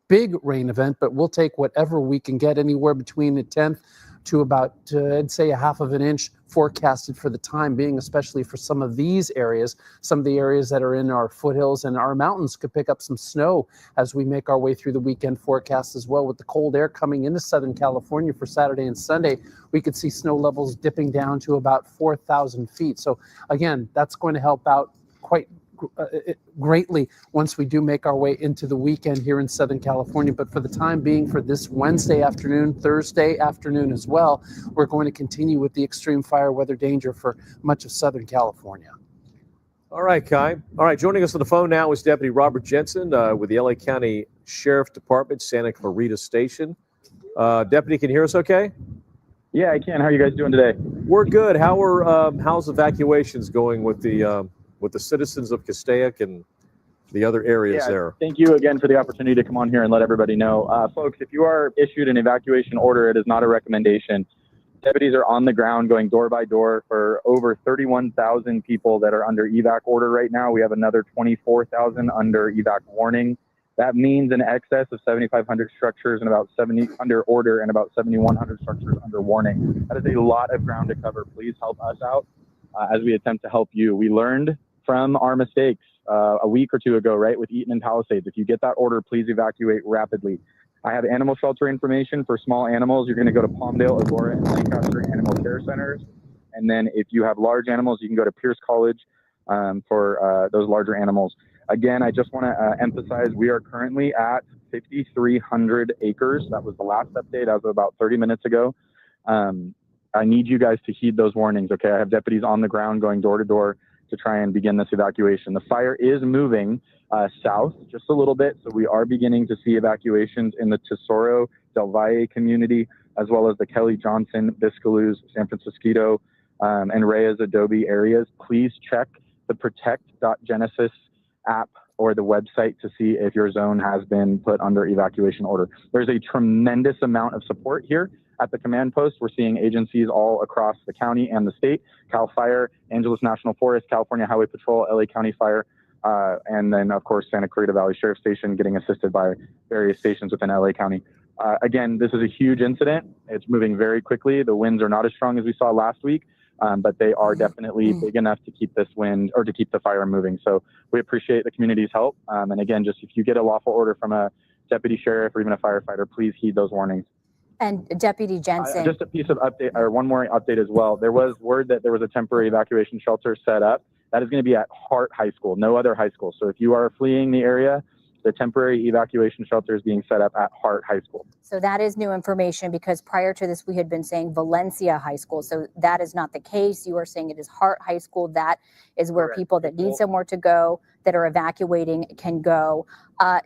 big rain event, but we'll take whatever we can get, anywhere between a 10th to about, I'd say, a half of an inch forecasted for the time being, especially for some of these areas. Some of the areas that are in our foothills and our mountains could pick up some snow as we make our way through the weekend forecast as well. With the cold air coming into Southern California for Saturday and Sunday, we could see snow levels dipping down to about 4,000 feet. So again, that's going to help out quite greatly once we do make our way into the weekend here in Southern California. But for the time being, for this Wednesday afternoon, Thursday afternoon as well, we're going to continue with the extreme fire weather danger for much of Southern California. All right, Kai. All right, joining us on the phone now is Deputy Robert Jensen with the LA County Sheriff Department, Santa Clarita Station. Deputy, can you hear us okay? Yeah, I can. How are you guys doing today? We're good. How's evacuations going with the citizens of Castaic and the other areas there? Thank you again for the opportunity to come on here and let everybody know. Folks, if you are issued an evacuation order, it is not a recommendation. Deputies are on the ground going door by door for over 31,000 people that are under evac order right now. We have another 24,000 under evac warning. That means in excess of 7,500 structures and about 70 under order and about 7,100 structures under warning. That is a lot of ground to cover. Please help us out as we attempt to help you. We learned from our mistakes a week or two ago, right, with Eaton and Palisades. If you get that order, please evacuate rapidly. I have animal shelter information for small animals. You're going to go to Palmdale, Aurora, and Lancaster Animal Care Centers. And then if you have large animals, you can go to Pierce College for those larger animals. Again, I just want to emphasize we are currently at 5,300 acres. That was the last update as of about 30 minutes ago. I need you guys to heed those warnings, okay? I have deputies on the ground going door to door to try and begin this evacuation. The fire is moving south just a little bit, so we are beginning to see evacuations in the Tesoro, Del Valle community, as well as the Kelly Johnson, Biscaluz, San Francisco, and Reyes Adobe areas. Please check the protect.genesis app or the website to see if your zone has been put under evacuation order. There's a tremendous amount of support here at the command post. We're seeing agencies all across the county and the state, CAL FIRE, Angeles National Forest, California Highway Patrol, LA County Fire, and then, of course, Santa Clarita Valley Sheriff Station getting assisted by various stations within LA County. Again, this is a huge incident. It's moving very quickly. The winds are not as strong as we saw last week, but they are definitely big enough to keep this wind or to keep the fire moving. So we appreciate the community's help. And again, just if you get a lawful order from a deputy sheriff or even a firefighter, please heed those warnings. And Deputy Jensen. Just a piece of update, or one more update as well. There was word that there was a temporary evacuation shelter set up. That is going to be at Hart High School, no other high school. So if you are fleeing the area, The temporary evacuation shelter is being set up at Hart High School. So that is new information, because prior to this, we had been saying Valencia High School. So that is not the case. You are saying it is Hart High School. That is where Correct. people that need somewhere to go, that are evacuating, can go.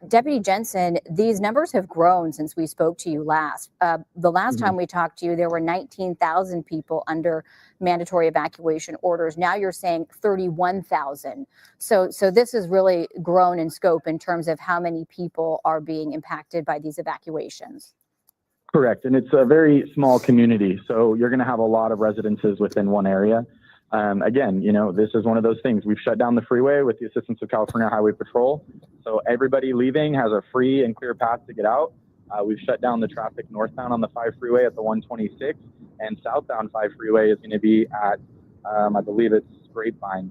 Deputy Jensen, these numbers have grown since we spoke to you last. The last time we talked to you, there were 19,000 people under mandatory evacuation orders. Now you're saying 31,000. So this has really grown in scope in terms of how many people are being impacted by these evacuations. Correct. And it's a very small community. So you're going to have a lot of residences within one area. Again, you know, this is one of those things. We've shut down the freeway with the assistance of California Highway Patrol. So everybody leaving has a free and clear path to get out. We've shut down the traffic northbound on the 5 freeway at the 126, and southbound 5 freeway is going to be at, I believe it's Grapevine.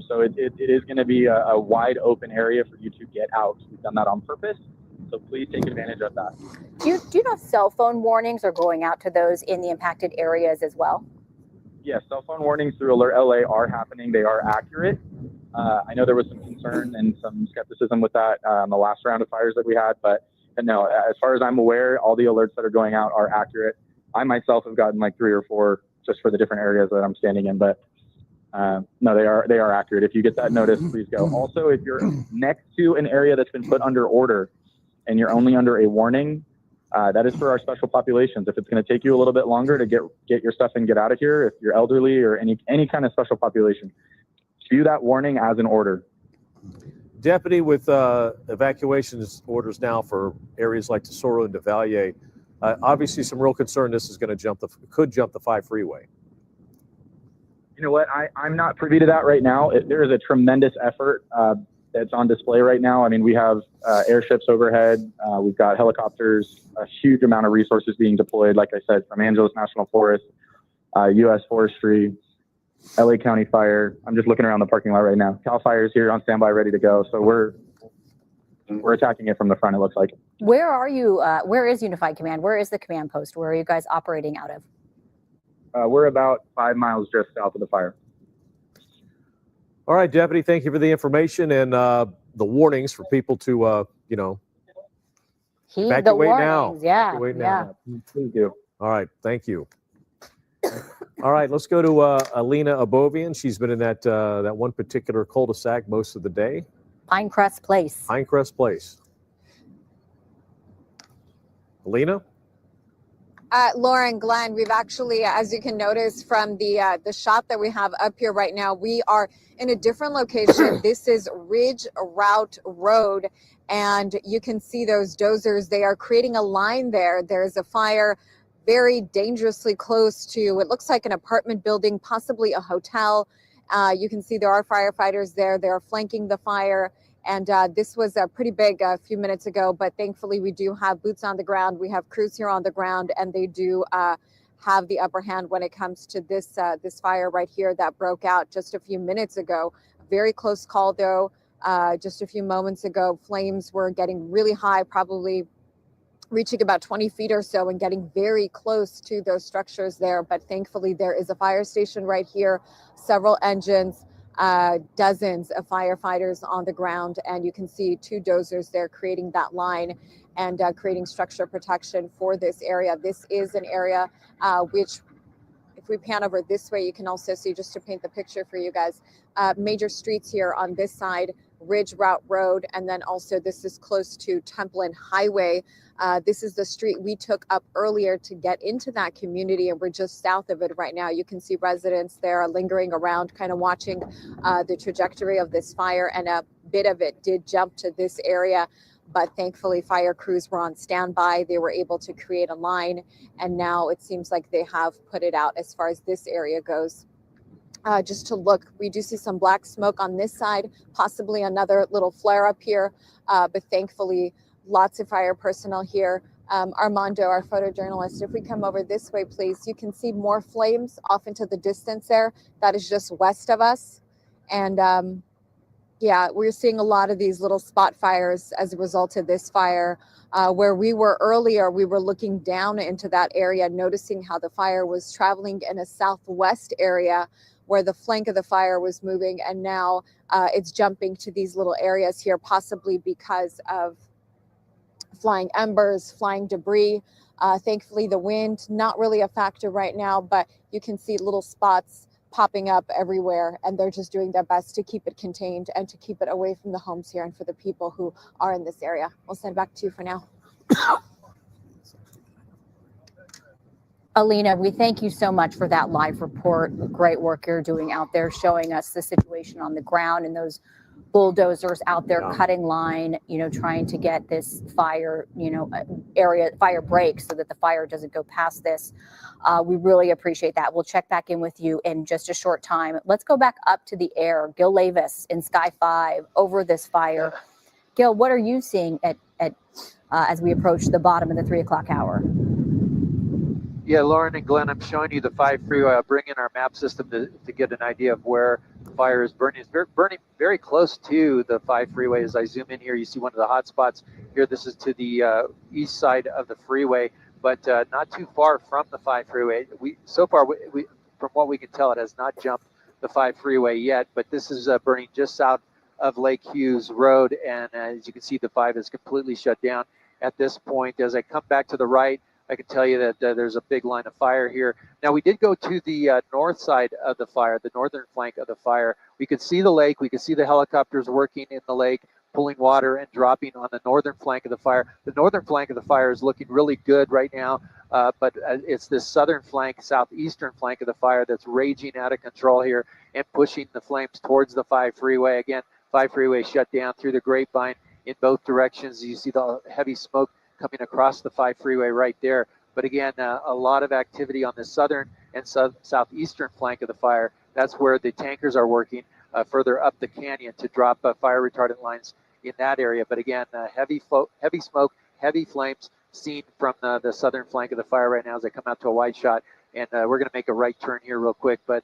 So it is going to be a wide open area for you to get out. We've done that on purpose. So please take advantage of that. Do you know if cell phone warnings are going out to those in the impacted areas as well? Yes, cell phone warnings through Alert LA are happening. They are accurate. I know there was some concern and some skepticism with that the last round of fires that we had, but no, as far as I'm aware, all the alerts that are going out are accurate. I myself have gotten like 3 or 4 just for the different areas that I'm standing in, but no, they are accurate. If you get that notice, please go. Also, if you're next to an area that's been put under order and you're only under a warning, that is for our special populations. If it's going to take you a little bit longer to get your stuff and get out of here, if you're elderly or any kind of special population, view that warning as an order. Deputy, with evacuations orders now for areas like Tesoro and Duvalier, obviously some real concern this is going to could jump the 5 freeway. You know what? I'm not privy to that right now. There is a tremendous effort that's on display right now. I mean, we have airships overhead. We've got helicopters, a huge amount of resources being deployed, like I said, from Angeles National Forest, U.S. Forestry, LA County Fire. I'm just looking around the parking lot right now. Cal Fire is here on standby, ready to go. So we're attacking it from the front, it looks like. Where are you? Where is Unified Command? Where is the command post? Where are you guys operating out of? We're about 5 miles just south of the fire. All right, Deputy, thank you for the information and the warnings for people to, Heed evacuate the warnings. now. Yeah, Evacuate yeah. now. Please do. All right, thank you. All right, let's go to Alina Abovian. She's been in that one particular cul-de-sac most of the day. Pinecrest Place. Pinecrest Place. Alina? Lauren, Glenn, we've actually, as you can notice from the shot that we have up here right now, we are in a different location. This is Ridge Route Road, and you can see those dozers. They are creating a line there. There's a fire very dangerously close to, it looks like an apartment building, possibly a hotel. You can see there are firefighters there. They're flanking the fire. And this was pretty big a few minutes ago, but thankfully we do have boots on the ground. We have crews here on the ground, and they do have the upper hand when it comes to this this fire right here that broke out just a few minutes ago. Very close call, though. Just a few moments ago, flames were getting really high, probably reaching about 20 feet or so and getting very close to those structures there. But thankfully, there is a fire station right here, several engines, dozens of firefighters on the ground, and you can see 2 dozers there creating that line and creating structure protection for this area. This is an area which, if we pan over this way, you can also see, just to paint the picture for you guys, major streets here on this side, Ridge Route Road, and then also this is close to Templin Highway. This is the street we took up earlier to get into that community, and we're just south of it right now. You can see residents there lingering around, kind of watching the trajectory of this fire, and a bit of it did jump to this area, but thankfully fire crews were on standby. They were able to create a line, and now it seems like they have put it out as far as this area goes. Just to look, we do see some black smoke on this side, possibly another little flare up here, but thankfully lots of fire personnel here. Armando, our photojournalist, if we come over this way, please, you can see more flames off into the distance there. That is just west of us. And yeah, we're seeing a lot of these little spot fires as a result of this fire. Where we were earlier, we were looking down into that area, noticing how the fire was traveling in a southwest area, where the flank of the fire was moving, and now it's jumping to these little areas here, possibly because of flying embers, flying debris. Thankfully, the wind, not really a factor right now, but you can see little spots popping up everywhere, and they're just doing their best to keep it contained and to keep it away from the homes here and for the people who are in this area. We'll send back to you for now. Alina, we thank you so much for that live report. Great work you're doing out there, showing us the situation on the ground and those bulldozers out there cutting line, trying to get this fire, fire break so that the fire doesn't go past this. We really appreciate that. We'll check back in with you in just a short time. Let's go back up to the air. Gil Lavis in Sky 5 over this fire. Gil, what are you seeing as we approach the bottom of the 3 o'clock hour? Yeah, Lauren and Glenn, I'm showing you the 5 freeway. I'll bring in our map system to get an idea of where the fire is burning. It's burning very close to the 5 freeway. As I zoom in here, you see one of the hot spots here. This is to the east side of the freeway, but not too far from the 5 freeway. So far, from what we can tell, it has not jumped the 5 freeway yet, but this is burning just south of Lake Hughes Road, and as you can see, the 5 is completely shut down at this point. As I come back to the right, I can tell you that there's a big line of fire here. Now, we did go to the north side of the fire, the northern flank of the fire. We could see the lake. We could see the helicopters working in the lake, pulling water and dropping on the northern flank of the fire. The northern flank of the fire is looking really good right now, but it's this southern flank, southeastern flank of the fire that's raging out of control here and pushing the flames towards the 5 freeway. Again, 5 freeway shut down through the grapevine in both directions. You see the heavy smoke coming across the 5 freeway right there. But again, a lot of activity on the southern and southeastern flank of the fire. That's where the tankers are working further up the canyon to drop fire retardant lines in that area. But again, heavy smoke, heavy flames seen from the southern flank of the fire right now as I come out to a wide shot. And we're going to make a right turn here real quick. But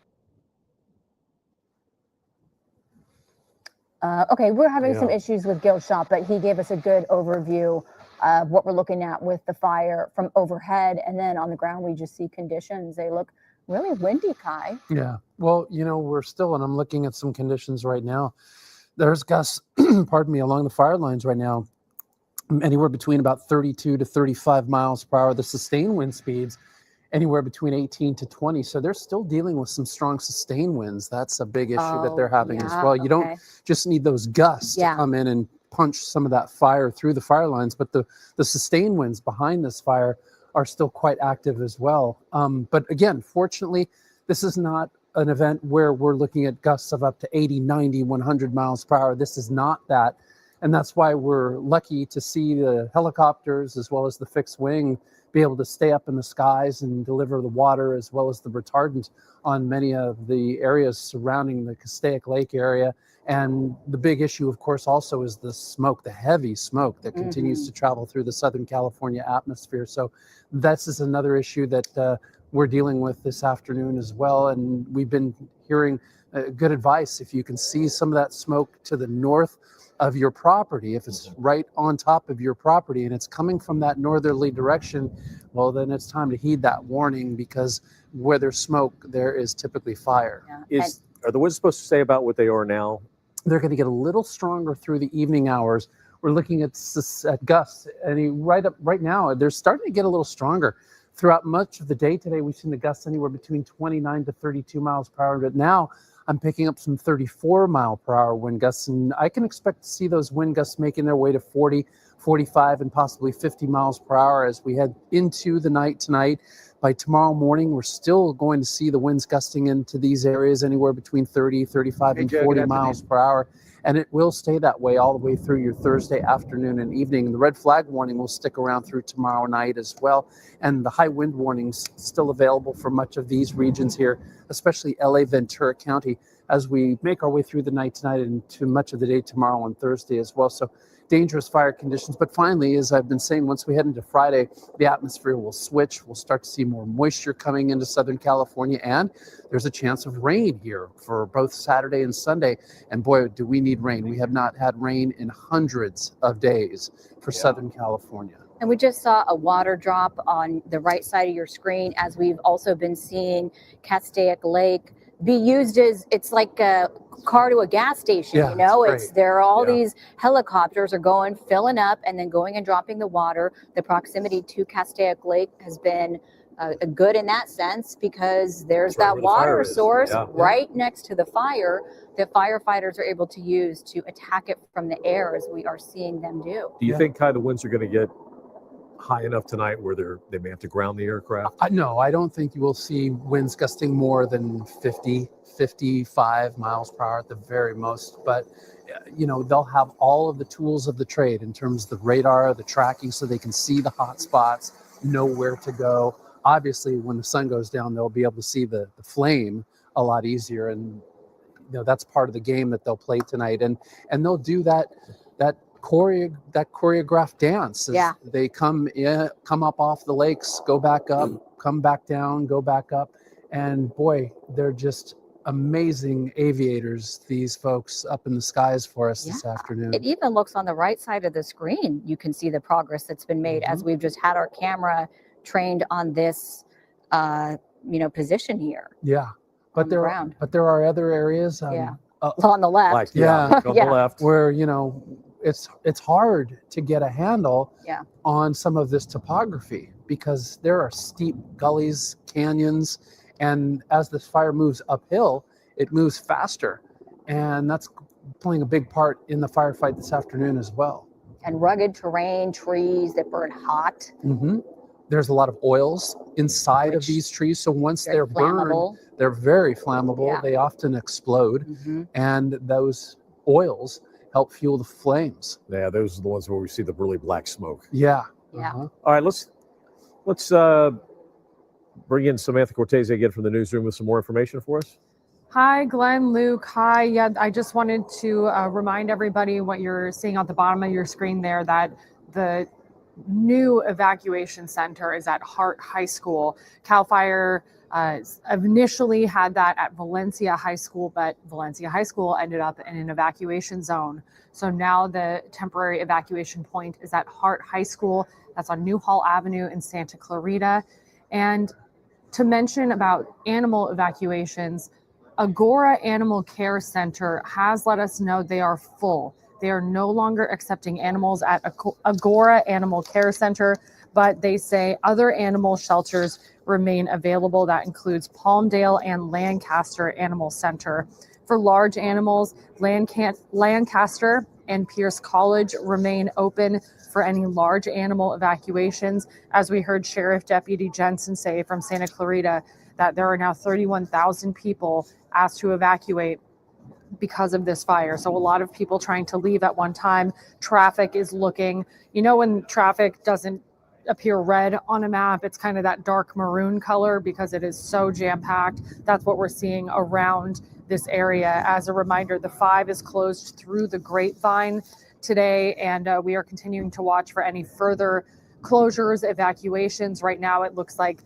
Okay, we're having some issues with Gil's shop, but he gave us a good overview of what we're looking at with the fire from overhead. And then on the ground, we just see conditions. They look really windy, Kai. Yeah. Well, we're still, and I'm looking at some conditions right now. There's gusts, pardon me, along the fire lines right now, anywhere between about 32 to 35 miles per hour. The sustained wind speeds anywhere between 18 to 20. So they're still dealing with some strong sustained winds. That's a big issue that they're having as well. You don't just need those gusts to come in and punch some of that fire through the fire lines, but the sustained winds behind this fire are still quite active as well. But again, fortunately, this is not an event where we're looking at gusts of up to 80, 90, 100 miles per hour. This is not that. And that's why we're lucky to see the helicopters as well as the fixed wing be able to stay up in the skies and deliver the water as well as the retardant on many of the areas surrounding the Castaic Lake area. And the big issue, of course, also is the smoke, the heavy smoke that continues to travel through the Southern California atmosphere. So this is another issue that we're dealing with this afternoon as well. And we've been hearing good advice. If you can see some of that smoke to the north of your property, if it's right on top of your property and it's coming from that northerly direction, well, then it's time to heed that warning, because where there's smoke, there is typically fire. Are the winds supposed to stay about what they are now? They're going to get a little stronger through the evening hours. We're looking at gusts, and right now they're starting to get a little stronger. Throughout much of the day today, we've seen the gusts anywhere between 29 to 32 miles per hour, but now I'm picking up some 34 mile per hour wind gusts, and I can expect to see those wind gusts making their way to 40, 45, and possibly 50 miles per hour as we head into the night tonight. By tomorrow morning, we're still going to see the winds gusting into these areas anywhere between 30, 35, and 40 miles per hour. And it will stay that way all the way through your Thursday afternoon and evening. And the red flag warning will stick around through tomorrow night as well. And the high wind warnings still available for much of these regions here, especially LA Ventura County, as we make our way through the night tonight and to much of the day tomorrow and Thursday as well. So dangerous fire conditions. But finally, as I've been saying, once we head into Friday, the atmosphere will switch. We'll start to see more moisture coming into Southern California, and there's a chance of rain here for both Saturday and Sunday. And boy, do we need rain. We have not had rain in hundreds of days for Southern California. And we just saw a water drop on the right side of your screen, as we've also been seeing Castaic Lake be used as, it's like a car to a gas station, Yeah, you know, it's it's great. there are all Yeah. these helicopters are going, filling up, and then going and dropping the water. The proximity to Castaic Lake has been good in that sense, because there's right that where the fire water is. source Yeah. right next to the fire that firefighters are able to use to attack it from the air, as we are seeing them do. Do you think, Kai, the winds are going to get high enough tonight where they may have to ground the aircraft? No, I don't think you will see winds gusting more than 50, 55 miles per hour at the very most. But, you know, they'll have all of the tools of the trade in terms of the radar, the tracking, so they can see the hot spots, know where to go. Obviously, when the sun goes down, they'll be able to see the flame a lot easier. And, you know, that's part of the game that they'll play tonight. And they'll do that choreographed dance as they come up off the lakes, go back up, come back down, go back up. And boy, they're just amazing aviators, these folks up in the skies for us this afternoon. It even looks on the right side of the screen. You can see the progress that's been made as we've just had our camera trained on this, you know, position here. Yeah, but there are other areas. On the left. On Yeah. the left, where, you know, it's hard to get a handle on some of this topography, because there are steep gullies, canyons, and as this fire moves uphill, it moves faster, and that's playing a big part in the firefight this afternoon as well. And rugged terrain, trees that burn hot. There's a lot of oils inside of these trees, so once they're flammable. burned, they're very flammable. They often explode, and those oils help fuel the flames. Yeah, those are the ones where we see the really black smoke. Yeah. All right, let's bring in Samantha Cortese again from the newsroom with some more information for us. Hi, Glenn, Luke. Hi. Yeah, I just wanted to remind everybody what you're seeing at the bottom of your screen there, that the new evacuation center is at Hart High School. CAL FIRE initially had that at Valencia High School, but Valencia High School ended up in an evacuation zone. So now the temporary evacuation point is at Hart High School. That's on Newhall Avenue in Santa Clarita. And to mention about animal evacuations, Agora Animal Care Center has let us know they are full. They are no longer accepting animals at Agora Animal Care Center, but they say other animal shelters remain available. That includes Palmdale and Lancaster Animal Center. For large animals, Lancaster and Pierce College remain open for any large animal evacuations. As we heard Sheriff Deputy Jensen say from Santa Clarita, that there are now 31,000 people asked to evacuate because of this fire. So a lot of people trying to leave at one time. Traffic is looking, you know, when traffic doesn't appear red on a map, it's kind of that dark maroon color because it is so jam-packed. That's what we're seeing around this area. As a reminder, the 5 is closed through the Grapevine today, and we are continuing to watch for any further closures, evacuations. Right now, it looks like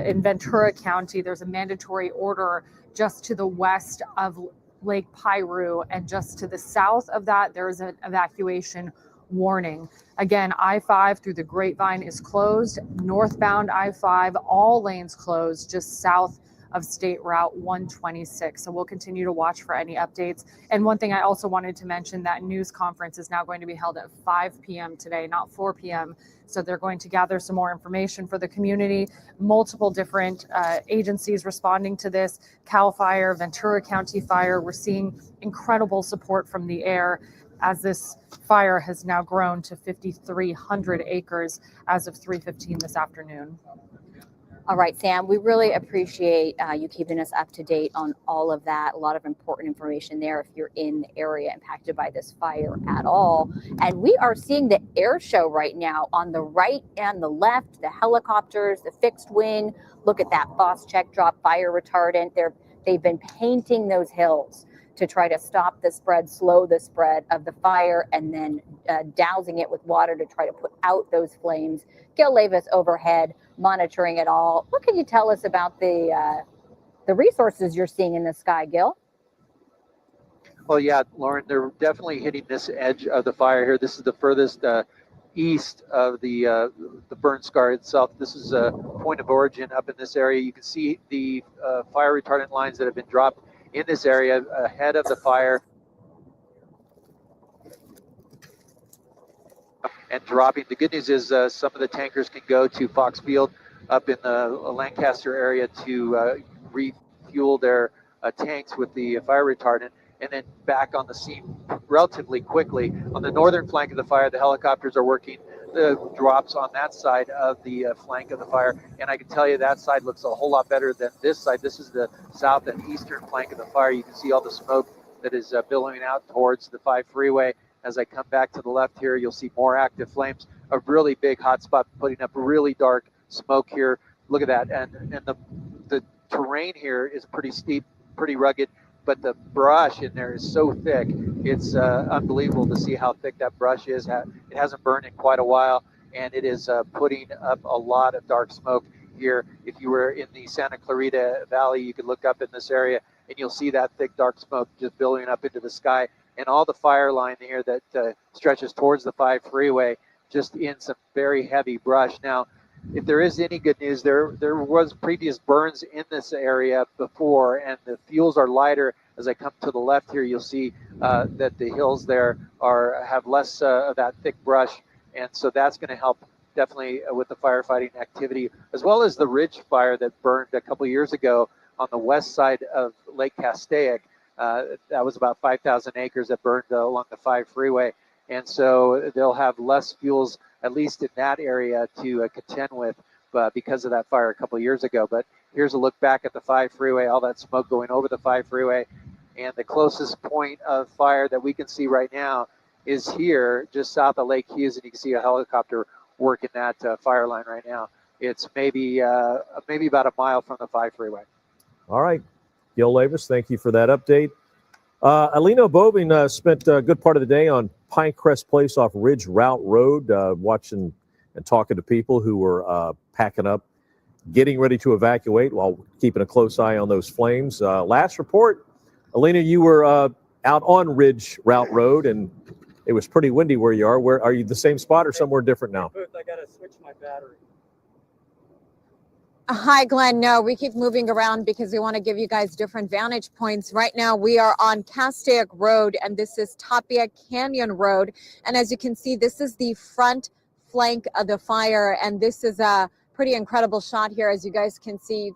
in Ventura County, there's a mandatory order just to the west of Lake Piru, and just to the south of that, there's an evacuation warning. Again, I-5 through the Grapevine is closed. Northbound I-5, all lanes closed, just south of State Route 126. So we'll continue to watch for any updates. And one thing I also wanted to mention, that news conference is now going to be held at 5 p.m. today, not 4 p.m. So they're going to gather some more information for the community. Multiple different agencies responding to this. CAL FIRE, Ventura County Fire. We're seeing incredible support from the air as this fire has now grown to 5,300 acres as of 3:15 this afternoon. All right, Sam, we really appreciate you keeping us up to date on all of that. A lot of important information there if you're in the area impacted by this fire at all. And we are seeing the air show right now on the right and the left, the helicopters, the fixed wing. Look at that Boss Check Drop fire retardant. They've been painting those hills to try to stop the spread, slow the spread of the fire, and then dousing it with water to try to put out those flames. Gil Levis overhead, monitoring it all. What can you tell us about the resources you're seeing in the sky, Gil? Well, yeah, Lauren, they're definitely hitting this edge of the fire here. This is the furthest east of the burn scar itself. This is a point of origin up in this area. You can see the fire retardant lines that have been dropped in this area ahead of the fire and dropping. The good news is some of the tankers can go to Fox Field up in the Lancaster area to refuel their tanks with the fire retardant, and then back on the scene relatively quickly. On the northern flank of the fire, the helicopters are working the drops on that side of the flank of the fire, and I can tell you that side looks a whole lot better than this side. This is the south and eastern flank of the fire. You can see all the smoke that is billowing out towards the 5 freeway. As I come back to the left here, you'll see more active flames, a really big hot spot putting up really dark smoke here. Look at that, and the terrain here is pretty steep, pretty rugged, but the brush in there is so thick. It's unbelievable to see how thick that brush is. It hasn't burned in quite a while, and it is putting up a lot of dark smoke here. If you were in the Santa Clarita Valley, you could look up in this area, and you'll see that thick dark smoke just billowing up into the sky. And all the fire line here that stretches towards the 5 freeway, just in some very heavy brush. Now, if there is any good news, there was previous burns in this area before, and the fuels are lighter. As I come to the left here, you'll see that the hills there have less of that thick brush, and so that's going to help definitely with the firefighting activity, as well as the ridge fire that burned a couple years ago on the west side of Lake Castaic. That was about 5,000 acres that burned along the 5 freeway. And so they'll have less fuels, at least in that area, to contend with because of that fire a couple of years ago. But here's a look back at the 5 freeway, all that smoke going over the 5 freeway. And the closest point of fire that we can see right now is here, just south of Lake Hughes, and you can see a helicopter working that fire line right now. It's maybe about a mile from the 5 freeway. All right. Gil Lavis, thank you for that update. Alina Bobin spent a good part of the day on Pinecrest Place off Ridge Route Road, watching and talking to people who were packing up, getting ready to evacuate while keeping a close eye on those flames. Last report, Alina, you were out on Ridge Route Road, and it was pretty windy where you are. Where are you? The same spot or somewhere different now? I got to switch my battery. Hi, Glenn. No, we keep moving around because we want to give you guys different vantage points. Right now, we are on Castaic Road, and this is Tapia Canyon Road. And as you can see, this is the front flank of the fire, and this is a pretty incredible shot here. As you guys can see,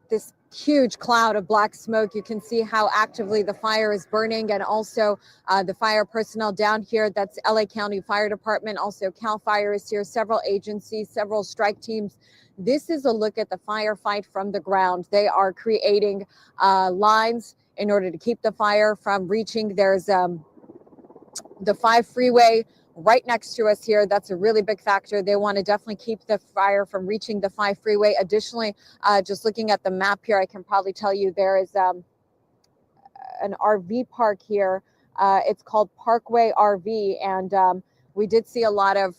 this huge cloud of black smoke. You can see how actively the fire is burning, and also the fire personnel down here. That's LA County Fire Department. Also CAL FIRE is here, several agencies, several strike teams. This is a look at the firefight from the ground. They are creating lines in order to keep the fire from reaching. There's the 5 freeway right next to us here. That's a really big factor. They want to definitely keep the fire from reaching the 5 freeway. Additionally, just looking at the map here, I can probably tell you there is an RV park here. It's called Parkway RV, and we did see a lot of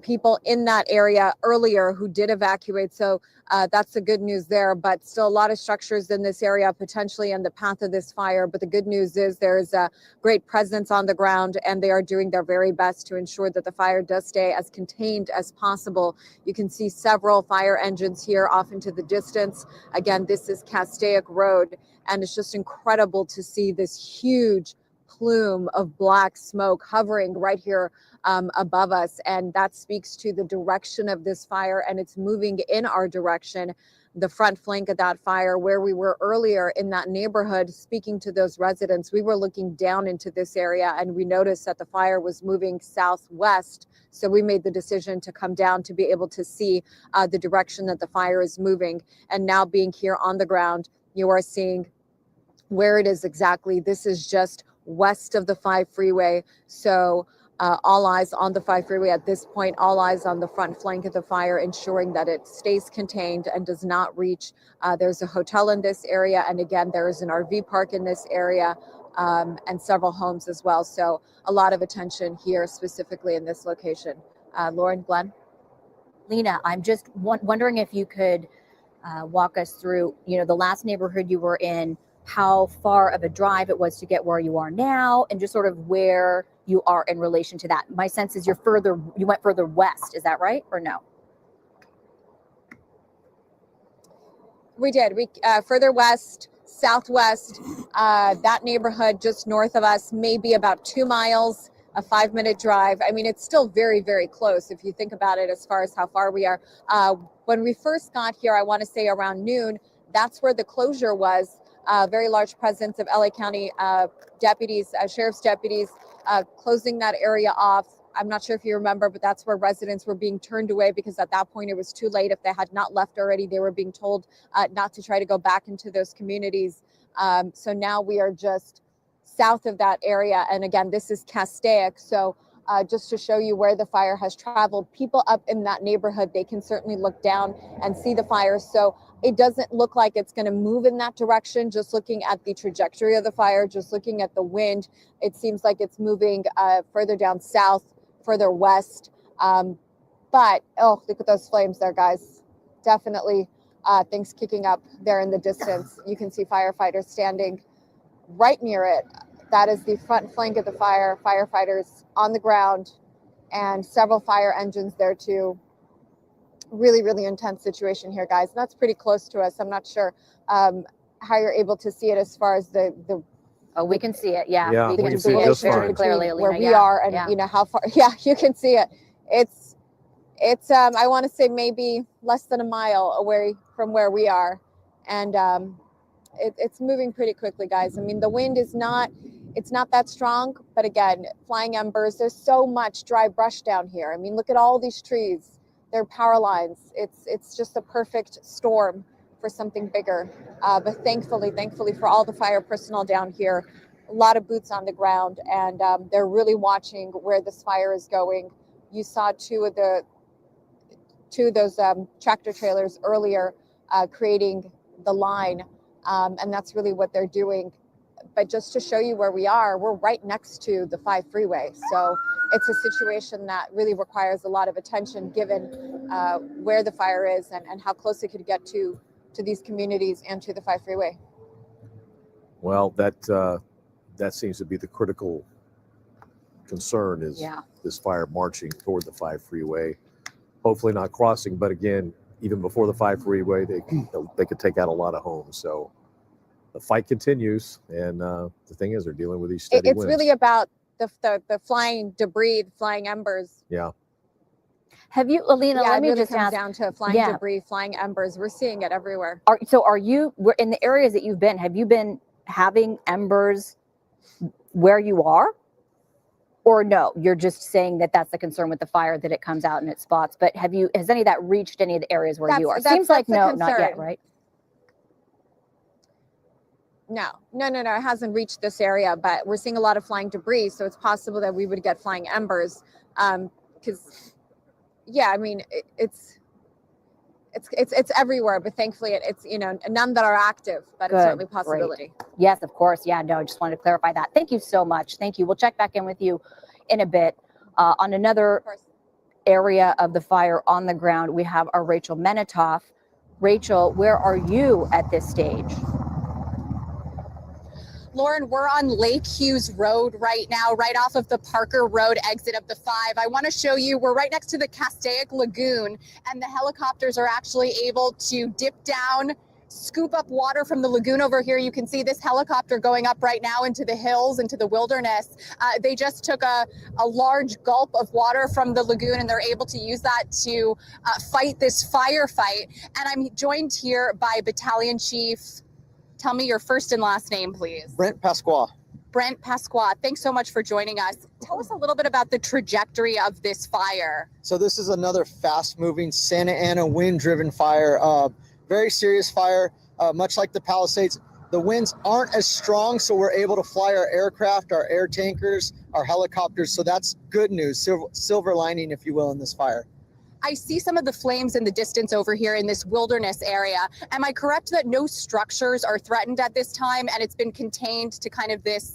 people in that area earlier who did evacuate. So that's the good news there, but still a lot of structures in this area potentially in the path of this fire. But the good news is there's a great presence on the ground, and they are doing their very best to ensure that the fire does stay as contained as possible. You can see several fire engines here off into the distance. Again, this is Castaic Road, and it's just incredible to see this huge plume of black smoke hovering right here above us, and that speaks to the direction of this fire, and it's moving in our direction. The front flank of that fire, where we were earlier in that neighborhood speaking to those residents, we were looking down into this area, and we noticed that the fire was moving southwest. So we made the decision to come down to be able to see the direction that the fire is moving. And now being here on the ground, you are seeing where it is exactly. This is just west of the 5 freeway. So all eyes on the 5 freeway at this point, all eyes on the front flank of the fire, ensuring that it stays contained and does not reach. There's a hotel in this area, and again, there is an RV park in this area, and several homes as well. So a lot of attention here, specifically in this location. Lauren, Glenn? Lena, I'm just wondering if you could walk us through, the last neighborhood you were in, how far of a drive it was to get where you are now, and just sort of where you are in relation to that. My sense is you went further west. Is that right or no? We did. We further west, southwest, that neighborhood just north of us, maybe about 2 miles, a 5-minute drive. I mean, it's still very, very close if you think about it as far as how far we are. When we first got here, I want to say around noon, that's where the closure was. Very large presence of LA County deputies, sheriff's deputies, closing that area off. I'm not sure if you remember, but that's where residents were being turned away because at that point it was too late. If they had not left already, they were being told not to try to go back into those communities. So now we are just south of that area. And again, this is Castaic. So just to show you where the fire has traveled, people up in that neighborhood, they can certainly look down and see the fire. So it doesn't look like it's going to move in that direction. Just looking at the trajectory of the fire, just looking at the wind, it seems like it's moving further down south, further west. But, oh, look at those flames there, guys. Definitely things kicking up there in the distance. You can see firefighters standing right near it. That is the front flank of the fire. Firefighters on the ground and several fire engines there too. Really, really intense situation here, guys. And that's pretty close to us. I'm not sure how you're able to see it as far as the Oh, we can see it. Yeah, Yeah, we can see see it it just very fine. clearly, where Alina. we are and you know how far. Yeah, you can see it. It's I want to say maybe less than a mile away from where we are, and it's moving pretty quickly, guys. I mean, the wind is not that strong, but again, flying embers. There's so much dry brush down here. I mean, look at all these trees. They're power lines. It's just a perfect storm for something bigger. But thankfully for all the fire personnel down here, a lot of boots on the ground, and they're really watching where this fire is going. You saw two of those tractor trailers earlier creating the line, and that's really what they're doing. But just to show you where we are, we're right next to the 5 freeway. So it's a situation that really requires a lot of attention given where the fire is and how close it could get to these communities and to the 5 freeway. Well, that seems to be the critical concern is this fire marching toward the 5 freeway. Hopefully not crossing, but again, even before the 5 freeway, they could take out a lot of homes. So the fight continues, and the thing is, they're dealing with these steady winds. It's really about the flying debris, the flying embers. Yeah. Have you, Alina? Yeah, let me it really just comes ask. down to flying debris, flying embers. We're seeing it everywhere. We're in the areas that you've been. Have you been having embers where you are, or no? You're just saying that that's the concern with the fire, that it comes out in its spots. But has any of that reached any of the areas where you are? Seems like no, not yet, right? No, it hasn't reached this area, but we're seeing a lot of flying debris, so it's possible that we would get flying embers. Because, yeah, I mean, it's everywhere, but thankfully it's none that are active, but it's certainly a possibility. Great. Yes, of course. Yeah, no, I just wanted to clarify that. Thank you so much. Thank you. We'll check back in with you in a bit. On another area of the fire on the ground, we have our Rachel Menitoff. Rachel, where are you at this stage? Lauren, we're on Lake Hughes Road right now, right off of the Parker Road exit of the 5. I want to show you, we're right next to the Castaic Lagoon, and the helicopters are actually able to dip down, scoop up water from the lagoon over here. You can see this helicopter going up right now into the hills, into the wilderness. They just took a large gulp of water from the lagoon, and they're able to use that to fight this firefight. And I'm joined here by Battalion Chief. Tell me your first and last name, please. Brent Pasqua. Brent Pasqua, thanks so much for joining us. Tell us a little bit about the trajectory of this fire. So this is another fast-moving Santa Ana wind-driven fire. Very serious fire, much like the Palisades. The winds aren't as strong, so we're able to fly our aircraft, our air tankers, our helicopters. So that's good news, silver lining, if you will, in this fire. I see some of the flames in the distance over here in this wilderness area. Am I correct that no structures are threatened at this time, and it's been contained to kind of this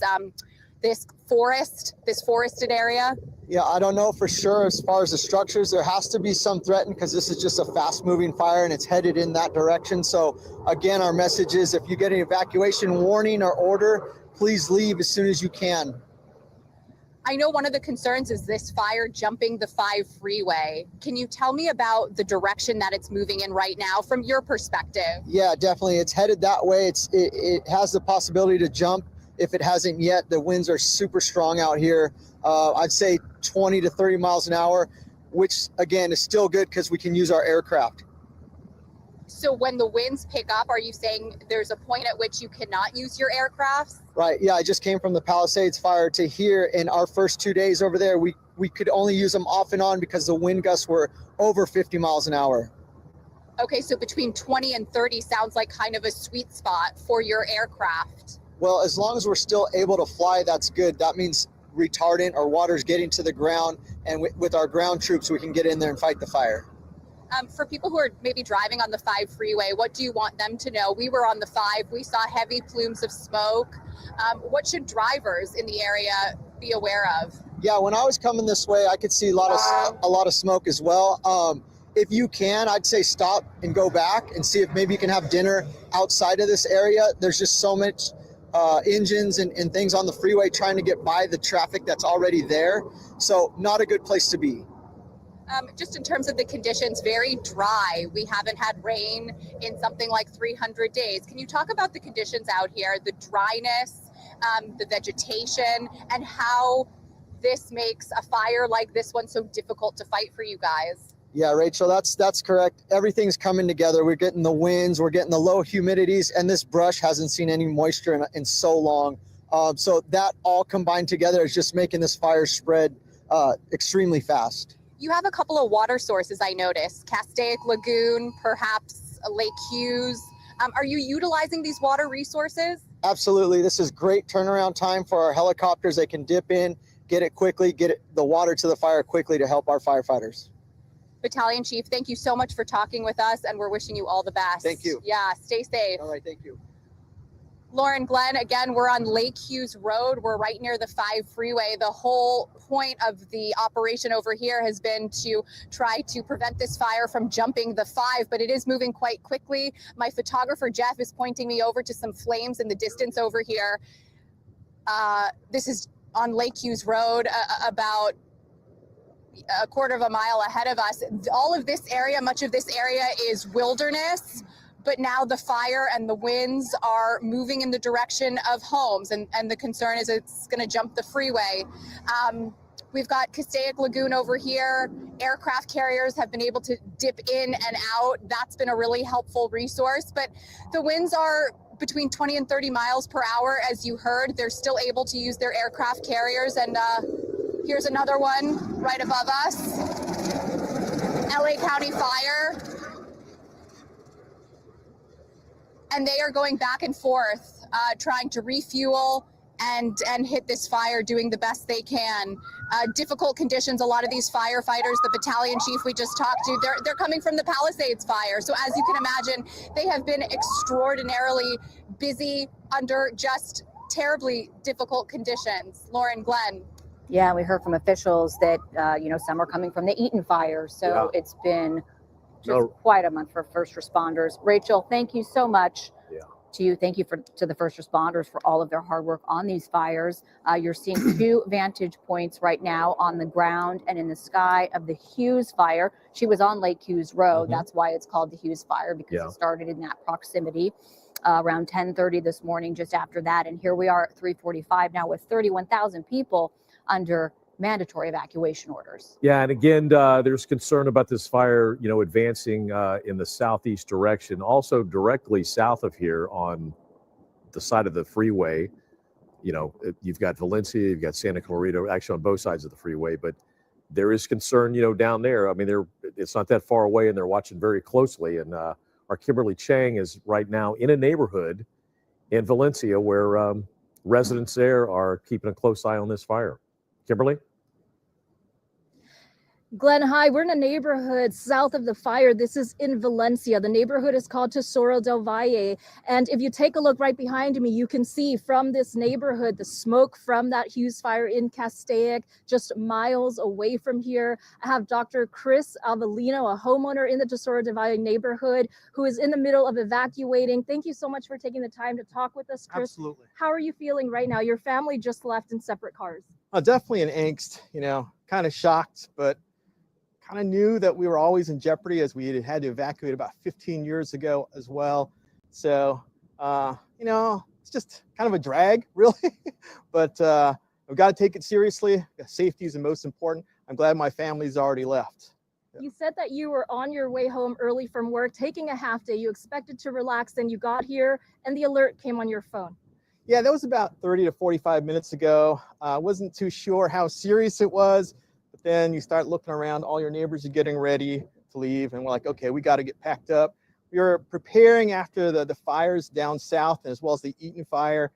forested area? Yeah, I don't know for sure as far as the structures. There has to be some threatened because this is just a fast-moving fire and it's headed in that direction. So again, our message is if you get an evacuation warning or order, please leave as soon as you can. I know one of the concerns is this fire jumping the 5 freeway. Can you tell me about the direction that it's moving in right now from your perspective? Yeah, definitely. It's headed that way. It has the possibility to jump if it hasn't yet. The winds are super strong out here. I'd say 20 to 30 miles an hour, which again is still good because we can use our aircraft. So when the winds pick up, are you saying there's a point at which you cannot use your aircrafts? Right. Yeah, I just came from the Palisades fire to here. In our first 2 days over there, we could only use them off and on because the wind gusts were over 50 miles an hour. Okay, so between 20 and 30 sounds like kind of a sweet spot for your aircraft. Well, as long as we're still able to fly, that's good. That means retardant or water's getting to the ground, and with our ground troops, we can get in there and fight the fire. For people who are maybe driving on the 5 freeway, what do you want them to know? We were on the 5, we saw heavy plumes of smoke. What should drivers in the area be aware of? Yeah, when I was coming this way, I could see a lot of smoke as well. If you can, I'd say stop and go back and see if maybe you can have dinner outside of this area. There's just so much engines and things on the freeway trying to get by the traffic that's already there. So not a good place to be. Just in terms of the conditions, very dry. We haven't had rain in something like 300 days. Can you talk about the conditions out here, the dryness, the vegetation, and how this makes a fire like this one so difficult to fight for you guys? Yeah, Rachel, that's correct. Everything's coming together. We're getting the winds, we're getting the low humidities, and this brush hasn't seen any moisture in so long. So that all combined together is just making this fire spread extremely fast. You have a couple of water sources, I noticed. Castaic Lagoon, perhaps Lake Hughes. Are you utilizing these water resources? Absolutely. This is great turnaround time for our helicopters. They can dip in, get it quickly, the water to the fire quickly to help our firefighters. Battalion Chief, thank you so much for talking with us, and we're wishing you all the best. Thank you. Yeah, stay safe. All right, thank you. Lauren, Glenn, again, we're on Lake Hughes Road. We're right near the 5 freeway. The whole point of the operation over here has been to try to prevent this fire from jumping the 5, but it is moving quite quickly. My photographer, Jeff, is pointing me over to some flames in the distance over here. This is on Lake Hughes Road, about a quarter of a mile ahead of us. All of this area, much of this area is wilderness. But now the fire and the winds are moving in the direction of homes, and the concern is it's going to jump the freeway. We've got Castaic Lagoon over here. Aircraft carriers have been able to dip in and out. That's been a really helpful resource. But the winds are between 20 and 30 miles per hour, as you heard. They're still able to use their aircraft carriers. And here's another one right above us. LA County Fire. And they are going back and forth, trying to refuel and hit this fire, doing the best they can. Difficult conditions. A lot of these firefighters, the battalion chief we just talked to, they're coming from the Palisades fire. So as you can imagine, they have been extraordinarily busy under just terribly difficult conditions. Lauren, Glenn. Yeah, we heard from officials that some are coming from the Eaton fire. So it's been just quite a month for first responders. Rachel, thank you so much to you. Thank you to the first responders for all of their hard work on these fires. You're seeing 2 vantage points right now on the ground and in the sky of the Hughes fire. She was on Lake Hughes Road. That's why it's called the Hughes fire, because it started in that proximity around 10:30 this morning, just after that. And here we are at 3:45 now with 31,000 people under mandatory evacuation orders. Yeah, and again, there's concern about this fire, advancing in the southeast direction, also directly south of here on the side of the freeway. You've got Valencia, you've got Santa Clarita, actually on both sides of the freeway, but there is concern, down there. I mean, it's not that far away, and they're watching very closely. And our Kimberly Chang is right now in a neighborhood in Valencia where residents there are keeping a close eye on this fire. Kimberly? Glenn, hi. We're in a neighborhood south of the fire. This is in Valencia. The neighborhood is called Tesoro del Valle. And if you take a look right behind me, you can see from this neighborhood the smoke from that Hughes fire in Castaic, just miles away from here. I have Dr. Chris Alina, a homeowner in the Tesoro del Valle neighborhood, who is in the middle of evacuating. Thank you so much for taking the time to talk with us, Chris. Absolutely. How are you feeling right now? Your family just left in separate cars. Definitely an angst, kind of shocked, but kind of knew that we were always in jeopardy as we had to evacuate about 15 years ago as well. So, it's just kind of a drag, really, but we've got to take it seriously. Safety is the most important. I'm glad my family's already left. You said that you were on your way home early from work, taking a half day. You expected to relax, then you got here and the alert came on your phone. Yeah, that was about 30 to 45 minutes ago. I wasn't too sure how serious it was, but then you start looking around, all your neighbors are getting ready to leave, and we're like, okay, we got to get packed up. We were preparing after the fires down south, as well as the Eaton fire.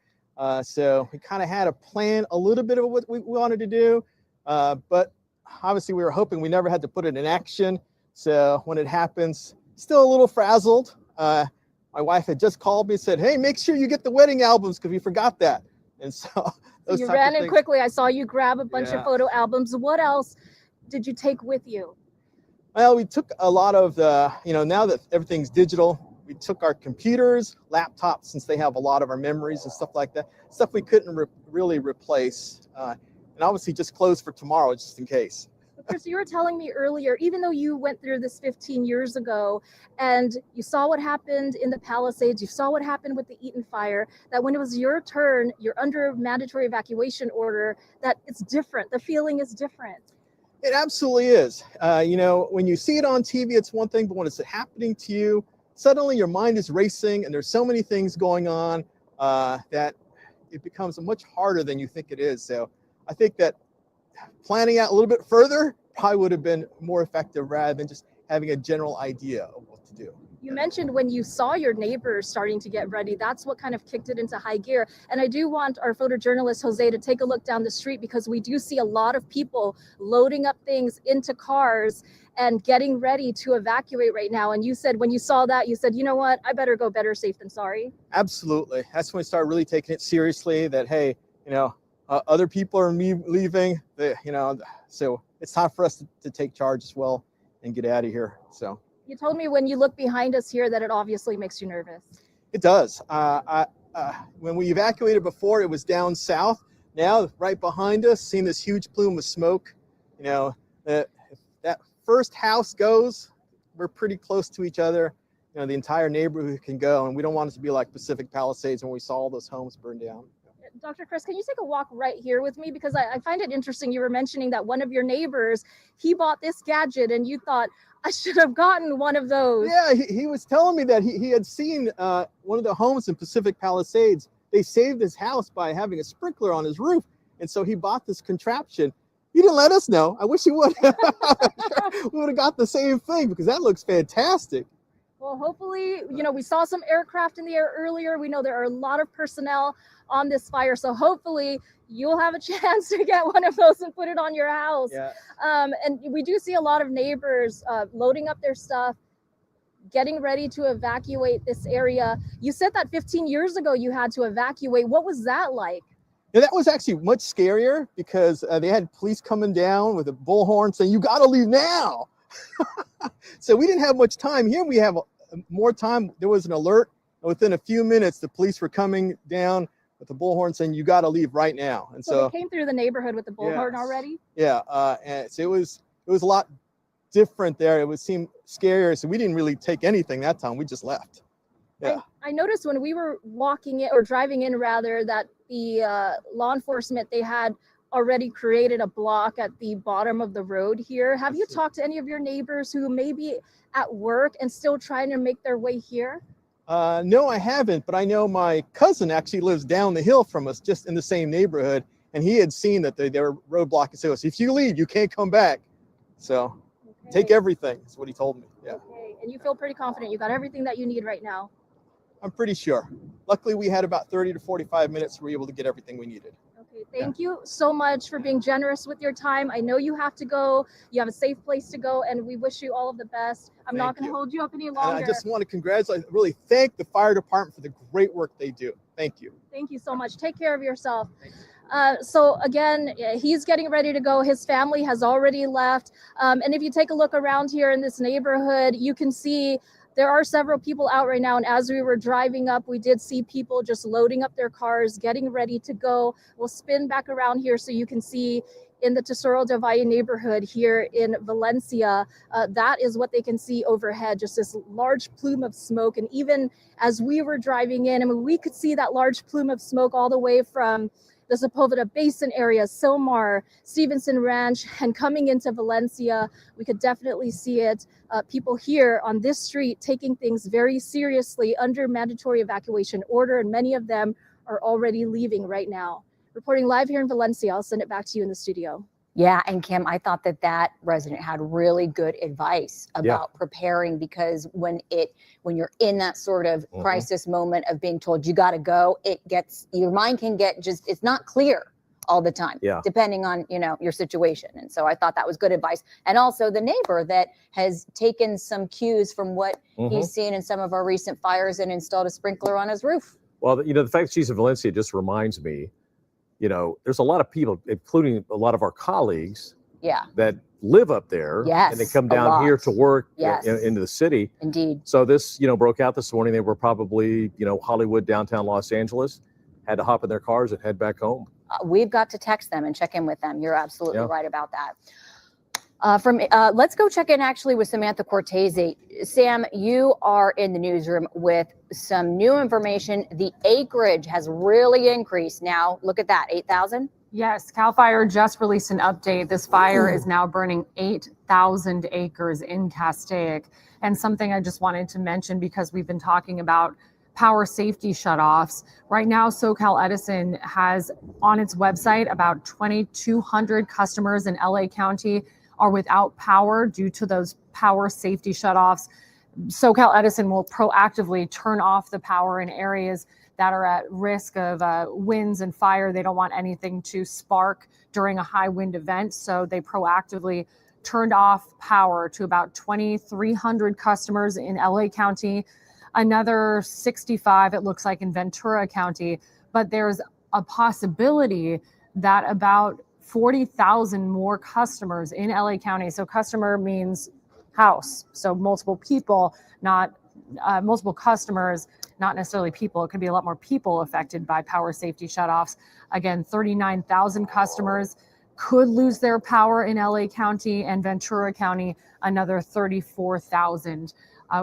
So we kind of had a plan, a little bit of what we wanted to do, but obviously we were hoping we never had to put it in action. So when it happens, still a little frazzled. My wife had just called me and said, hey, make sure you get the wedding albums because we forgot that. And so you ran in quickly. I saw you grab a bunch of photo albums. What else did you take with you? Well, we took a lot of the, now that everything's digital, we took our computers, laptops, since they have a lot of our memories and stuff like that, stuff we couldn't really replace. And obviously just clothes for tomorrow, just in case. Chris, you were telling me earlier, even though you went through this 15 years ago and you saw what happened in the Palisades, you saw what happened with the Eaton fire, that when it was your turn, you're under mandatory evacuation order, that it's different. The feeling is different. It absolutely is. When you see it on TV, it's one thing, but when it's happening to you, suddenly your mind is racing and there's so many things going on that it becomes much harder than you think it is. So I think that planning out a little bit further probably would have been more effective rather than just having a general idea of what to do. You mentioned when you saw your neighbors starting to get ready, that's what kind of kicked it into high gear. And I do want our photojournalist, Jose, to take a look down the street because we do see a lot of people loading up things into cars and getting ready to evacuate right now. And you said when you saw that, you said, you know what, I better go better safe than sorry. Absolutely. That's when we started really taking it seriously that, hey, other people are leaving, so it's time for us to take charge as well and get out of here. So you told me when you look behind us here that it obviously makes you nervous. It does. When we evacuated before, it was down south. Now, right behind us, seeing this huge plume of smoke, if that first house goes, we're pretty close to each other. The entire neighborhood can go, and we don't want it to be like Pacific Palisades when we saw all those homes burn down. Dr. Chris, can you take a walk right here with me? Because I find it interesting. You were mentioning that one of your neighbors, he bought this gadget and you thought, I should have gotten one of those. Yeah, he was telling me that he had seen one of the homes in Pacific Palisades. They saved his house by having a sprinkler on his roof. And so he bought this contraption. He didn't let us know. I wish he would. We would have got the same thing because that looks fantastic. Well, hopefully, we saw some aircraft in the air earlier. We know there are a lot of personnel on this fire. So hopefully you'll have a chance to get one of those and put it on your house. Yeah. And we do see a lot of neighbors loading up their stuff, getting ready to evacuate this area. You said that 15 years ago you had to evacuate. What was that like? Yeah, that was actually much scarier because they had police coming down with a bullhorn saying, you got to leave now. So we didn't have much time. Here we have more time. There was an alert. Within a few minutes, the police were coming down with the bullhorn saying, you got to leave right now. And so they came through the neighborhood with the bullhorn already? Yeah. And so it was a lot different there. It would seem scarier. So we didn't really take anything that time. We just left. Yeah. I noticed when we were walking in or driving in rather that the law enforcement, they had already created a block at the bottom of the road here. Have you talked to any of your neighbors who may be at work and still trying to make their way here? No, I haven't, but I know my cousin actually lives down the hill from us, just in the same neighborhood, and he had seen that they were roadblocking. So if you leave, you can't come back. So take everything, is what he told me. Yeah. Okay. And you feel pretty confident you got everything that you need right now? I'm pretty sure. Luckily, we had about 30 to 45 minutes. We were able to get everything we needed. Okay, thank you so much for being generous with your time. I know you have to go. You have a safe place to go, and we wish you all of the best. I'm not going to hold you up any longer. And I just want to congratulate, really thank the fire department for the great work they do. Thank you. Thank you so much. Take care of yourself. So again, he's getting ready to go. His family has already left. And if you take a look around here in this neighborhood, you can see there are several people out right now. And as we were driving up, we did see people just loading up their cars, getting ready to go. We'll spin back around here so you can see in the Tesoro del Valle neighborhood here in Valencia, that is what they can see overhead, just this large plume of smoke. And even as we were driving in, I mean, we could see that large plume of smoke all the way from the Sepulveda Basin area, Silmar, Stevenson Ranch, and coming into Valencia, we could definitely see it. People here on this street taking things very seriously under mandatory evacuation order, and many of them are already leaving right now. Reporting live here in Valencia, I'll send it back to you in the studio. Yeah, and Kim, I thought that resident had really good advice about preparing, because when you're in that sort of crisis moment of being told you got to go, your mind can get it's not clear all the time, depending on your situation. And so I thought that was good advice. And also the neighbor that has taken some cues from what he's seen in some of our recent fires and installed a sprinkler on his roof. Well, the fact that she's in Valencia just reminds me, there's a lot of people, including a lot of our colleagues, that live up there, and they come down here to work into the city. Indeed. So this, broke out this morning. They were probably, Hollywood, downtown Los Angeles, had to hop in their cars and head back home. We've got to text them and check in with them. You're absolutely right about that. Let's go check in actually with Samantha Cortese. Sam, you are in the newsroom with some new information. The acreage has really increased. Now, look at that, 8,000? Yes, CAL FIRE just released an update. This fire is now burning 8,000 acres in Castaic. And something I just wanted to mention, because we've been talking about power safety shutoffs. Right now, SoCal Edison has on its website about 2,200 customers in LA County are without power due to those power safety shutoffs. SoCal Edison will proactively turn off the power in areas that are at risk of winds and fire. They don't want anything to spark during a high wind event, so they proactively turned off power to about 2,300 customers in LA County, another 65, it looks like, in Ventura County. But there's a possibility that about 40,000 more customers in LA County. So customer means house. So multiple people, not multiple customers, not necessarily people. It could be a lot more people affected by power safety shutoffs. Again, 39,000 customers could lose their power in LA County, and Ventura County, another 34,000.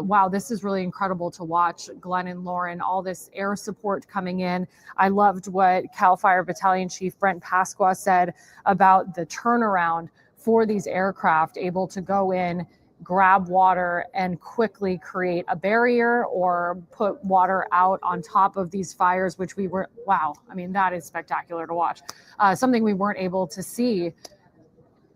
Wow, this is really incredible to watch, Glenn and Lauren, all this air support coming in. I loved what CAL FIRE Battalion Chief Brent Pasqua said about the turnaround for these aircraft, able to go in, grab water, and quickly create a barrier or put water out on top of these fires, which we were, wow, I mean, that is spectacular to watch. Something we weren't able to see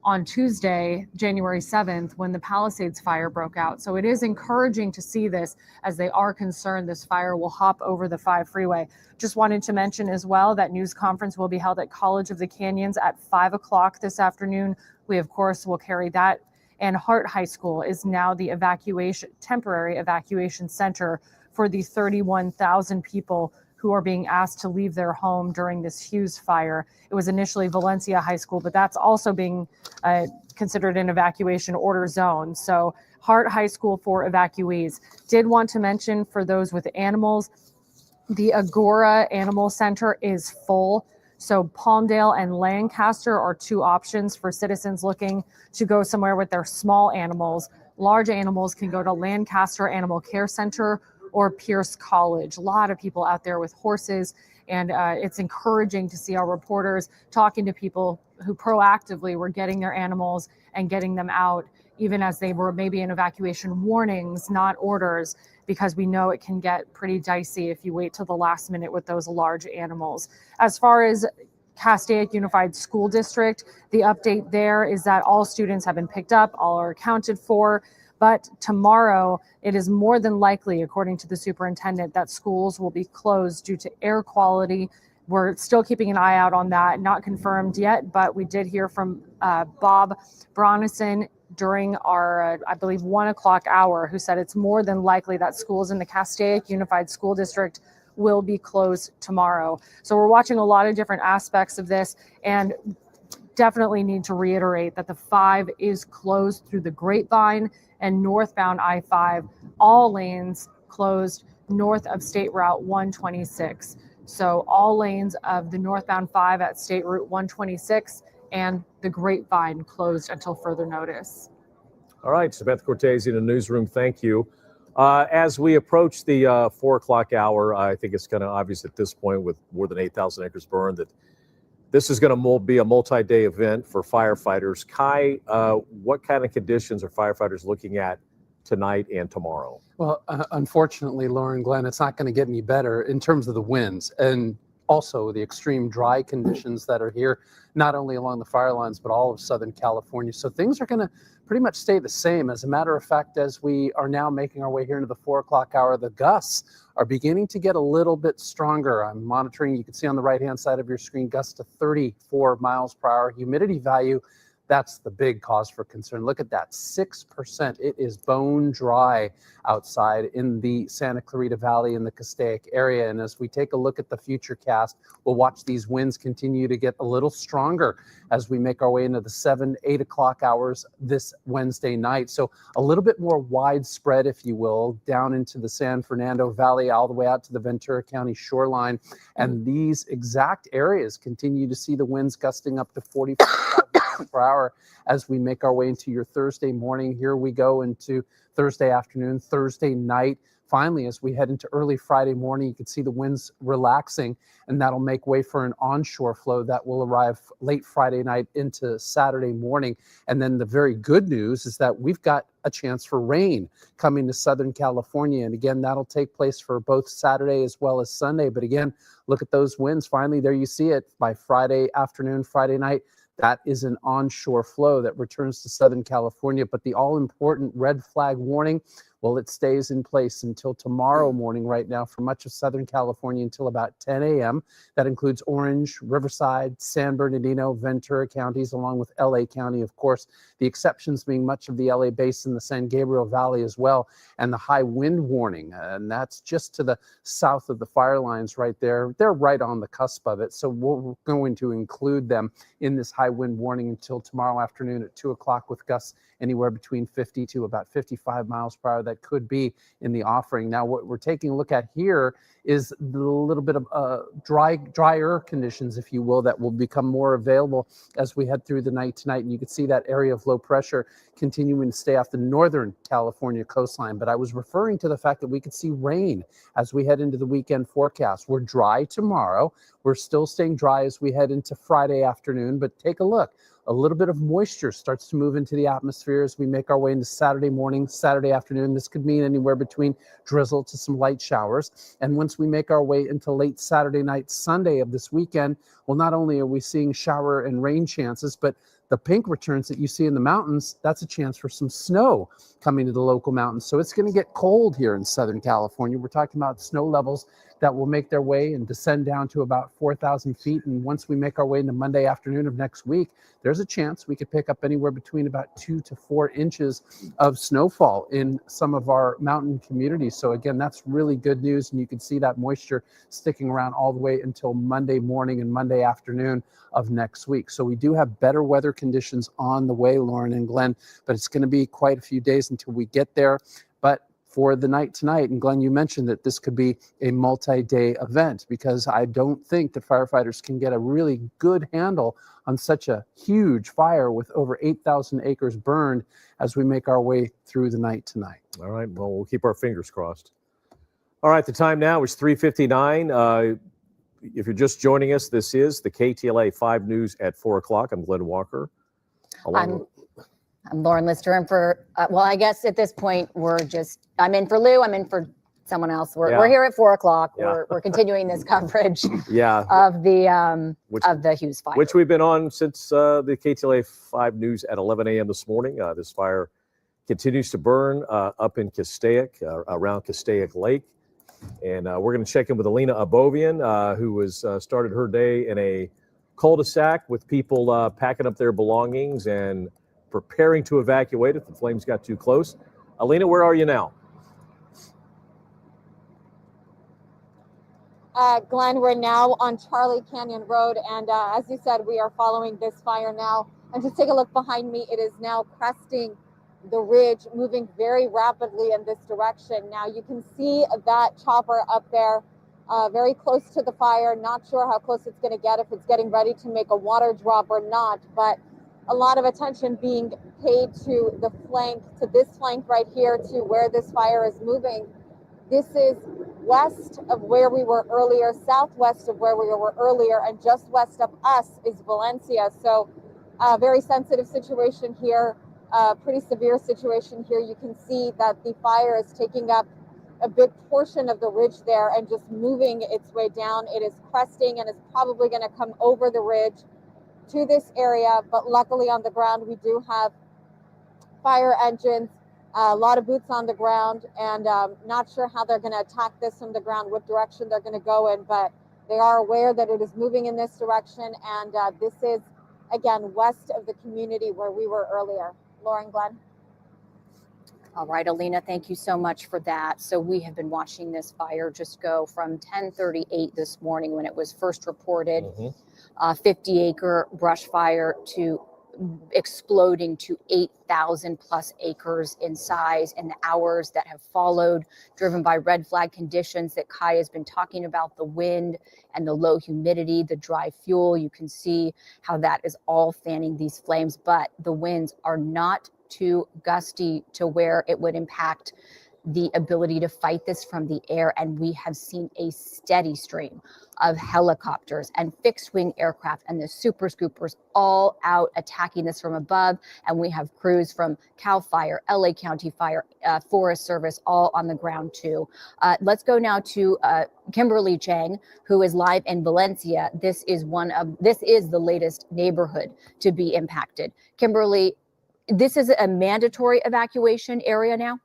on Tuesday, January 7th, when the Palisades fire broke out. So it is encouraging to see this, as they are concerned this fire will hop over the 5 freeway. Just wanted to mention as well that news conference will be held at College of the Canyons at 5 o'clock this afternoon. We, of course, will carry that. And Hart High School is now the temporary evacuation center for the 31,000 people who are being asked to leave their home during this Hughes fire. It was initially Valencia High School, but that's also being considered an evacuation order zone. So Hart High School for evacuees. Did want to mention, for those with animals, the Agora Animal Center is full. So Palmdale and Lancaster are 2 options for citizens looking to go somewhere with their small animals. Large animals can go to Lancaster Animal Care Center or Pierce College. A lot of people out there with horses, and it's encouraging to see our reporters talking to people who proactively were getting their animals and getting them out, even as they were maybe in evacuation warnings, not orders, because we know it can get pretty dicey if you wait till the last minute with those large animals. As far as Castaic Unified School District, the update there is that all students have been picked up, all are accounted for. But tomorrow, it is more than likely, according to the superintendent, that schools will be closed due to air quality. We're still keeping an eye out on that, not confirmed yet, but we did hear from Bob Bronison during our, I believe, 1 o'clock hour, who said it's more than likely that schools in the Castaic Unified School District will be closed tomorrow. So we're watching a lot of different aspects of this, and definitely need to reiterate that the 5 is closed through the grapevine. and northbound I-5, all lanes closed north of State Route 126. So all lanes of the northbound 5 at State Route 126 and the Grapevine closed until further notice. All right, Samantha Cortese in the newsroom, thank you. As we approach the 4 o'clock hour, I think it's kind of obvious at this point with more than 8,000 acres burned that this is going to be a multi-day event for firefighters. Kai, what kind of conditions are firefighters looking at tonight and tomorrow? Well, unfortunately, Lauren, Glenn, it's not going to get any better in terms of the winds and also the extreme dry conditions that are here, not only along the fire lines, but all of Southern California. So things are going to pretty much stay the same. As a matter of fact, as we are now making our way here into the 4 o'clock hour, the gusts are beginning to get a little bit stronger. I'm monitoring, you can see on the right-hand side of your screen, gusts to 34 miles per hour. Humidity value, that's the big cause for concern. Look at that, 6%. It is bone dry outside in the Santa Clarita Valley in the Castaic area. And as we take a look at the future cast, we'll watch these winds continue to get a little stronger as we make our way into the 7, 8 o'clock hours this Wednesday night. So a little bit more widespread, if you will, down into the San Fernando Valley, all the way out to the Ventura County shoreline. And these exact areas continue to see the winds gusting up to 45 miles per hour as we make our way into your Thursday morning. Here we go into Thursday afternoon, Thursday night. Finally, as we head into early Friday morning, you can see the winds relaxing, and that'll make way for an onshore flow that will arrive late Friday night into Saturday morning. And then the very good news is that we've got a chance for rain coming to Southern California. And again, that'll take place for both Saturday as well as Sunday. But again, look at those winds. Finally, there you see it by Friday afternoon, Friday night. That is an onshore flow that returns to Southern California. But the all-important red flag warning, well, it stays in place until tomorrow morning right now for much of Southern California until about 10 a.m. That includes Orange, Riverside, San Bernardino, Ventura counties, along with LA County, of course. The exceptions being much of the LA Basin, the San Gabriel Valley as well, and the high wind warning. And that's just to the south of the fire lines right there. They're right on the cusp of it. So we're going to include them in this high wind warning until tomorrow afternoon at 2 o'clock with gusts anywhere between 50 to about 55 miles per hour. That could be in the offering. Now, what we're taking a look at here is the little bit of drier conditions, if you will, that will become more available as we head through the night tonight. And you can see that area of low pressure continuing to stay off the northern California coastline. But I was referring to the fact that we could see rain as we head into the weekend forecast. We're dry tomorrow. We're still staying dry as we head into Friday afternoon, but take a look. A little bit of moisture starts to move into the atmosphere as we make our way into Saturday morning, Saturday afternoon. This could mean anywhere between drizzle to some light showers. And once we make our way into late Saturday night, Sunday of this weekend, well, not only are we seeing shower and rain chances, but the pink returns that you see in the mountains, that's a chance for some snow coming to the local mountains. So it's going to get cold here in Southern California. We're talking about snow levels that will make their way and descend down to about 4,000 feet. And once we make our way into Monday afternoon of next week, there's a chance we could pick up anywhere between about 2 to 4 inches of snowfall in some of our mountain communities. So again, that's really good news. And you can see that moisture sticking around all the way until Monday morning and Monday afternoon of next week. So we do have better weather conditions on the way, Lauren and Glenn, but it's going to be quite a few days until we get there. But for the night tonight, and Glenn, you mentioned that this could be a multi-day event because I don't think that firefighters can get a really good handle on such a huge fire with over 8,000 acres burned as we make our way through the night tonight. All right, well, we'll keep our fingers crossed. All right, the time now is 3:59. If you're just joining us, this is the KTLA 5 News at 4 o'clock. I'm Glenn Walker. I'm Lauren Lister, and for, well, I guess at this point, I'm in for Lou, I'm in for someone else. We're here at 4 o'clock. Yeah. We're continuing this coverage Yeah. of the Hughes fire. Which we've been on since the KTLA 5 News at 11 a.m. this morning. This fire continues to burn up in Castaic, around Castaic Lake. And we're going to check in with Alina who has started her day in a cul-de-sac with people packing up their belongings and preparing to evacuate if the flames got too close. Alina, where are you now? Glenn, we're now on Charlie Canyon Road, and as you said, we are following this fire now. And just take a look behind me, it is now cresting the ridge, moving very rapidly in this direction. Now you can see that chopper up there, very close to the fire. Not sure how close it's going to get, if it's getting ready to make a water drop or not, but a lot of attention being paid to the flank, to this flank right here, to where this fire is moving. This is west of where we were earlier, southwest of where we were earlier, and just west of us is Valencia. So very sensitive situation here, pretty severe situation here. You can see that the fire is taking up a big portion of the ridge there and just moving its way down. It is cresting and is probably going to come over the ridge to this area, but luckily on the ground we do have fire engines, a lot of boots on the ground, and not sure how they're going to attack this from the ground, what direction they're going to go in, but they are aware that it is moving in this direction, and this is, again, west of the community where we were earlier. Lauren, Glenn. All right, Alina, thank you so much for that. So we have been watching this fire just go from 10:38 this morning when it was first reported, 50-acre brush fire, to exploding to 8,000 plus acres in size in the hours that have followed, driven by red flag conditions that Kai has been talking about, the wind and the low humidity, the dry fuel. You can see how that is all fanning these flames, but the winds are not too gusty to where it would impact the ability to fight this from the air. And we have seen a steady stream of helicopters and fixed wing aircraft and the super scoopers all out attacking this from above. And we have crews from CAL FIRE, LA County Fire, Forest Service, all on the ground too. Let's go now to Kimberly Chang, who is live in Valencia. This is the latest neighborhood to be impacted. Kimberly, this is a mandatory evacuation area now?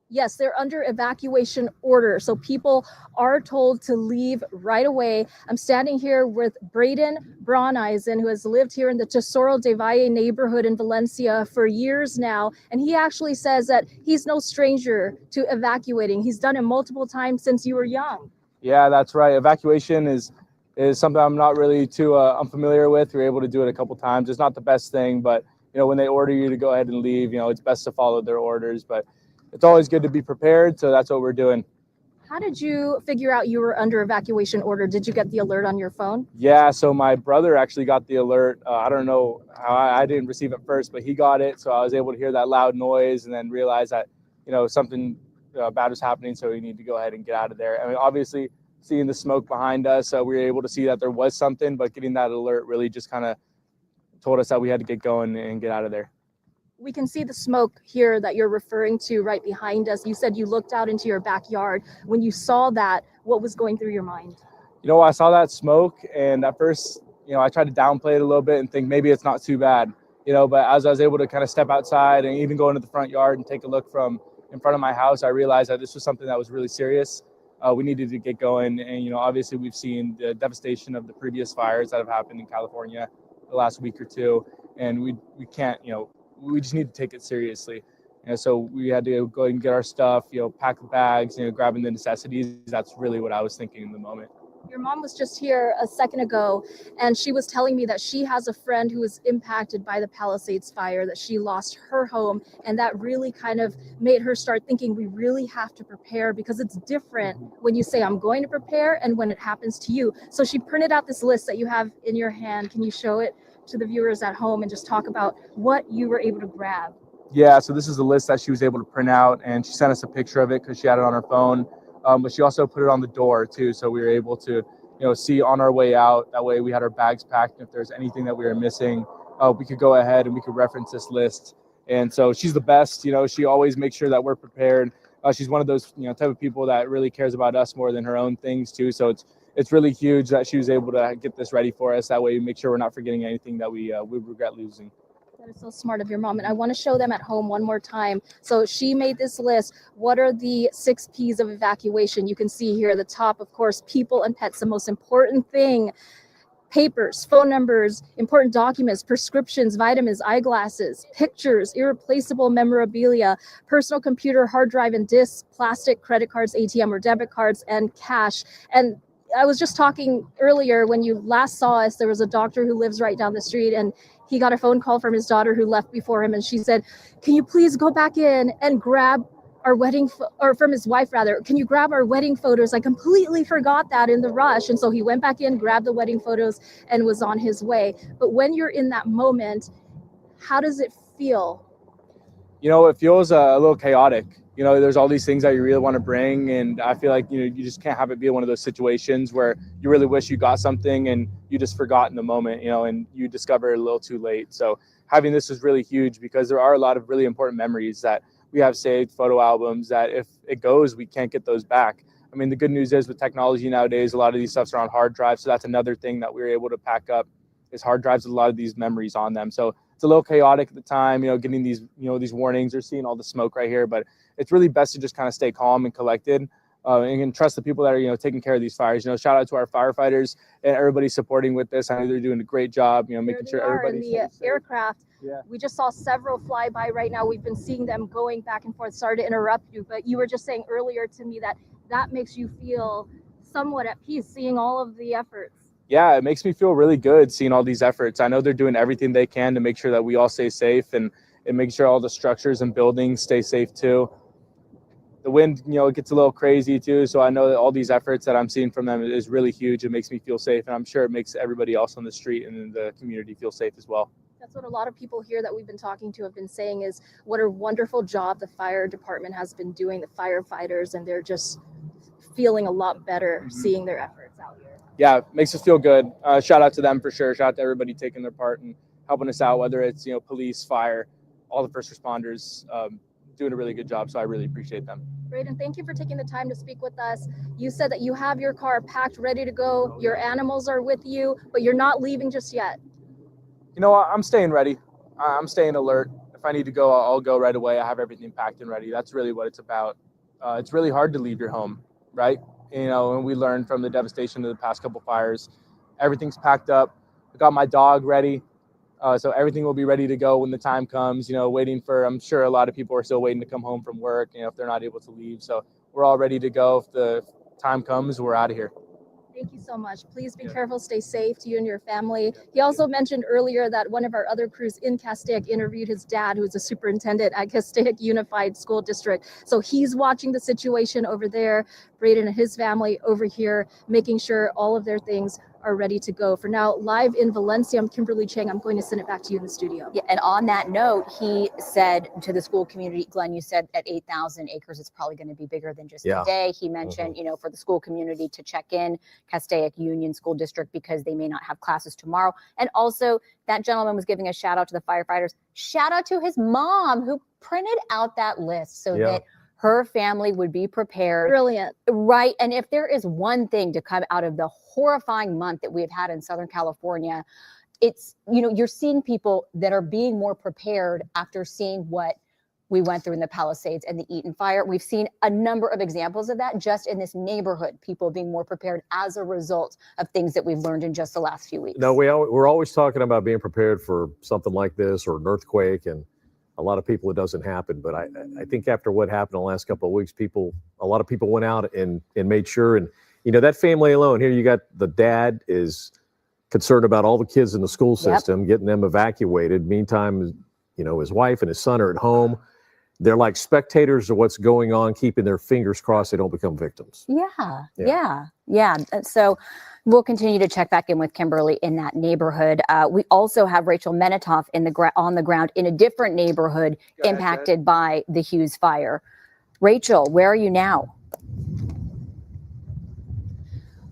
Yes, they're under evacuation order. So people are told to leave right away. I'm standing here with Braden Brauneisen, who has lived here in the Tesoro de Valle neighborhood in Valencia for years now. And he actually says that he's no stranger to evacuating. He's done it multiple times since you were young. Yeah, that's right. Evacuation is something I'm not really too unfamiliar with. We're able to do it a couple times. It's not the best thing, but when they order you to go ahead and leave, it's best to follow their orders. But it's always good to be prepared, so that's what we're doing. How did you figure out you were under evacuation order? Did you get the alert on your phone? Yeah, so my brother actually got the alert. I don't know how I didn't receive it first, but he got it, so I was able to hear that loud noise and then realize that something bad was happening, so we need to go ahead and get out of there. I mean, obviously, seeing the smoke behind us, we were able to see that there was something, but getting that alert really just kind of told us that we had to get going and get out of there. We can see the smoke here that you're referring to right behind us. You said you looked out into your backyard. When you saw that, what was going through your mind? I saw that smoke, and at first, I tried to downplay it a little bit and think maybe it's not too bad, but as I was able to kind of step outside and even go into the front yard and take a look from in front of my house, I realized that this was something that was really serious. We needed to get going, and obviously we've seen the devastation of the previous fires that have happened in California the last week or two, and we can't, we just need to take it seriously. And so we had to go and get our stuff, pack the bags, grabbing the necessities. That's really what I was thinking in the moment. Your mom was just here a second ago, and she was telling me that she has a friend who was impacted by the Palisades fire, that she lost her home, and that really kind of made her start thinking we really have to prepare, because it's different when you say I'm going to prepare and when it happens to you. So she printed out this list that you have in your hand. Can you show it to the viewers at home and just talk about what you were able to grab? Yeah, so this is the list that she was able to print out, and she sent us a picture of it because she had it on her phone. But she also put it on the door too, so we were able to, see on our way out. That way we had our bags packed. If there's anything that we were missing, we could go ahead and we could reference this list. And so she's the best. She always makes sure that we're prepared. She's one of those, type of people that really cares about us more than her own things too. So it's really huge that she was able to get this ready for us. That way we make sure we're not forgetting anything that we regret losing. That is so smart of your mom. And I want to show them at home one more time. So she made this list. What are the 6 P's of evacuation? You can see here at the top, of course, people and pets, the most important thing. Papers, phone numbers, important documents, prescriptions, vitamins, eyeglasses, pictures, irreplaceable memorabilia, personal computer, hard drive and discs, plastic, credit cards, ATM or debit cards, and cash. And I was just talking earlier when you last saw us, there was a doctor who lives right down the street, and he got a phone call from his daughter who left before him, and she said, can you please go back in and grab our wedding, or from his wife rather, can you grab our wedding photos? I completely forgot that in the rush. And so he went back in, grabbed the wedding photos, and was on his way. But when you're in that moment, how does it feel? You know, it feels a little chaotic. You know, there's all these things that you really want to bring, and I feel like, you know, you just can't have it be one of those situations where you really wish you got something and you just forgot in the moment, you know, and you discover it a little too late. So having this is really huge because there are a lot of really important memories that we have saved, photo albums that if it goes, we can't get those back. I mean, the good news is with technology nowadays, a lot of these stuffs are on hard drives. So that's another thing that we were able to pack up is hard drives with a lot of these memories on them. So it's a little chaotic at the time, you know, getting these, you know, these warnings or seeing all the smoke right here, but it's really best to just kind of stay calm and collected and trust the people that are, you know, taking care of these fires. You know, shout out to our firefighters and everybody supporting with this. I know they're doing a great job, you know, making sure everybody's in the aircraft. Yeah. We just saw several fly by right now. We've been seeing them going back and forth. Sorry to interrupt you, but you were just saying earlier to me that that makes you feel somewhat at peace, seeing all of the efforts. Yeah, it makes me feel really good seeing all these efforts. I know they're doing everything they can to make sure that we all stay safe and make sure all the structures and buildings stay safe too. The wind, you know, it gets a little crazy too. So I know that all these efforts that I'm seeing from them is really huge. It makes me feel safe, and I'm sure it makes everybody else on the street and in the community feel safe as well. That's what a lot of people here that we've been talking to have been saying is what a wonderful job the fire department has been doing, the firefighters, and they're just feeling a lot better seeing their efforts out here. Yeah, makes us feel good. Shout out to them for sure. Shout out to everybody taking their part and helping us out, whether it's, you know, police, fire, all the first responders, doing a really good job. So I really appreciate them. Great, and thank you for taking the time to speak with us. You said that you have your car packed, ready to go. Your animals are with you, but you're not leaving just yet. You know, I'm staying ready. I'm staying alert. If I need to go, I'll go right away. I have everything packed and ready. That's really what it's about. It's really hard to leave your home, right? You know, and we learned from the devastation of the past couple fires. Everything's packed up. I got my dog ready. So everything will be ready to go when the time comes, you know, waiting for, I'm sure a lot of people are still waiting to come home from work, you know, if they're not able to leave. So we're all ready to go. If the time comes, we're out of here. Thank you so much. Please be careful, stay safe to you and your family. He also mentioned earlier that one of our other crews in Castaic interviewed his dad, who's a superintendent at Castaic Unified School District. So he's watching the situation over there, Braden and his family over here, making sure all of their things are ready to go. For now, live in Valencia, I'm Kimberly Chang. I'm going to send it back to you in the studio. Yeah, and on that note, he said to the school community, Glenn, you said at 8,000 acres, it's probably going to be bigger than just a day. He mentioned, you know, for the school community to check in Castaic Union School District because they may not have classes tomorrow. And also that gentleman was giving a shout out to the firefighters. Shout out to his mom who printed out that list so that her family would be prepared. Brilliant. Right. And if there is one thing to come out of the horrifying month that we've had in Southern California, it's, you know, you're seeing people that are being more prepared after seeing what we went through in the Palisades and the Eaton fire. We've seen a number of examples of that just in this neighborhood, people being more prepared as a result of things that we've learned in just the last few weeks. No, we're always talking about being prepared for something like this or an earthquake, and a lot of people, it doesn't happen. But I think after what happened the last couple of weeks, a lot of people went out and made sure. And, you know, that family alone, here you got the dad is concerned about all the kids in the school system, getting them evacuated. Meantime, you know, his wife and his son are at home. They're like spectators of what's going on, keeping their fingers crossed they don't become victims. Yeah. So we'll continue to check back in with Kimberly in that neighborhood. We also have Rachel Menitoff on the ground in a different neighborhood impacted by the Hughes fire. Rachel, where are you now?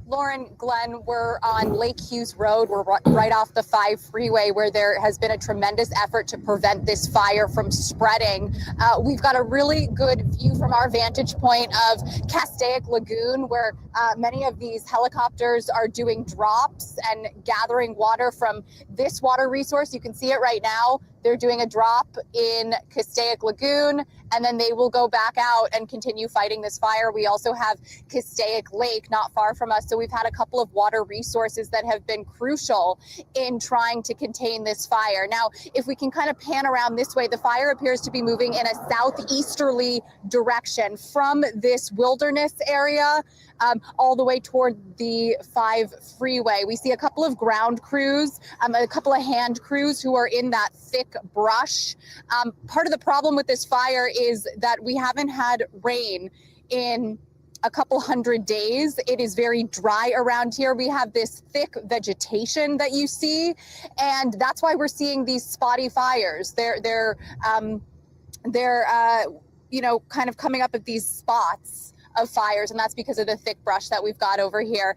Lauren, Glenn, we're on Lake Hughes Road. We're right off the 5 freeway where there has been a tremendous effort to prevent this fire from spreading. We've got a really good view from our vantage point of Castaic Lagoon, where many of these helicopters are doing drops and gathering water from this water resource. You can see it right now. They're doing a drop in Castaic Lagoon, and then they will go back out and continue fighting this fire. We also have Castaic Lake not far from us. So we've had a couple of water resources that have been crucial in trying to contain this fire. Now, if we can kind of pan around this way, the fire appears to be moving in a southeasterly direction from this wilderness area all the way toward the 5 freeway. We see a couple of ground crews, a couple of hand crews who are in that thick brush. Part of the problem with this fire is that we haven't had rain in a couple hundred days. It is very dry around here. We have this thick vegetation that you see, and that's why we're seeing these spotty fires. They're you know, kind of coming up at these spots of fires, and that's because of the thick brush that we've got over here.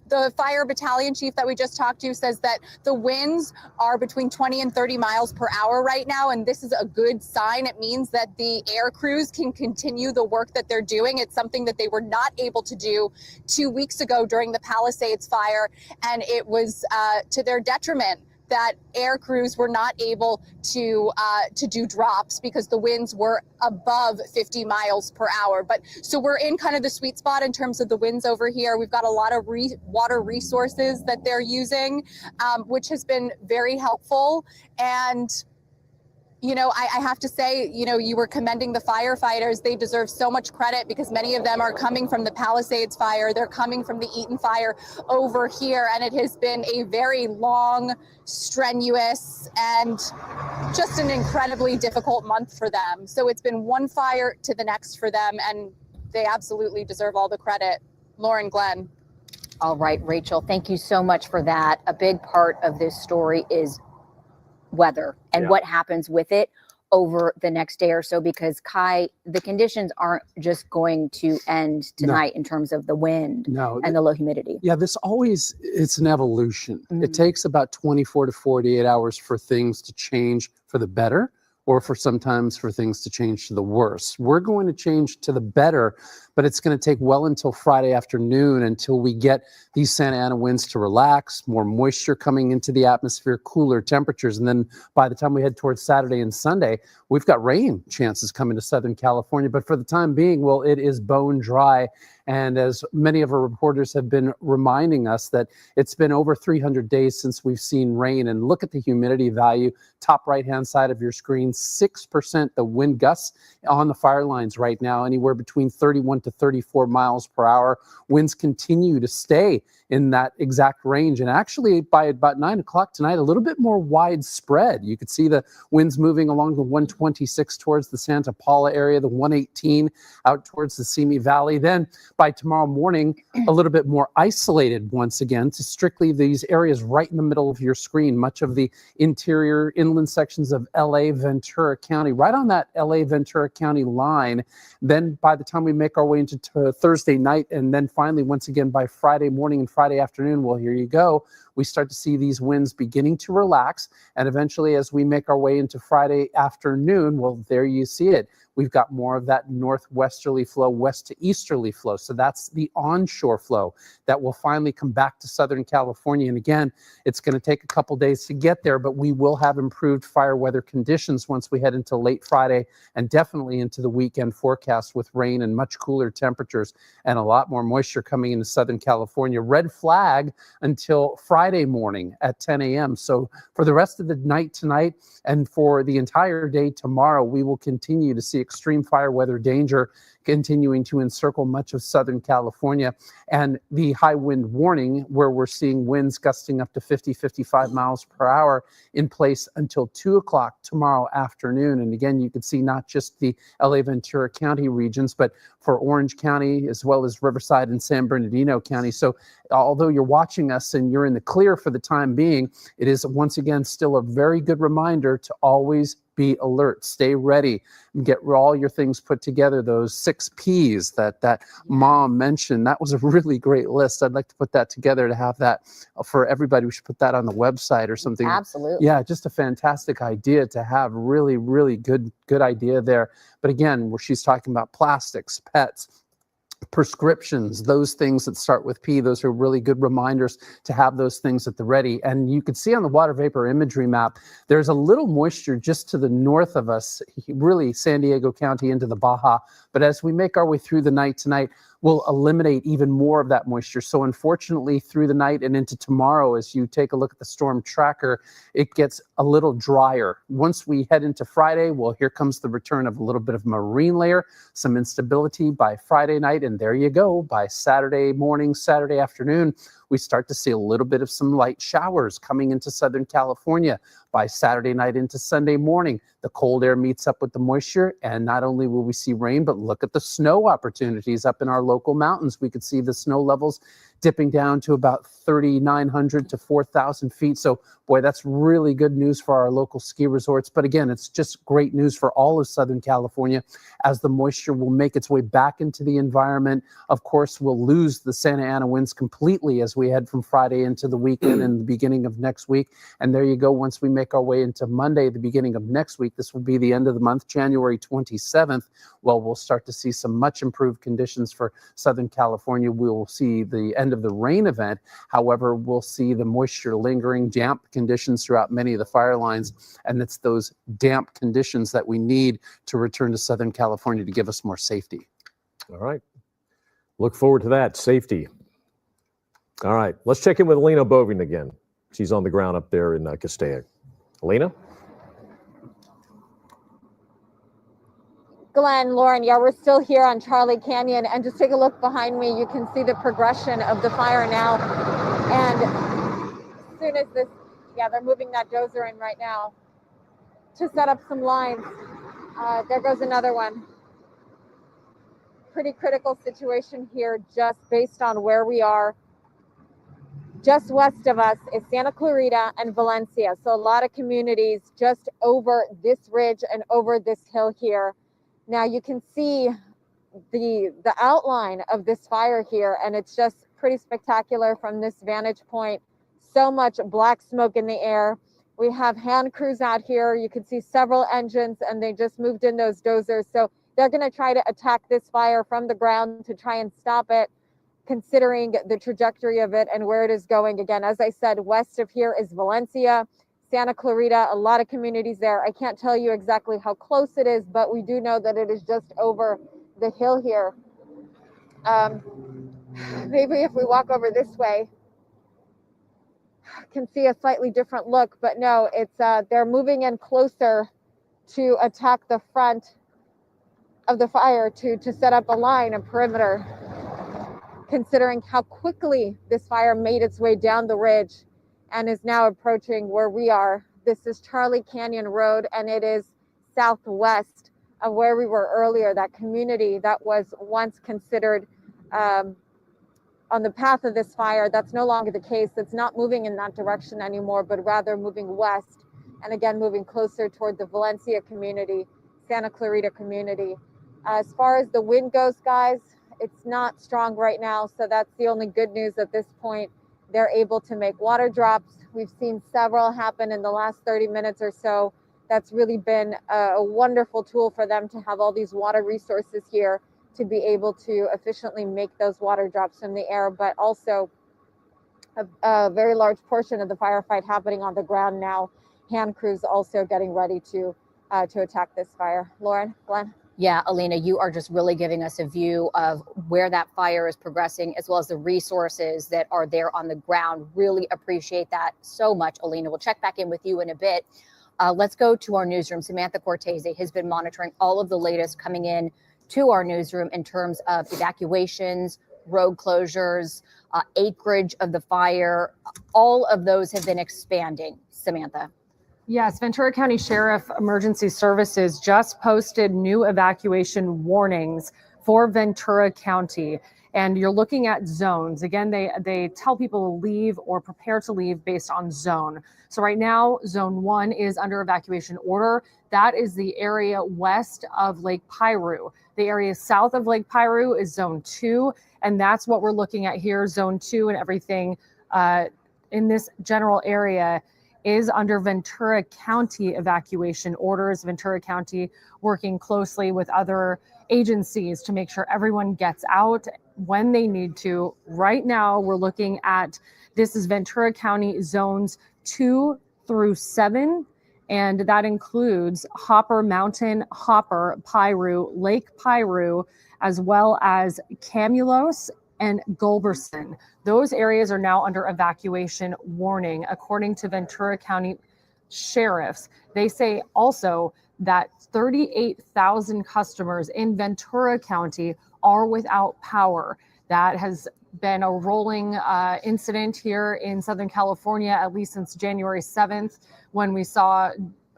The fire battalion chief that we just talked to says that the winds are between 20 and 30 miles per hour right now, and this is a good sign. It means that the air crews can continue the work that they're doing. It's something that they were not able to do 2 weeks ago during the Palisades fire, and it was to their detriment that air crews were not able to do drops because the winds were above 50 miles per hour. But so we're in kind of the sweet spot in terms of the winds over here. We've got a lot of water resources that they're using, which has been very helpful. And you know, I have to say, you know, you were commending the firefighters. They deserve so much credit because many of them are coming from the Palisades fire. They're coming from the Eaton fire over here. And it has been a very long, strenuous, and just an incredibly difficult month for them. So it's been one fire to the next for them, and they absolutely deserve all the credit. Lauren, Glenn. All right, Rachel, thank you so much for that. A big part of this story is weather and what happens with it over the next day or so, because Kai, the conditions aren't just going to end tonight in terms of the wind and the low humidity. Yeah, it's an evolution. It takes about 24 to 48 hours for things to change for the better, or sometimes for things to change to the worse. We're going to change to the better, but it's going to take well until Friday afternoon until we get these Santa Ana winds to relax, more moisture coming into the atmosphere, cooler temperatures. And then by the time we head towards Saturday and Sunday, we've got rain chances coming to Southern California. But for the time being, well, it is bone dry. And as many of our reporters have been reminding us, that it's been over 300 days since we've seen rain. And look at the humidity value, top right-hand side of your screen, 6%. The wind gusts on the fire lines right now, anywhere between 31 to 34 miles per hour. Winds continue to stay in that exact range. And actually, by about 9 o'clock tonight, a little bit more widespread. You could see the winds moving along the 126 towards the Santa Paula area, the 118 out towards the Simi Valley. Then by tomorrow morning, a little bit more isolated once again to strictly these areas right in the middle of your screen, much of the interior inland sections of LA, Ventura County, right on that LA Ventura County line. Then by the time we make our way into Thursday night, and then finally, once again, by Friday morning and Friday afternoon, well, here you go. We start to see these winds beginning to relax. And eventually, as we make our way into Friday afternoon, well, there you see it. We've got more of that northwesterly flow, west to easterly flow. So that's the onshore flow that will finally come back to Southern California. And again, it's going to take a couple days to get there, but we will have improved fire weather conditions once we head into late Friday and definitely into the weekend forecast, with rain and much cooler temperatures and a lot more moisture coming into Southern California. Red flag until Friday morning at 10 a.m. So for the rest of the night tonight and for the entire day tomorrow, we will continue to see extreme fire weather danger continuing to encircle much of Southern California, and the high wind warning, where we're seeing winds gusting up to 50, 55 miles per hour in place until 2 o'clock tomorrow afternoon. And again, you can see not just the LA Ventura County regions, but for Orange County, as well as Riverside and San Bernardino County. So although you're watching us and you're in the clear for the time being, it is once again still a very good reminder to always be alert, stay ready, get all your things put together. Those 6 Ps that mom mentioned, that was a really great list. I'd like to put that together to have that for everybody. We should put that on the website or something. Absolutely. Yeah, just a fantastic idea to have. Really, really good idea there. But again, where she's talking about plastics, pets, prescriptions, those things that start with P, those are really good reminders to have those things at the ready. And you can see on the water vapor imagery map, there's a little moisture just to the north of us, really San Diego County into the Baja. But as we make our way through the night tonight, will eliminate even more of that moisture. So unfortunately, through the night and into tomorrow, as you take a look at the storm tracker, it gets a little drier. Once we head into Friday, well, here comes the return of a little bit of marine layer, some instability by Friday night, and there you go. By Saturday morning, Saturday afternoon, we start to see a little bit of some light showers coming into Southern California. By Saturday night into Sunday morning, the cold air meets up with the moisture, and not only will we see rain, but look at the snow opportunities up in our local mountains. We could see the snow levels dipping down to about 3,900 to 4,000 feet. So, boy, that's really good news for our local ski resorts. But again, it's just great news for all of Southern California, as the moisture will make its way back into the environment. Of course, we'll lose the Santa Ana winds completely as we head from Friday into the weekend and the beginning of next week. And there you go. Once we make our way into Monday, the beginning of next week, this will be the end of the month, January 27th. Well, we'll start to see some much improved conditions for Southern California. We will see the end of the rain event. However, we'll see the moisture lingering, damp conditions throughout many of the fire lines. And it's those damp conditions that we need to return to Southern California to give us more safety. All right. Look forward to that. Safety. All right. Let's check in with Alina Boving again. She's on the ground up there in Castaic. Alina? Glenn, Lauren, yeah, we're still here on Charlie Canyon, and just take a look behind me. You can see the progression of the fire now. And as soon as this, yeah, they're moving that dozer in right now to set up some lines. There goes another one. Pretty critical situation here, just based on where we are. Just west of us is Santa Clarita and Valencia. So a lot of communities just over this ridge and over this hill here. Now you can see the outline of this fire here, and it's just pretty spectacular from this vantage point. So much black smoke in the air. We have hand crews out here. You can see several engines, and they just moved in those dozers. So they're going to try to attack this fire from the ground to try and stop it, considering the trajectory of it and where it is going. Again, as I said, west of here is Valencia, Santa Clarita, a lot of communities there. I can't tell you exactly how close it is, but we do know that it is just over the hill here. Maybe if we walk over this way, can see a slightly different look, but no, it's they're moving in closer to attack the front of the fire to set up a line, a perimeter, considering how quickly this fire made its way down the ridge and is now approaching where we are. This is Charlie Canyon Road, and it is southwest of where we were earlier, that community that was once considered on the path of this fire. That's no longer the case. It's not moving in that direction anymore, but rather moving west, and again, moving closer toward the Valencia community, Santa Clarita community. As far as the wind goes, guys, it's not strong right now, so that's the only good news at this point. They're able to make water drops. We've seen several happen in the last 30 minutes or so. That's really been a wonderful tool for them to have all these water resources here to be able to efficiently make those water drops from the air, but also a very large portion of the firefight happening on the ground now. Hand crews also getting ready to attack this fire. Lauren, Glenn? Yeah, Alina, you are just really giving us a view of where that fire is progressing, as well as the resources that are there on the ground. Really appreciate that so much, Alina. We'll check back in with you in a bit. Let's go to our newsroom. Samantha Cortese has been monitoring all of the latest coming in to our newsroom in terms of evacuations, road closures, acreage of the fire. All of those have been expanding. Samantha. Yes, Ventura County Sheriff Emergency Services just posted new evacuation warnings for Ventura County. And you're looking at zones. Again, they tell people to leave or prepare to leave based on zone. So right now, zone 1 is under evacuation order. That is the area west of Lake Piru. The area south of Lake Piru is zone 2. And that's what we're looking at here. Zone 2 and everything in this general area is under Ventura County evacuation orders. Ventura County working closely with other agencies to make sure everyone gets out when they need to. Right now, we're looking at, this is Ventura County zones 2 through 7, And that includes Hopper Mountain, Hopper, Piru, Lake Piru, as well as Camulos and Gulberson. Those areas are now under evacuation warning, according to Ventura County sheriffs. They say also that 38,000 customers in Ventura County are without power. That has been a rolling incident here in Southern California, at least since January 7th, when we saw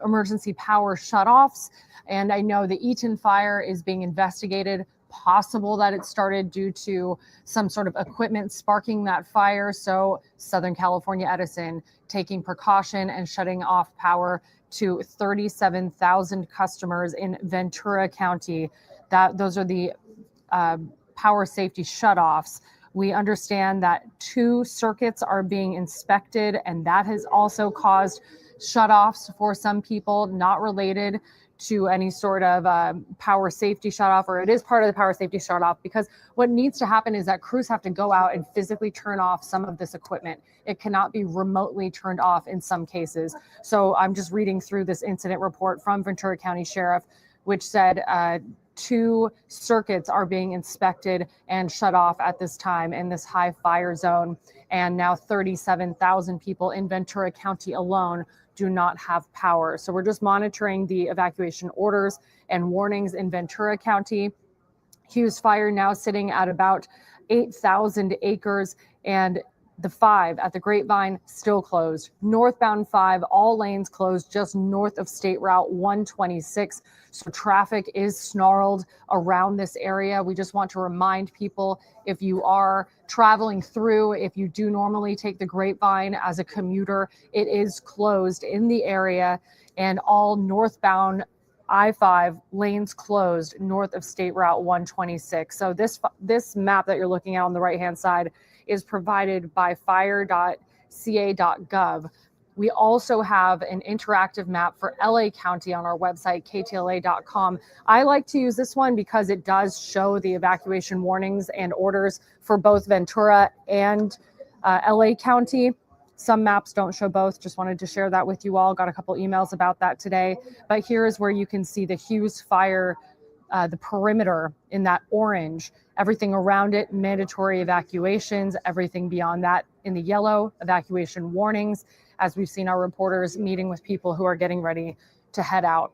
emergency power shutoffs. And I know the Eaton fire is being investigated. Possible that it started due to some sort of equipment sparking that fire. So Southern California Edison taking precaution and shutting off power to 37,000 customers in Ventura County. Those are the power safety shutoffs. We understand that 2 circuits are being inspected, and that has also caused shutoffs for some people, not related to any sort of power safety shutoff, or it is part of the power safety shutoff, because what needs to happen is that crews have to go out and physically turn off some of this equipment. It cannot be remotely turned off in some cases. So I'm just reading through this incident report from Ventura County Sheriff, which said 2 circuits are being inspected and shut off at this time in this high fire zone. And now 37,000 people in Ventura County alone do not have power. So we're just monitoring the evacuation orders and warnings in Ventura County. Hughes fire now sitting at about 8,000 acres, and the 5 at the Grapevine still closed. Northbound 5, all lanes closed just north of State Route 126. So traffic is snarled around this area. We just want to remind people, if you are traveling through, if you do normally take the Grapevine as a commuter, it is closed in the area, and all northbound I-5 lanes closed north of State Route 126. So this map that you're looking at on the right-hand side is provided by fire.ca.gov. We also have an interactive map for LA County on our website, KTLA.com. I like to use this one because it does show the evacuation warnings and orders for both Ventura and LA County. Some maps don't show both. Just wanted to share that with you all. Got a couple emails about that today. But here is where you can see the Hughes fire, the perimeter in that orange. Everything around it, mandatory evacuations. Everything beyond that in the yellow, evacuation warnings, as we've seen our reporters meeting with people who are getting ready to head out.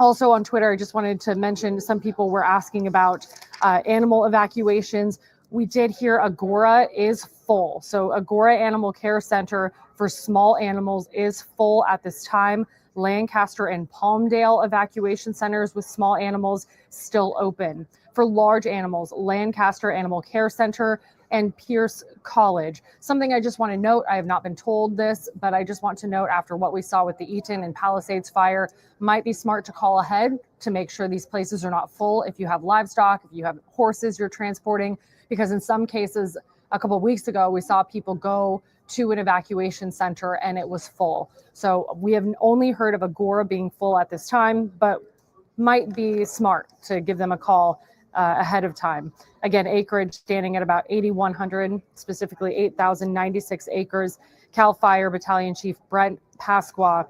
Also on Twitter, I just wanted to mention, some people were asking about animal evacuations. We did hear Agora is full. So Agora Animal Care Center for small animals is full at this time. Lancaster and Palmdale evacuation centers with small animals still open. For large animals, Lancaster Animal Care Center and Pierce College. Something I just want to note, I have not been told this, but I just want to note, after what we saw with the Eaton and Palisades fire, might be smart to call ahead to make sure these places are not full. If you have livestock, if you have horses you're transporting, because in some cases, a couple of weeks ago, we saw people go to an evacuation center and it was full. So we have only heard of Agora being full at this time, but might be smart to give them a call ahead of time. Again, acreage standing at about 8,100, specifically 8,096 acres. CAL FIRE Battalion Chief Brent Pasqua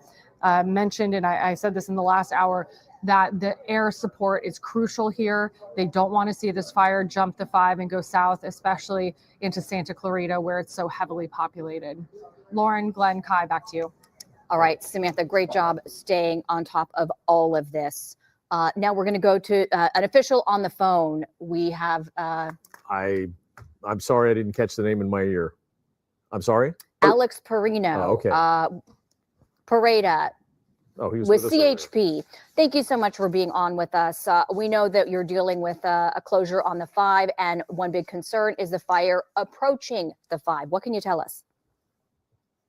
mentioned, and I said this in the last hour, that the air support is crucial here. They don't want to see this fire jump the 5 and go south, especially into Santa Clarita, where it's so heavily populated. Lauren, Glenn, Kai, back to you. All right, Samantha, great job staying on top of all of this. Now we're going to go to an official on the phone. We have... I'm sorry, I didn't catch the name in my ear. I'm sorry? Alex Perino. Oh, okay. Pareda. Oh, he was with with us earlier. CHP. Thank you so much for being on with us. We know that you're dealing with a closure on the 5, and one big concern is the fire approaching the 5. What can you tell us?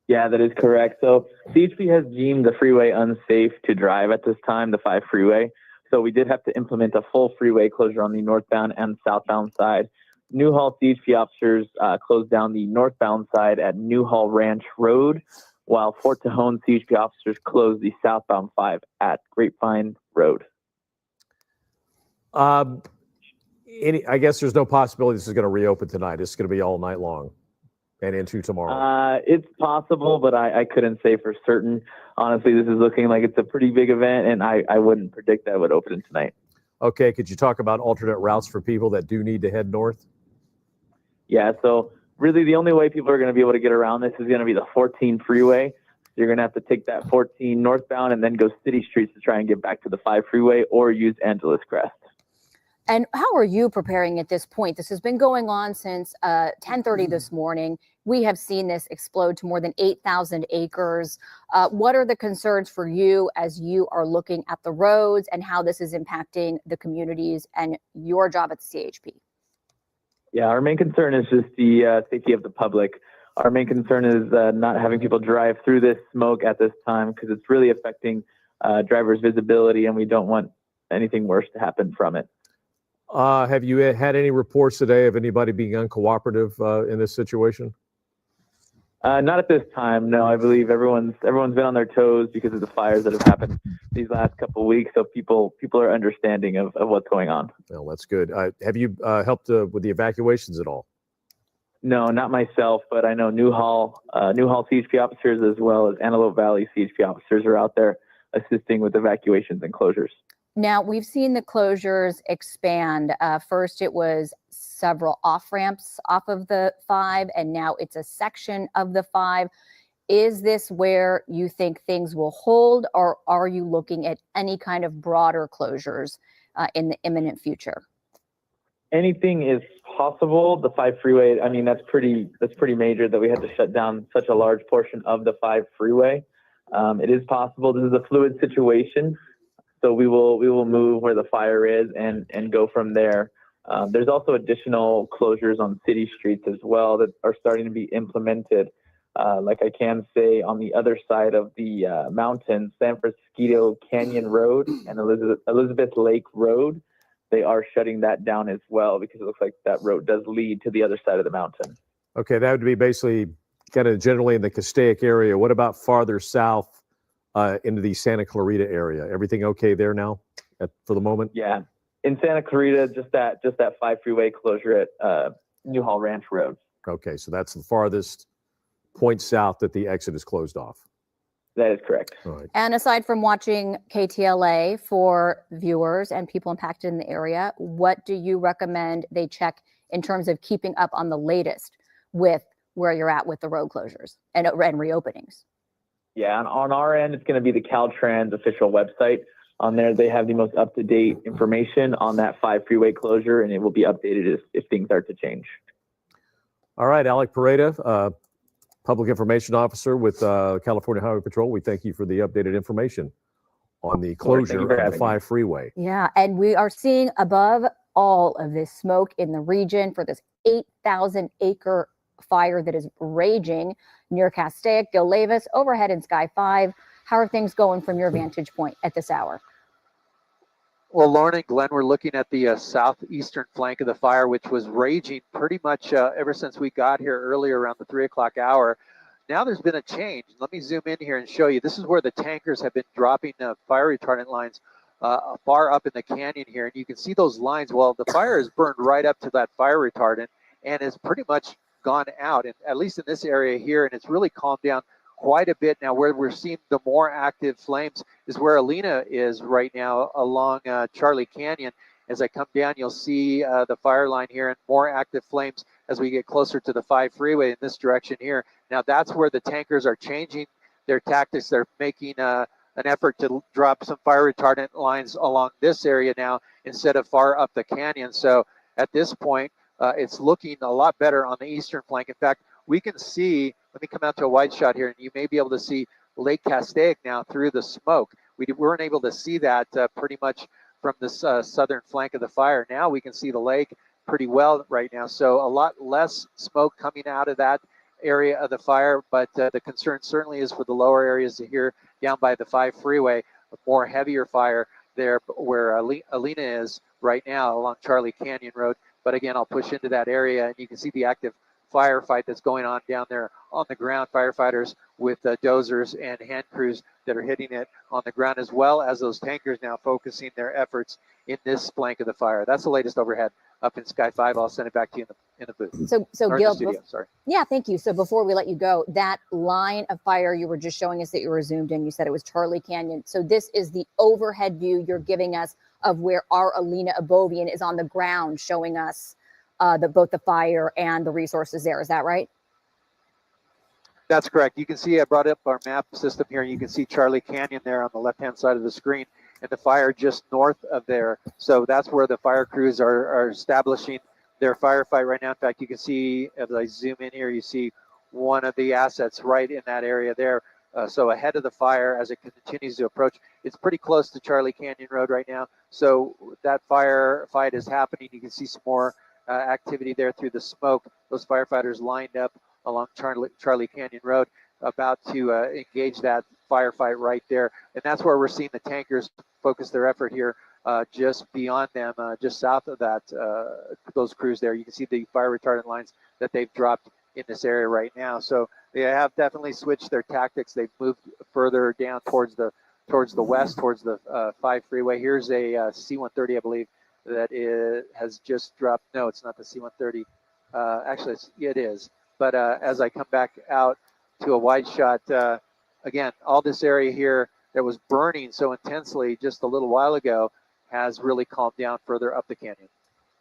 Yeah, that is correct. So CHP has deemed the freeway unsafe to drive at this time, the 5 freeway. So we did have to implement a full freeway closure on the northbound and southbound side. Newhall CHP officers closed down the northbound side at Newhall Ranch Road, while Fort Tejon CHP officers closed the southbound 5 at Grapevine Road. I guess there's no possibility this is going to reopen tonight. It's going to be all night long. and into tomorrow? It's possible, but I couldn't say for certain. Honestly, this is looking like it's a pretty big event, and I wouldn't predict that it would open tonight. Okay, could you talk about alternate routes for people that do need to head north? Yeah, so really the only way people are going to be able to get around this is going to be the 14 freeway. You're going to have to take that 14 northbound and then go city streets to try and get back to the 5 freeway or use Angeles Crest. And how are you preparing at this point? This has been going on since 10:30 this morning. We have seen this explode to more than 8,000 acres. What are the concerns for you as you are looking at the roads and how this is impacting the communities and your job at the CHP? Yeah, our main concern is just the safety of the public. Our main concern is not having people drive through this smoke at this time because it's really affecting drivers' visibility, and we don't want anything worse to happen from it. Have you had any reports today of anybody being uncooperative in this situation? Not at this time, no. I believe everyone's been on their toes because of the fires that have happened these last couple of weeks. So people are understanding of what's going on. Well, that's good. Have you helped with the evacuations at all? No, not myself, but I know Newhall CHP officers as well as Antelope Valley CHP officers are out there assisting with evacuations and closures. Now, we've seen the closures expand. First, it was several off-ramps off of the 5, and now it's a section of the 5. Is this where you think things will hold, or are you looking at any kind of broader closures in the imminent future? Anything is possible. The 5 freeway, I mean, that's pretty major that we had to shut down such a large portion of the 5 freeway. It is possible. This is a fluid situation. So we will move where the fire is and go from there. There's also additional closures on city streets as well that are starting to be implemented. Like I can say on the other side of the mountain, San Francisco Canyon Road and Elizabeth Lake Road, they are shutting that down as well because it looks like that road does lead to the other side of the mountain. Okay, that would be basically kind of generally in the Castaic area. What about farther south into the Santa Clarita area? Everything okay there now for the moment? Yeah, in Santa Clarita, just that 5 freeway closure at Newhall Ranch Road. Okay, so that's the farthest point south that the exit is closed off. That is correct. All right. And aside from watching KTLA for viewers and people impacted in the area, what do you recommend they check in terms of keeping up on the latest with where you're at with the road closures and reopenings? Yeah, on our end, it's going to be the Caltrans official website. On there, they have the most up-to-date information on that 5 freeway closure, and it will be updated if things start to change. All right, Alec Pareda, Public Information Officer with California Highway Patrol. We thank you for the updated information on the closure of the 5 freeway. Yeah, and we are seeing above all of this smoke in the region for this 8,000 acre fire that is raging near Castaic, Gil Levis, overhead in Sky 5. How are things going from your vantage point at this hour? Well, Lauren and Glenn, we're looking at the southeastern flank of the fire, which was raging pretty much ever since we got here earlier around the 3 o'clock hour. Now there's been a change. Let me zoom in here and show you. This is where the tankers have been dropping fire retardant lines far up in the canyon here. And you can see those lines. Well, the fire is burned right up to that fire retardant and is pretty much gone out, and at least in this area here, and it's really calmed down quite a bit now. Where we're seeing the more active flames is where Alina is right now along Charlie Canyon. As I come down, you'll see the fire line here and more active flames as we get closer to the 5 freeway in this direction here. Now that's where the tankers are changing their tactics. They're making an effort to drop some fire retardant lines along this area now instead of far up the canyon. So at this point, it's looking a lot better on the eastern flank. In fact, we can see, let me come out to a wide shot here, and you may be able to see Lake Castaic now through the smoke. We weren't able to see that pretty much from the southern flank of the fire. Now we can see the lake pretty well right now. So a lot less smoke coming out of that area of the fire, but the concern certainly is for the lower areas here down by the 5 freeway, more heavier fire there where Alina is right now along Charlie Canyon Road. But again, I'll push into that area and you can see the active firefight that's going on down there on the ground. Firefighters with dozers and hand crews that are hitting it on the ground, as well as those tankers now focusing their efforts in this flank of the fire. That's the latest overhead. up in Sky 5. I'll send it back to you in the booth. So Or in Gil, the studio, sorry. yeah, thank you. So before we let you go, that line of fire you were just showing us that you were zoomed in, you said it was Charlie Canyon. So this is the overhead view you're giving us of where our Alina Abovian is on the ground, showing us both the fire and the resources there. Is that right? That's correct. You can see I brought up our map system here. You can see Charlie Canyon there on the left-hand side of the screen, and the fire just north of there. So that's where the fire crews are establishing their firefight right now. In fact, you can see, as I zoom in here, you see one of the assets right in that area there. So ahead of the fire as it continues to approach. It's pretty close to Charlie Canyon Road right now. So that firefight is happening. You can see some more activity there through the smoke. Those firefighters lined up along Charlie Canyon Road about to engage that firefight right there. And that's where we're seeing the tankers focus their effort here just beyond them, just south of that, those crews there. You can see the fire retardant lines that they've dropped in this area right now. So they have definitely switched their tactics. They've moved further down towards the west, towards the 5 freeway. Here's a C-130, I believe, that has just dropped. No, it's not the C-130. Actually, it is. But as I come back out to a wide shot, again, all this area here that was burning so intensely just a little while ago has really calmed down further up the canyon.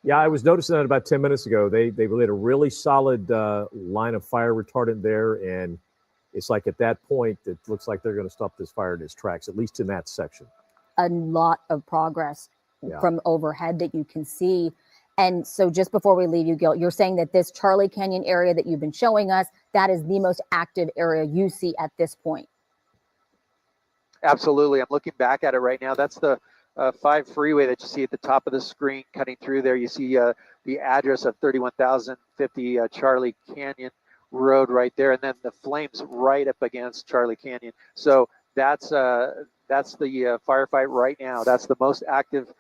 Yeah, I was noticing that about 10 minutes ago. They lit a really solid line of fire retardant there, and it's like at that point, it looks like they're going to stop this fire in its tracks, at least in that section. A lot of progress from overhead that you can see. And so just before we leave you, Gil, you're saying that this Charlie Canyon area that you've been showing us, that is the most active area you see at this point. Absolutely. I'm looking back at it right now. That's the 5 freeway that you see at the top of the screen cutting through there. You see the address of 31,050 Charlie Canyon Road right there, and then the flames right up against Charlie Canyon. So that's the firefight right now. That's the most active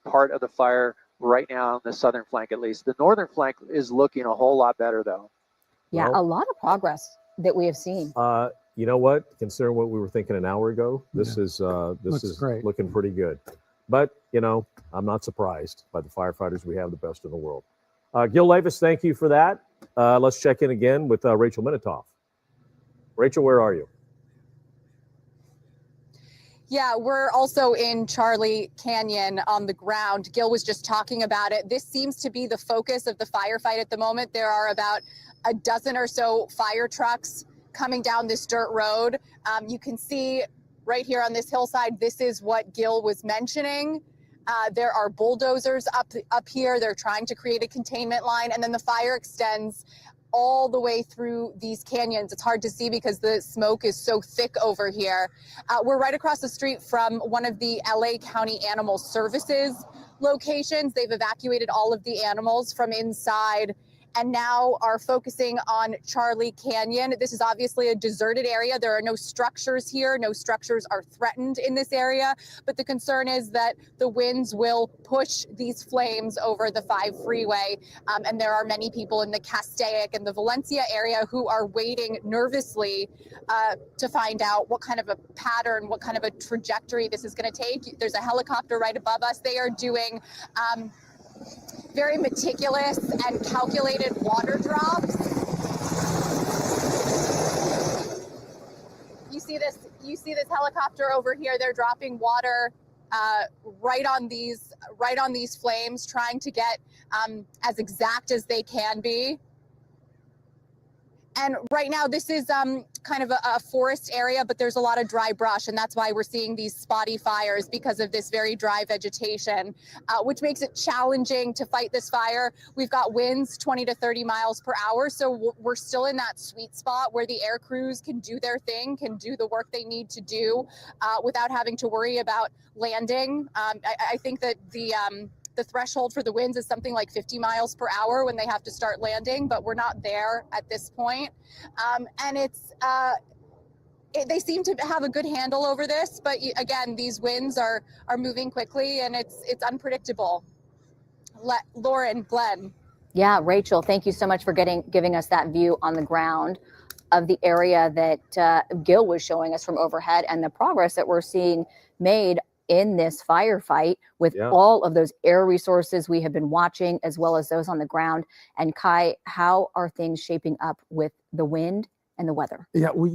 part of the fire right now on the southern flank, at least. The northern flank is looking a whole lot better, though. Yeah, a lot of progress that we have seen. You know what? Considering what we were thinking an hour ago, this is great. looking pretty good. But I'm not surprised by the firefighters. We have the best in the world. Gil Levis, thank you for that. Let's check in again with Rachel Minitoff. Rachel, where are you? Yeah, we're also in Charlie Canyon on the ground. Gil was just talking about it. This seems to be the focus of the firefight at the moment. There are about a dozen or so fire trucks coming down this dirt road. You can see right here on this hillside, this is what Gil was mentioning. There are bulldozers up here. They're trying to create a containment line, and then the fire extends all the way through these canyons. It's hard to see because the smoke is so thick over here. We're right across the street from one of the LA County Animal Services locations. They've evacuated all of the animals from inside and now are focusing on Charlie Canyon. This is obviously a deserted area. There are no structures here. No structures are threatened in this area. But the concern is that the winds will push these flames over the 5 freeway. And there are many people in the Castaic and the Valencia area who are waiting nervously to find out what kind of a pattern, what kind of a trajectory this is going to take. There's a helicopter right above us. They are doing very meticulous and calculated water drops. You see this helicopter over here. They're dropping water right on these flames, trying to get as exact as they can be. And right now, this is kind of a forest area, but there's a lot of dry brush, and that's why we're seeing these spotty fires because of this very dry vegetation, which makes it challenging to fight this fire. We've got winds 20 to 30 miles per hour, so we're still in that sweet spot where the air crews can do their thing, can do the work they need to do without having to worry about landing. I think that the threshold for the winds is something like 50 miles per hour when they have to start landing, but we're not there at this point. And they seem to have a good handle over this, but again, these winds are moving quickly and it's unpredictable. Lauren, Glenn. Yeah, Rachel, thank you so much for giving us that view on the ground of the area that Gil was showing us from overhead and the progress that we're seeing made in this firefight with all of those air resources we have been watching, as well as those on the ground. And Kai, how are things shaping up with the wind and the weather? Yeah, well,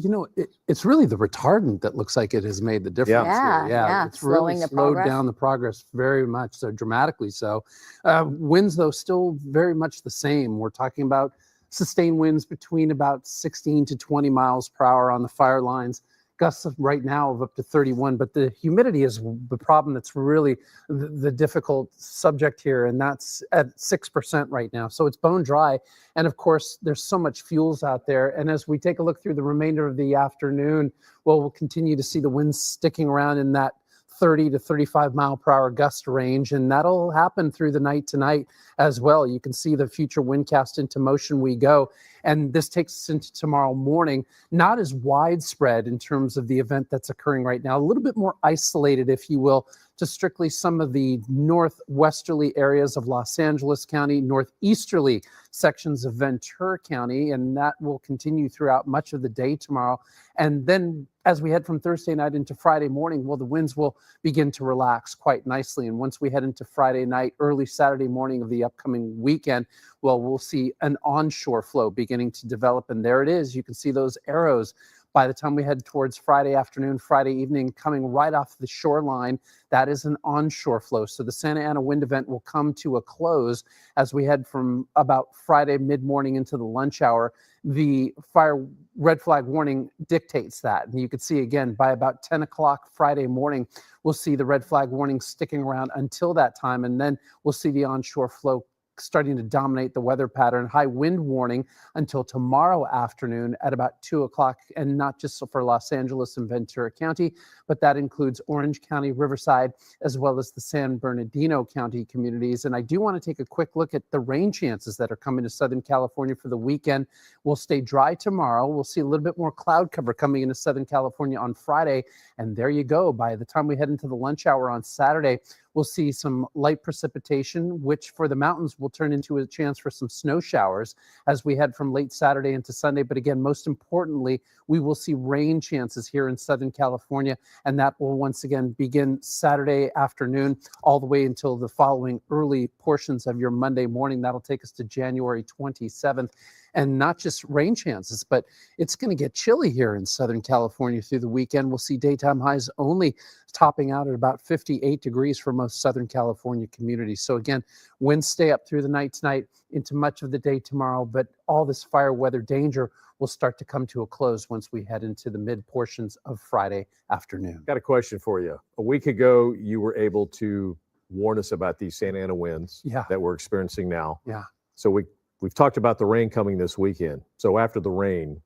it's really the retardant that looks like it has made the difference. Yeah. It's really Slowing the slowed progress. down the progress very much, so dramatically so. Winds, though, still very much the same. We're talking about sustained winds between about 16 to 20 miles per hour on the fire lines. Gusts right now of up to 31, but the humidity is the problem that's really the difficult subject here, and that's at 6% right now. So it's bone dry, and of course there's so much fuels out there. And as we take a look through the remainder of the afternoon, we'll continue to see the winds sticking around in that 30 to 35 mile per hour gust range, and that'll happen through the night tonight as well. You can see the future windcast into motion we go, and this takes us into tomorrow morning. Not as widespread in terms of the event that's occurring right now, a little bit more isolated, if you will, to strictly some of the northwesterly areas of Los Angeles County, northeasterly sections of Ventura County, and that will continue throughout much of the day tomorrow. And then as we head from Thursday night into Friday morning, well, the winds will begin to relax quite nicely. And once we head into Friday night, early Saturday morning of the upcoming weekend, well, we'll see an onshore flow beginning to develop. And there it is. You can see those arrows. By the time we head towards Friday afternoon, Friday evening, coming right off the shoreline, that is an onshore flow. So the Santa Ana wind event will come to a close as we head from about Friday mid-morning into the lunch hour. The fire red flag warning dictates that. And you can see again, by about 10 o'clock Friday morning, we'll see the red flag warning sticking around until that time. And then we'll see the onshore flow starting to dominate the weather pattern. High wind warning until tomorrow afternoon at about 2 o'clock, and not just for Los Angeles and Ventura County, but that includes Orange County, Riverside, as well as the San Bernardino County communities. And I do want to take a quick look at the rain chances that are coming to Southern California for the weekend. We'll stay dry tomorrow. We'll see a little bit more cloud cover coming into Southern California on Friday. And there you go. By the time we head into the lunch hour on Saturday, we'll see some light precipitation, which for the mountains will turn into a chance for some snow showers as we head from late Saturday into Sunday. But again, most importantly, we will see rain chances here in Southern California, and that will once again begin Saturday afternoon all the way until the following early portions of your Monday morning. That'll take us to January 27th. And not just rain chances, but it's going to get chilly here in Southern California through the weekend. We'll see daytime highs only topping out at about 58 degrees for most Southern California communities. So again, winds stay up through the night tonight into much of the day tomorrow, but all this fire weather danger will start to come to a close once we head into the mid portions of Friday afternoon. Got a question for you. A week ago, you were able to warn us about these Santa Ana winds that we're experiencing now. Yeah. So we've talked about the rain coming this weekend. So after the rain,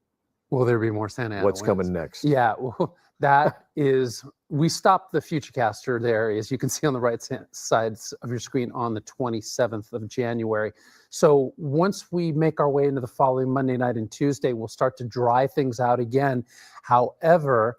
will there be more Santa Ana what's winds? coming next? Yeah, well, that is, we stopped the Futurecaster there, as you can see on the right sides of your screen, on the 27th of January. So once we make our way into the following Monday night and Tuesday, we'll start to dry things out again. However,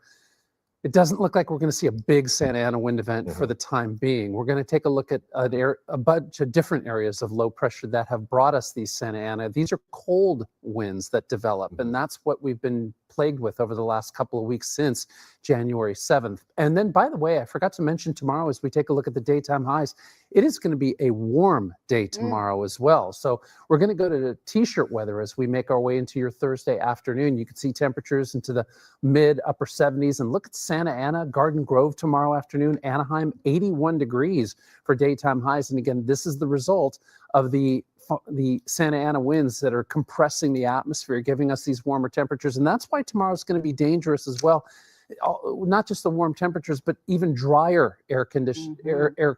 it doesn't look like we're going to see a big Santa Ana wind event for the time being. We're going to take a look at a bunch of different areas of low pressure that have brought us these Santa Ana. These are cold winds that develop, and that's what we've been plagued with over the last couple of weeks since January 7th. And then, by the way, I forgot to mention tomorrow, as we take a look at the daytime highs, it is going to be a warm day tomorrow as well. So we're going to go to t-shirt weather as we make our way into your Thursday afternoon. You can see temperatures into the mid upper 70s, and look at Santa Ana, Garden Grove tomorrow afternoon, Anaheim, 81 degrees for daytime highs. And again, this is the result of the Santa Ana winds that are compressing the atmosphere, giving us these warmer temperatures. And that's why tomorrow's going to be dangerous as well. Not just the warm temperatures, but even drier air condition, air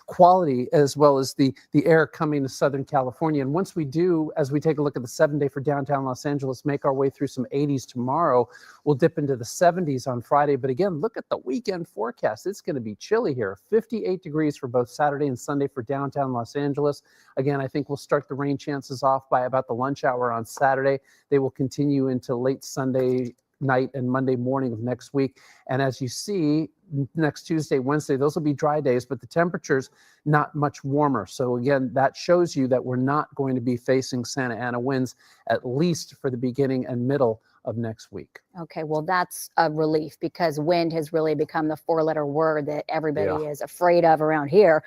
quality, as well as the air coming to Southern California. And once we do, as we take a look at the 7-day for downtown Los Angeles, make our way through some 80s tomorrow, we'll dip into the 70s on Friday. But again, look at the weekend forecast. It's going to be chilly here. 58 degrees for both Saturday and Sunday for downtown Los Angeles. Again, I think we'll start the rain chances off by about the lunch hour on Saturday. They will continue into late Sunday night and Monday morning of next week. And as you see, next Tuesday, Wednesday, those will be dry days, but the temperature's not much warmer. So again, that shows you that we're not going to be facing Santa Ana winds, at least for the beginning and middle of next week. Okay, well, that's a relief because wind has really become the four-letter word that everybody is afraid of around here.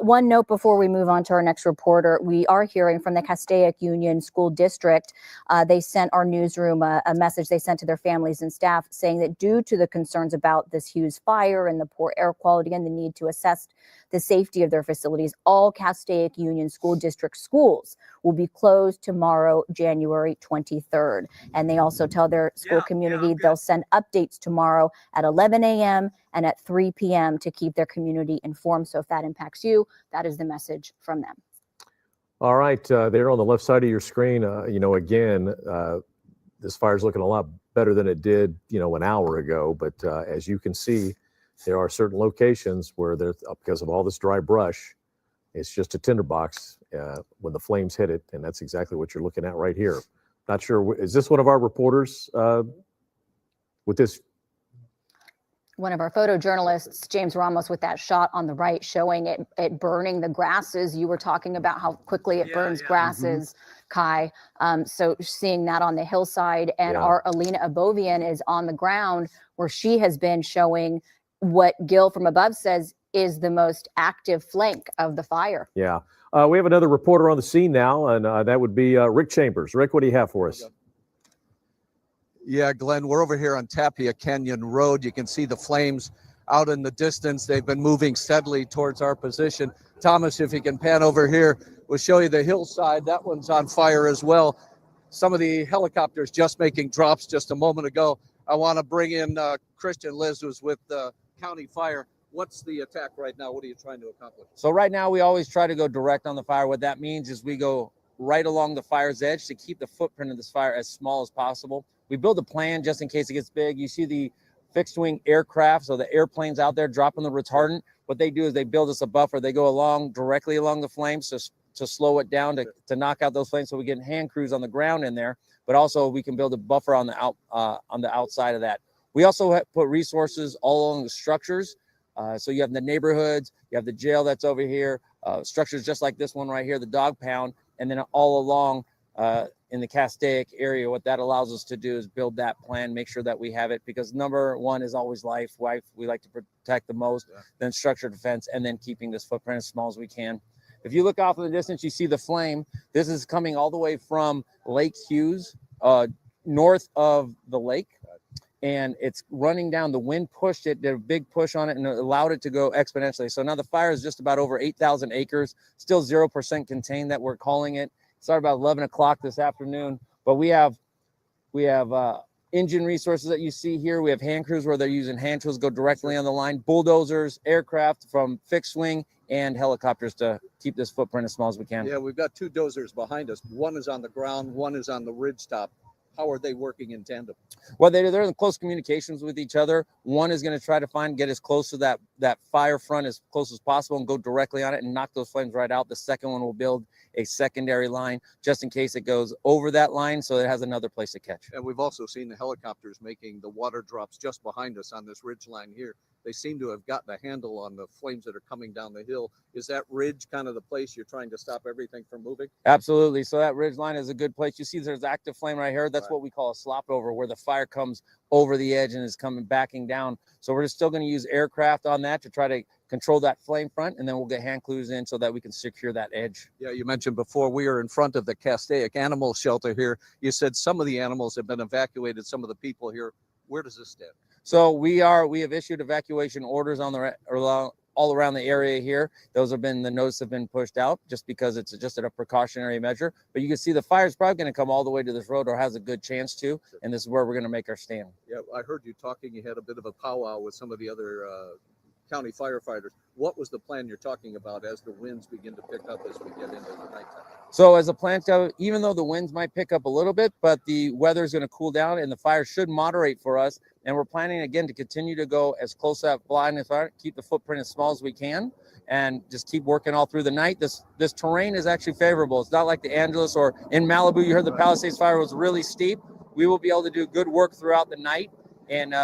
One note before we move on to our next reporter, we are hearing from the Castaic Union School District. They sent our newsroom a message they sent to their families and staff saying that due to the concerns about this Hughes fire and the poor air quality and the need to assess the safety of their facilities, all Castaic Union School District schools will be closed tomorrow, January 23rd. And they also tell their school community they'll send updates tomorrow at 11 a.m. and at 3 p.m. to keep their community informed. So if that impacts you, that is the message from them. All right, there on the left side of your screen, again, this fire's looking a lot better than it did, an hour ago. But as you can see, there are certain locations where because of all this dry brush, it's just a tinderbox when the flames hit it. And that's exactly what you're looking at right here. Not sure, is this one of our reporters with this? One of our photojournalists, James Ramos, with that shot on the right showing it burning the grasses. You were talking about how quickly it burns grasses, Kai. So seeing that on the hillside, and our Alina Abovian is on the ground where she has been showing what Gil from above says is the most active flank of the fire. Yeah. We have another reporter on the scene now, and that would be Rick Chambers. Rick, what do you have for us? Yeah, Glenn, we're over here on Tapia Canyon Road. You can see the flames out in the distance. They've been moving steadily towards our position. Thomas, if you can pan over here, we'll show you the hillside. That one's on fire as well. Some of the helicopters just making drops just a moment ago. I want to bring in Christian Liz, who's with the County Fire. What's the attack right now? What are you trying to accomplish? So right now, we always try to go direct on the fire. What that means is we go right along the fire's edge to keep the footprint of this fire as small as possible. We build a plan just in case it gets big. You see the fixed wing aircraft, so the airplanes out there dropping the retardant. What they do is they build us a buffer. They go directly along the flames to slow it down, to knock out those flames, so we get hand crews on the ground in there. But also we can build a buffer on the outside of that. We also put resources all along the structures. So you have the neighborhoods, you have the jail that's over here, structures just like this one right here, the dog pound, and then all along in the Castaic area. What that allows us to do is build that plan, make sure that we have it, because number one is always life. We like to protect the most, then structured defense, and then keeping this footprint as small as we can. If you look off in the distance, you see the flame. This is coming all the way from Lake Hughes, north of the lake. And it's running down. The wind pushed it, did a big push on it, and it allowed it to go exponentially. So now the fire is just about over 8,000 acres, still 0% contained that we're calling it. Started about 11 o'clock this afternoon, but we have engine resources that you see here. We have hand crews where they're using hand tools, go directly on the line, bulldozers, aircraft from fixed wing, and helicopters to keep this footprint as small as we can. Yeah, we've got two dozers behind us. One is on the ground, one is on the ridge top. How are they working in tandem? Well, they're in close communications with each other. One is going to try to get as close to that fire front as close as possible and go directly on it and knock those flames right out. The second one will build a secondary line just in case it goes over that line, so it has another place to catch. And we've also seen the helicopters making the water drops just behind us on this ridge line here. They seem to have gotten a handle on the flames that are coming down the hill. Is that ridge kind of the place you're trying to stop everything from moving? Absolutely. So that ridge line is a good place. You see there's active flame right here. That's what we call a slop over, where the fire comes over the edge and is backing down. So we're still going to use aircraft on that to try to control that flame front, and then we'll get hand crews in so that we can secure that edge. Yeah, you mentioned before we are in front of the Castaic animal shelter here. You said some of the animals have been evacuated, some of the people here. Where does this stand? So we have issued evacuation orders all around the area here. The notice have been pushed out just because it's just a precautionary measure. But you can see the fire is probably going to come all the way to this road, or has a good chance to. And this is where we're going to make our stand. Yeah, I heard you talking. You had a bit of a powwow with some of the other county firefighters. What was the plan you're talking about as the winds begin to pick up as we get into the nighttime? So as a plan, even though the winds might pick up a little bit, but the weather is going to cool down and the fire should moderate for us. And we're planning again to continue to go as close to that blind as fire, keep the footprint as small as we can, and just keep working all through the night. This terrain is actually favorable. It's not like the Angeles or in Malibu. You heard the Palisades fire was really steep. We will be able to do good work throughout the night and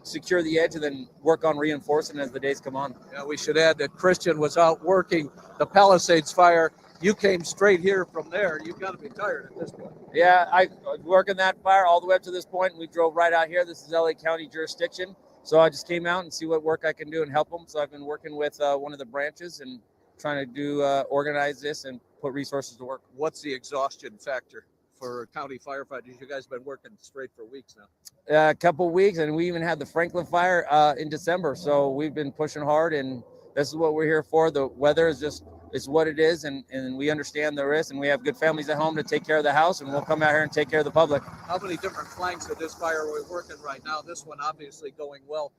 secure the edge and then work on reinforcing as the days come on. Yeah, we should add that Christian was out working the Palisades fire. You came straight here from there. You've got to be tired at this point. Yeah, I was working that fire all the way up to this point, and we drove right out here. This is LA County jurisdiction. So I just came out and see what work I can do and help them. So I've been working with one of the branches and trying to do organize this and put resources to work. What's the exhaustion factor for county firefighters? You guys have been working straight for weeks now. A couple of weeks, and we even had the Franklin fire in December. So we've been pushing hard, and this is what we're here for. The weather is just, it's what it is, and we understand the risk, and we have good families at home to take care of the house, and we'll come out here and take care of the public. How many different flanks of this fire are we working right now? This one obviously going well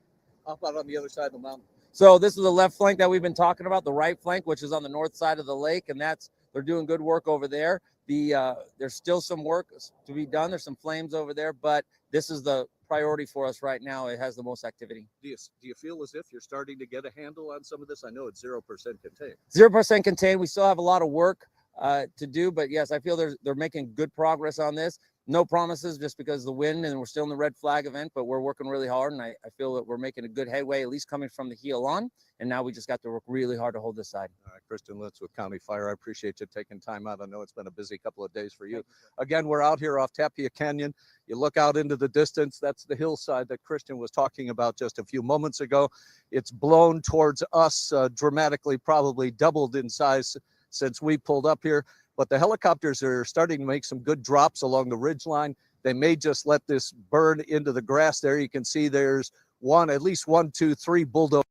up out on the other side of the mountain. So this is the left flank that we've been talking about, the right flank, which is on the north side of the lake, and they're doing good work over there. There's still some work to be done. There's some flames over there, but this is the priority for us right now. It has the most activity. Do you feel as if you're starting to get a handle on some of this? I know it's 0% contained. 0% contained. We still have a lot of work to do, but yes, I feel they're making good progress on this. No promises just because of the wind, and we're still in the red flag event, but we're working really hard, and I feel that we're making a good headway, at least coming from the heel on, and now we just got to work really hard to hold this side. All right, Kristen Litz with County Fire. I appreciate you taking time out. I know it's been a busy couple of days for you. Again, we're out here off Tapia Canyon. You look out into the distance, that's the hillside that Christian was talking about just a few moments ago. It's blown towards us dramatically, probably doubled in size since we pulled up here. But the helicopters are starting to make some good drops along the ridge line. They may just let this burn into the grass there. You can see there's at least 1, 2, 3 bulldozers